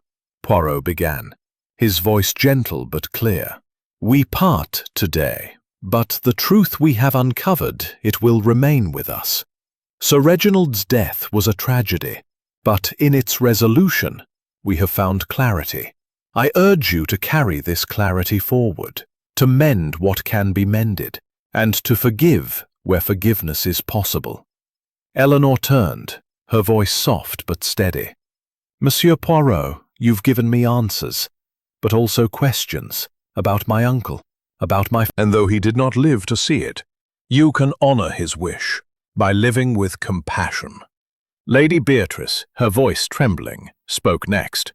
Poirot began, his voice gentle but clear, "we part today, but the truth we have uncovered, it will remain with us. Sir Reginald's death was a tragedy, but in its resolution, we have found clarity. I urge you to carry this clarity forward, to mend what can be mended, and to forgive where forgiveness is possible." Eleanor turned, her voice soft but steady. "Monsieur Poirot, you've given me answers, but also questions about my uncle, about my... And though he did not live to see it, you can honor his wish by living with compassion." Lady Beatrice, her voice trembling, spoke next.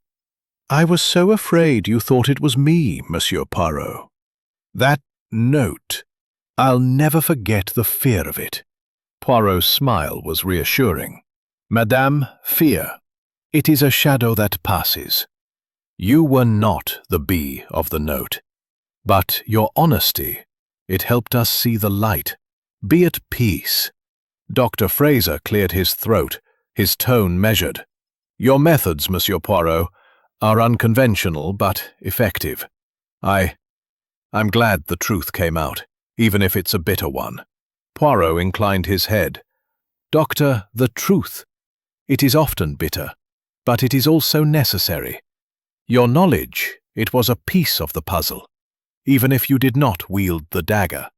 "I was so afraid you thought it was me, Monsieur Poirot. That note, I'll never forget the fear of it." Poirot's smile was reassuring. "Madame, fear. It is a shadow that passes. You were not the bee of the note, but your honesty, it helped us see the light. Be at peace." Dr. Fraser cleared his throat, his tone measured. "Your methods, Monsieur Poirot, are unconventional but effective. I'm glad the truth came out, even if it's a bitter one." Poirot inclined his head. "Doctor, the truth. It is often bitter, but it is also necessary. Your knowledge, it was a piece of the puzzle, even if you did not wield the dagger."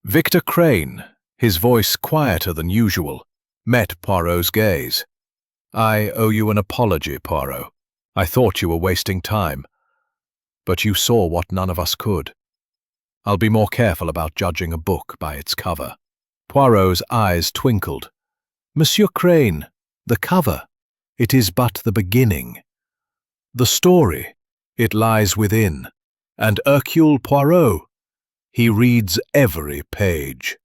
Victor Crane, his voice quieter than usual, met Poirot's gaze. "I owe you an apology, Poirot. I thought you were wasting time, but you saw what none of us could. I'll be more careful about judging a book by its cover." Poirot's eyes twinkled. "Monsieur Crane, the cover, it is but the beginning. The story, it lies within, and Hercule Poirot, he reads every page."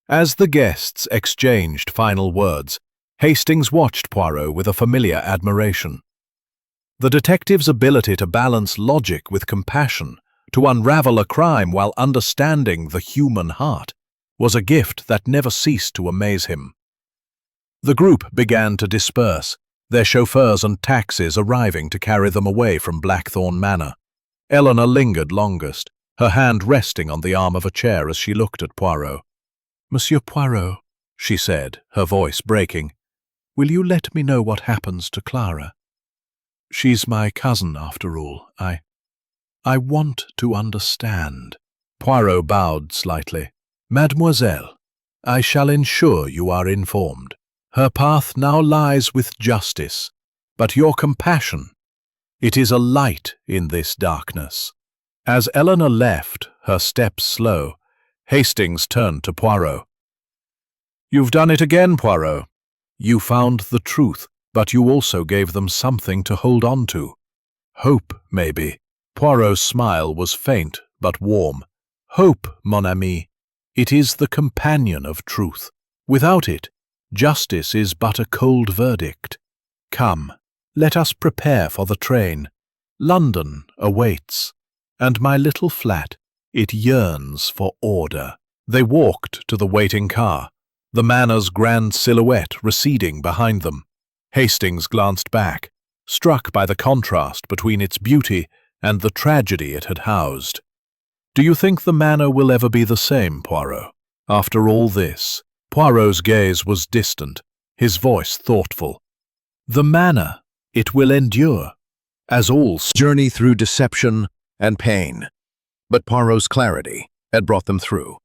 As the guests exchanged final words, Hastings watched Poirot with a familiar admiration. The detective's ability to balance logic with compassion, to unravel a crime while understanding the human heart, was a gift that never ceased to amaze him. The group began to disperse, their chauffeurs and taxis arriving to carry them away from Blackthorn Manor. Eleanor lingered longest, her hand resting on the arm of a chair as she looked at Poirot. "Monsieur Poirot," she said, her voice breaking, "will you let me know what happens to Clara? She's my cousin, after all. I want to understand." Poirot bowed slightly. "Mademoiselle, I shall ensure you are informed. Her path now lies with justice, but your compassion, it is a light in this darkness." As Eleanor left, her steps slow, Hastings turned to Poirot. "You've done it again, Poirot. You found the truth, but you also gave them something to hold on to. Hope, maybe." Poirot's smile was faint but warm. "Hope, mon ami. It is the companion of truth. Without it, justice is but a cold verdict. Come, let us prepare for the train. London awaits, and my little flat, it yearns for order." They walked to the waiting car, the manor's grand silhouette receding behind them. Hastings glanced back, struck by the contrast between its beauty and the tragedy it had housed. "Do you think the manor will ever be the same, Poirot? After all this?" Poirot's gaze was distant, his voice thoughtful. "The manor, it will endure, as all journey through deception and pain." But Poirot's clarity had brought them through.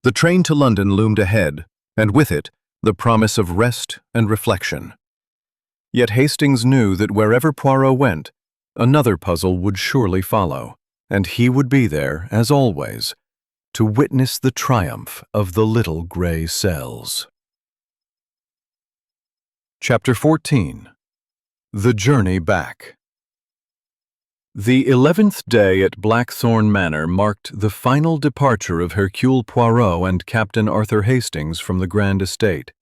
The train to London loomed ahead, and with it, the promise of rest and reflection. Yet Hastings knew that wherever Poirot went, another puzzle would surely follow, and he would be there, as always, to witness the triumph of the little gray cells. Chapter 14. The Journey Back. The 11th day at Blackthorn Manor marked the final departure of Hercule Poirot and Captain Arthur Hastings from the grand estate,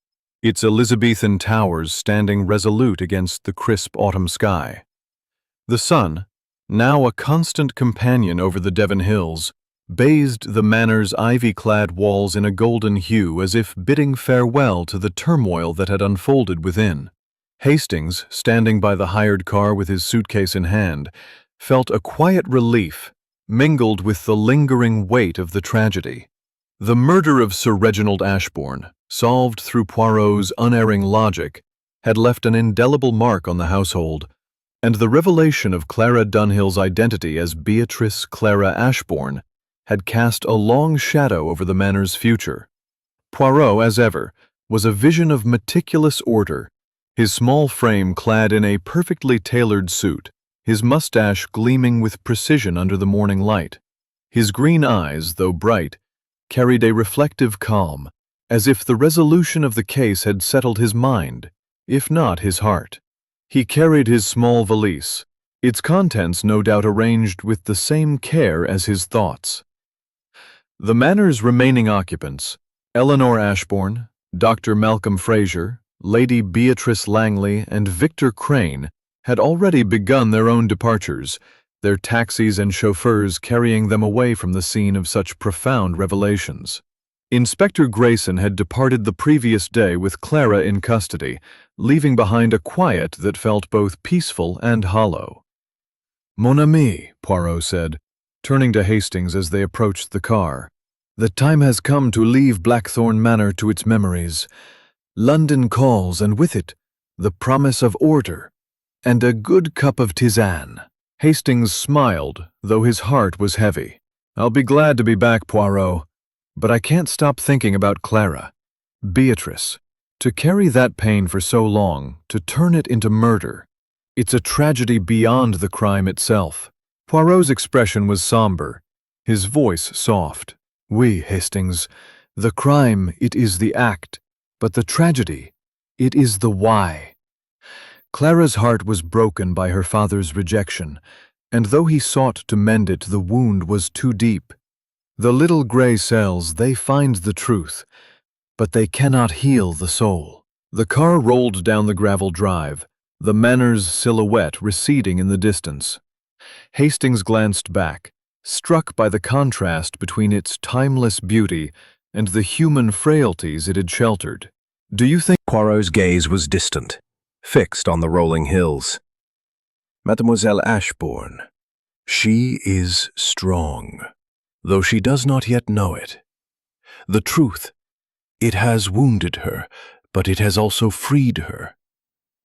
its Elizabethan towers standing resolute against the crisp autumn sky. The sun, now a constant companion over the Devon hills, bathed the manor's ivy-clad walls in a golden hue as if bidding farewell to the turmoil that had unfolded within. Hastings, standing by the hired car with his suitcase in hand, felt a quiet relief mingled with the lingering weight of the tragedy. The murder of Sir Reginald Ashbourne, solved through Poirot's unerring logic, had left an indelible mark on the household, and the revelation of Clara Dunhill's identity as Beatrice Clara Ashbourne had cast a long shadow over the manor's future. Poirot, as ever, was a vision of meticulous order, his small frame clad in a perfectly tailored suit, his mustache gleaming with precision under the morning light. His green eyes, though bright, carried a reflective calm, as if the resolution of the case had settled his mind, if not his heart. He carried his small valise, its contents no doubt arranged with the same care as his thoughts. The manor's remaining occupants, Eleanor Ashbourne, Dr. Malcolm Fraser, Lady Beatrice Langley, and Victor Crane, had already begun their own departures, their taxis and chauffeurs carrying them away from the scene of such profound revelations. Inspector Grayson had departed the previous day with Clara in custody, leaving behind a quiet that felt both peaceful and hollow. "Mon ami," Poirot said, turning to Hastings as they approached the car, "the time has come to leave Blackthorn Manor to its memories. London calls, and with it, the promise of order, and a good cup of tisane." Hastings smiled, though his heart was heavy. "I'll be glad to be back, Poirot, but I can't stop thinking about Clara. Beatrice. To carry that pain for so long, to turn it into murder. It's a tragedy beyond the crime itself." Poirot's expression was somber, his voice soft. "Oui, Hastings, the crime, it is the act, but the tragedy, it is the why." Clara's heart was broken by her father's rejection, and though he sought to mend it, the wound was too deep. The little gray cells, they find the truth, but they cannot heal the soul. The car rolled down the gravel drive, the manor's silhouette receding in the distance. Hastings glanced back, struck by the contrast between its timeless beauty and the human frailties it had sheltered. "Do you think—" Poirot's gaze was distant, fixed on the rolling hills. "Mademoiselle Ashbourne. She is strong, though she does not yet know it. The truth, it has wounded her, but it has also freed her.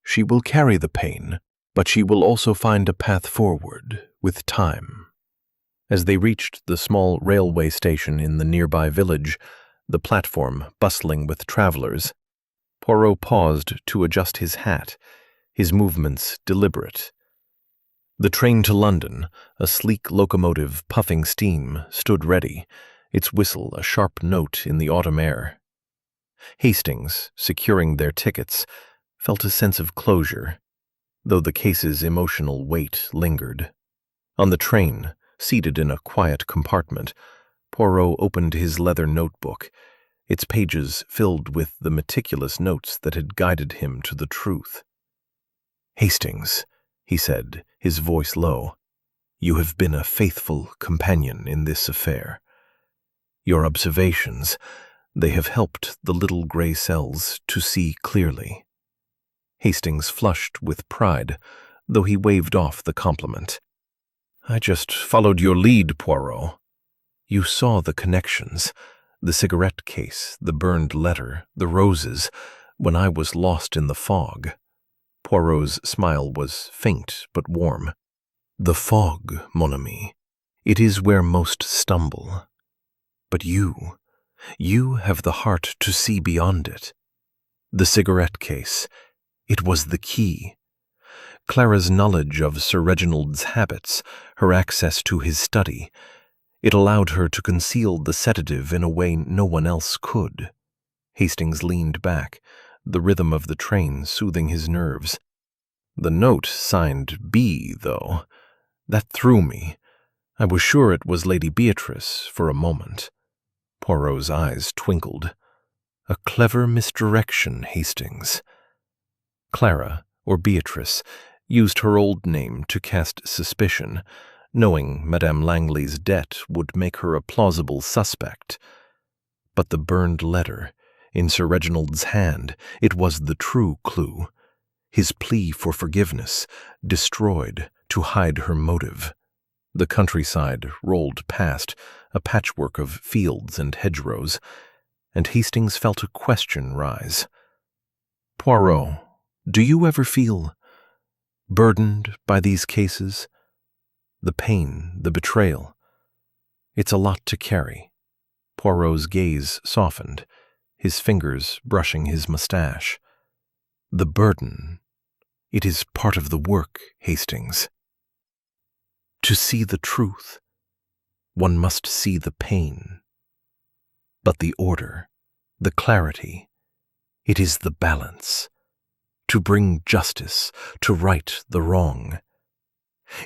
She will carry the pain, but she will also find a path forward with time." As they reached the small railway station in the nearby village, the platform bustling with travelers, Poirot paused to adjust his hat, his movements deliberate. The train to London, a sleek locomotive puffing steam, stood ready, its whistle a sharp note in the autumn air. Hastings, securing their tickets, felt a sense of closure, though the case's emotional weight lingered. On the train, seated in a quiet compartment, Poirot opened his leather notebook, its pages filled with the meticulous notes that had guided him to the truth. "Hastings," he said, his voice low, "you have been a faithful companion in this affair. Your observations, they have helped the little gray cells to see clearly." Hastings flushed with pride, though he waved off the compliment. "I just followed your lead, Poirot. You saw the connections, the cigarette case, the burned letter, the roses, when I was lost in the fog." Poirot's smile was faint but warm. "The fog, mon ami, it is where most stumble. But you have the heart to see beyond it. The cigarette case, it was the key. Clara's knowledge of Sir Reginald's habits, her access to his study, it allowed her to conceal the sedative in a way no one else could." Hastings leaned back, the rhythm of the train soothing his nerves. "The note signed B, though. That threw me. I was sure it was Lady Beatrice for a moment." Poirot's eyes twinkled. "A clever misdirection, Hastings." Clara, or Beatrice, used her old name to cast suspicion, knowing Madame Langley's debt would make her a plausible suspect. But the burned letter, in Sir Reginald's hand, it was the true clue. His plea for forgiveness, destroyed to hide her motive. The countryside rolled past, a patchwork of fields and hedgerows, and Hastings felt a question rise. "Poirot, do you ever feel burdened by these cases? The pain, the betrayal. It's a lot to carry." Poirot's gaze softened, his fingers brushing his mustache. "The burden. It is part of the work, Hastings. To see the truth, one must see the pain. But the order, the clarity, it is the balance. To bring justice, to right the wrong.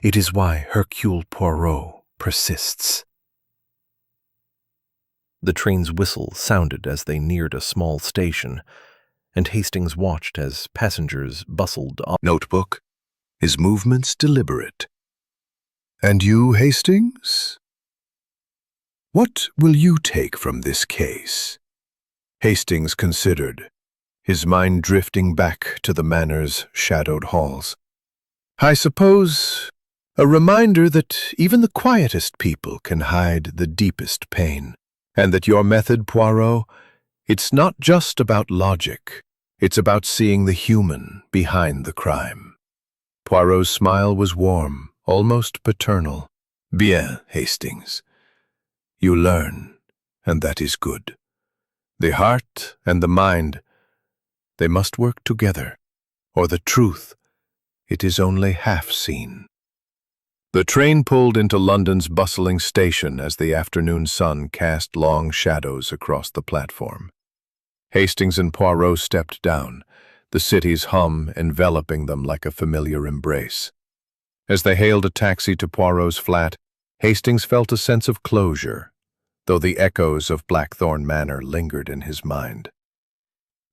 It is why Hercule Poirot persists." The train's whistle sounded as they neared a small station, and Hastings watched as passengers bustled off. Notebook, his movements deliberate. "And you, Hastings? What will you take from this case?" Hastings considered, his mind drifting back to the manor's shadowed halls. "I suppose a reminder that even the quietest people can hide the deepest pain, and that your method, Poirot, it's not just about logic, it's about seeing the human behind the crime." Poirot's smile was warm, almost paternal. "Bien, Hastings. You learn, and that is good. The heart and the mind, they must work together, or the truth, it is only half seen." The train pulled into London's bustling station as the afternoon sun cast long shadows across the platform. Hastings and Poirot stepped down, the city's hum enveloping them like a familiar embrace. As they hailed a taxi to Poirot's flat, Hastings felt a sense of closure, though the echoes of Blackthorn Manor lingered in his mind.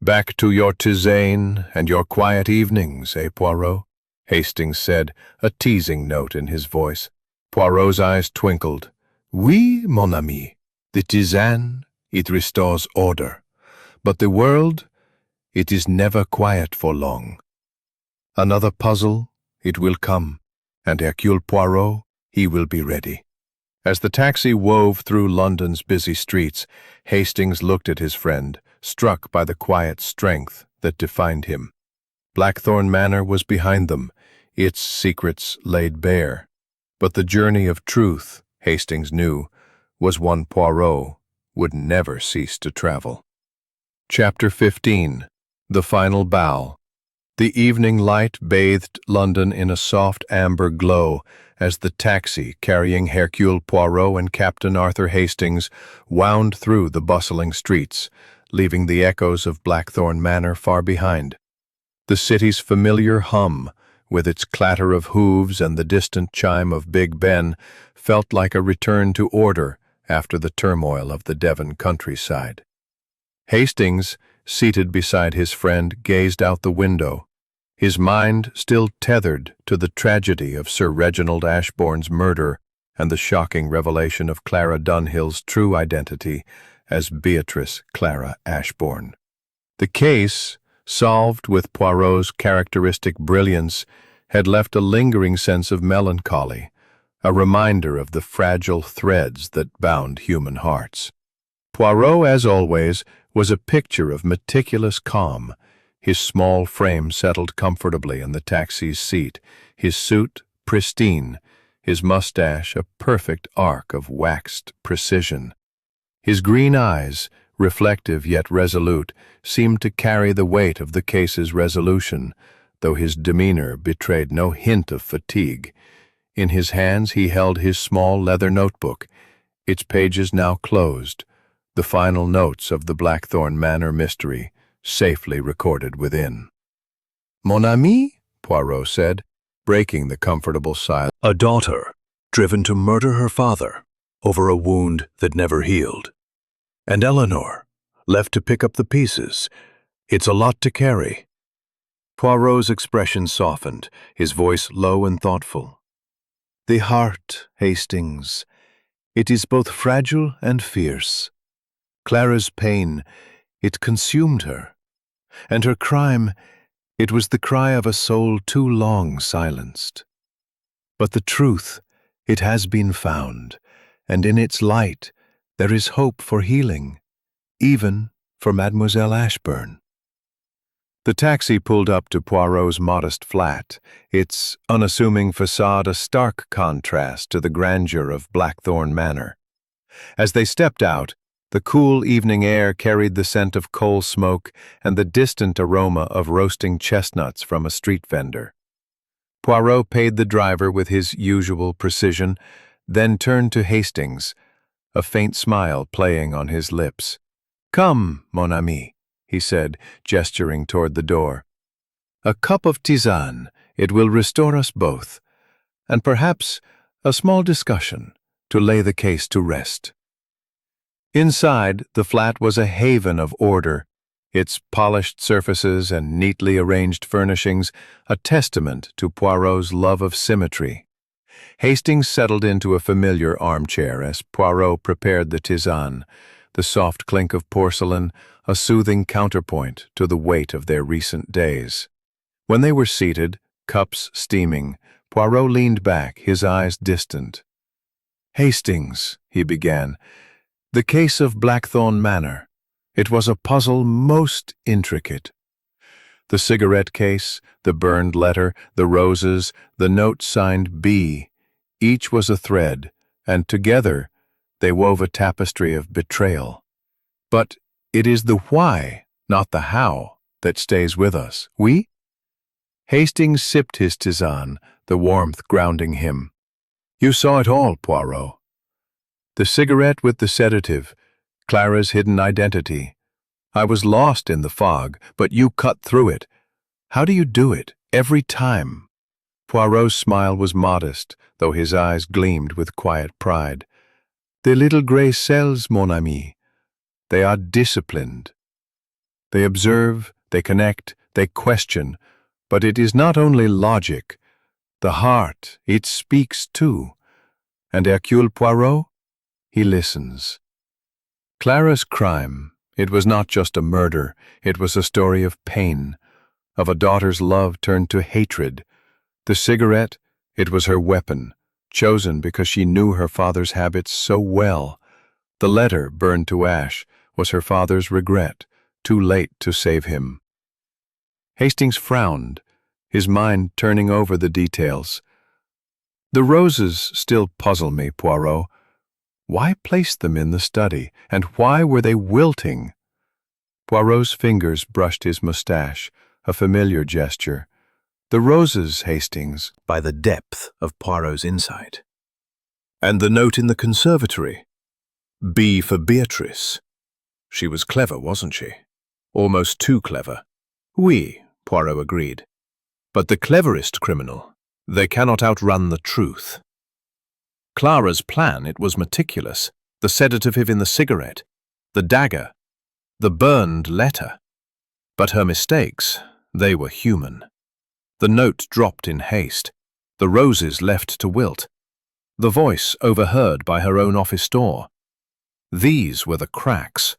"Back to your tisane and your quiet evenings, eh, Poirot?" Hastings said, a teasing note in his voice. Poirot's eyes twinkled. "Oui, mon ami. The tisane, it restores order. But the world, it is never quiet for long. Another puzzle, it will come, and Hercule Poirot, he will be ready." As the taxi wove through London's busy streets, Hastings looked at his friend, struck by the quiet strength that defined him. Blackthorn Manor was behind them, its secrets laid bare. But the journey of truth, Hastings knew, was one Poirot would never cease to travel. Chapter 15. The Final Bow. The evening light bathed London in a soft amber glow as the taxi carrying Hercule Poirot and Captain Arthur Hastings wound through the bustling streets, leaving the echoes of Blackthorn Manor far behind. The city's familiar hum, with its clatter of hooves and the distant chime of Big Ben, felt like a return to order after the turmoil of the Devon countryside. Hastings, seated beside his friend, gazed out the window, his mind still tethered to the tragedy of Sir Reginald Ashbourne's murder and the shocking revelation of Clara Dunhill's true identity as Beatrice Clara Ashbourne. The case, solved with Poirot's characteristic brilliance, had left a lingering sense of melancholy, a reminder of the fragile threads that bound human hearts. Poirot, as always, was a picture of meticulous calm, his small frame settled comfortably in the taxi's seat, his suit pristine, his mustache a perfect arc of waxed precision. His green eyes, reflective yet resolute, seemed to carry the weight of the case's resolution, though his demeanor betrayed no hint of fatigue. In his hands he held his small leather notebook, its pages now closed, the final notes of the Blackthorn Manor mystery safely recorded within. "Mon ami," Poirot said, breaking the comfortable silence. A daughter, driven to murder her father over a wound that never healed. And Eleanor, left to pick up the pieces. It's a lot to carry. Poirot's expression softened, his voice low and thoughtful. The heart, Hastings. It is both fragile and fierce. Clara's pain, it consumed her. And her crime, it was the cry of a soul too long silenced. But the truth, it has been found, and in its light there is hope for healing, even for Mademoiselle Ashburn. The taxi pulled up to Poirot's modest flat, its unassuming facade a stark contrast to the grandeur of Blackthorn Manor. As they stepped out, the cool evening air carried the scent of coal smoke and the distant aroma of roasting chestnuts from a street vendor. Poirot paid the driver with his usual precision, then turned to Hastings, a faint smile playing on his lips. "Come, mon ami," he said, gesturing toward the door. "A cup of tisane, it will restore us both, and perhaps a small discussion to lay the case to rest." Inside, the flat was a haven of order, its polished surfaces and neatly arranged furnishings a testament to Poirot's love of symmetry. Hastings settled into a familiar armchair as Poirot prepared the tisane, the soft clink of porcelain a soothing counterpoint to the weight of their recent days. When they were seated, cups steaming, Poirot leaned back, his eyes distant. "Hastings," he began, "the case of Blackthorn Manor. It was a puzzle most intricate. The cigarette case, the burned letter, the roses, the note signed B, each was a thread, and together they wove a tapestry of betrayal. But it is the why, not the how, that stays with us. Oui?" Hastings sipped his tisane, the warmth grounding him. "You saw it all, Poirot. The cigarette with the sedative, Clara's hidden identity. I was lost in the fog, but you cut through it. How do you do it, every time?" Poirot's smile was modest, though his eyes gleamed with quiet pride. "The little grey cells, mon ami. They are disciplined. They observe, they connect, they question, but it is not only logic. The heart, it speaks too. And Hercule Poirot? He listens. Clara's crime, it was not just a murder, it was a story of pain, of a daughter's love turned to hatred. The cigarette, it was her weapon, chosen because she knew her father's habits so well. The letter, burned to ash, was her father's regret, too late to save him. Hastings frowned, his mind turning over the details. "The roses still puzzle me, Poirot. Why place them in the study, and why were they wilting?" Poirot's fingers brushed his mustache, a familiar gesture. "The roses, Hastings," by the depth of Poirot's insight. "And the note in the conservatory? B for Beatrice. She was clever, wasn't she? Almost too clever." "Oui," Poirot agreed. "But the cleverest criminal, they cannot outrun the truth. Clara's plan, it was meticulous. The sedative in the cigarette, the dagger, the burned letter. But her mistakes, they were human. The note dropped in haste, the roses left to wilt, the voice overheard by her own office door. These were the cracks,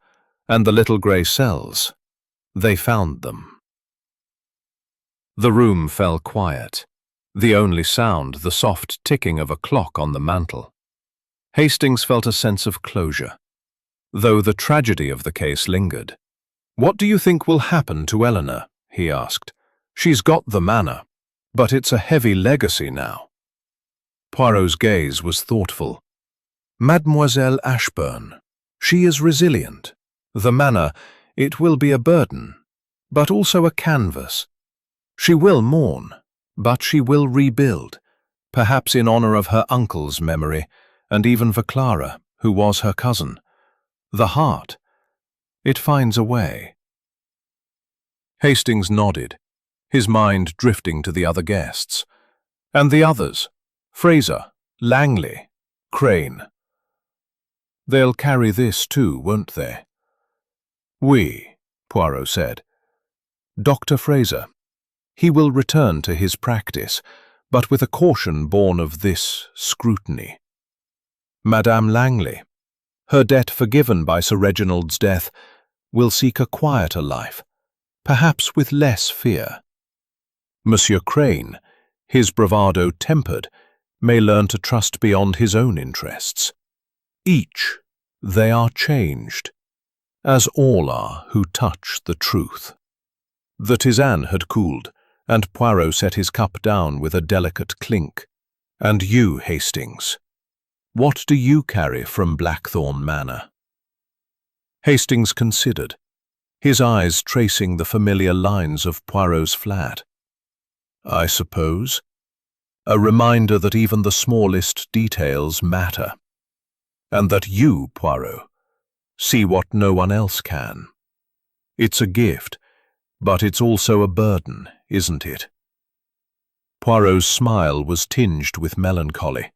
and the little grey cells. They found them." The room fell quiet, the only sound the soft ticking of a clock on the mantel. Hastings felt a sense of closure, though the tragedy of the case lingered. "What do you think will happen to Eleanor?" he asked. "She's got the manor, but it's a heavy legacy now." Poirot's gaze was thoughtful. "Mademoiselle Ashburn, she is resilient. The manor, it will be a burden, but also a canvas. She will mourn, but she will rebuild, perhaps in honor of her uncle's memory, and even for Clara, who was her cousin. The heart, it finds a way." Hastings nodded, his mind drifting to the other guests. "And the others? Fraser, Langley, Crane. They'll carry this too, won't they?" "Oui," Poirot said. "Dr. Fraser. He will return to his practice, but with a caution born of this scrutiny. Madame Langley, her debt forgiven by Sir Reginald's death, will seek a quieter life, perhaps with less fear. Monsieur Crane, his bravado tempered, may learn to trust beyond his own interests. Each, they are changed, as all are who touch the truth. The tisane had cooled, and Poirot set his cup down with a delicate clink. And you, Hastings, what do you carry from Blackthorn Manor? Hastings considered, his eyes tracing the familiar lines of Poirot's flat. I suppose, a reminder that even the smallest details matter, and that you, Poirot, see what no one else can. It's a gift, but it's also a burden, isn't it? Poirot's smile was tinged with melancholy.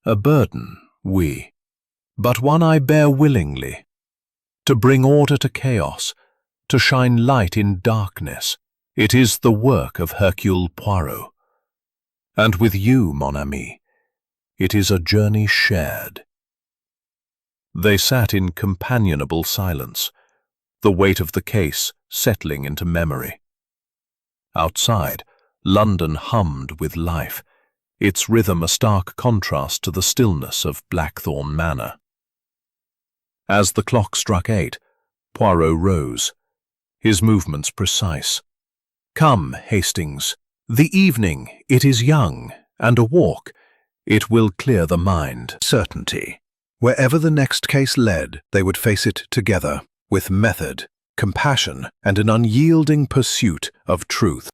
A burden, oui, but one I bear willingly, to bring order to chaos, to shine light in darkness. It is the work of Hercule Poirot. And with you, mon ami, it is a journey shared. They sat in companionable silence, the weight of the case settling into memory. Outside, London hummed with life, its rhythm a stark contrast to the stillness of Blackthorn Manor. As the clock struck 8, Poirot rose, his movements precise. Come, Hastings, the evening, it is young, and a walk, it will clear the mind. Certainty. Wherever the next case led, they would face it together, with method, compassion, and an unyielding pursuit of truth.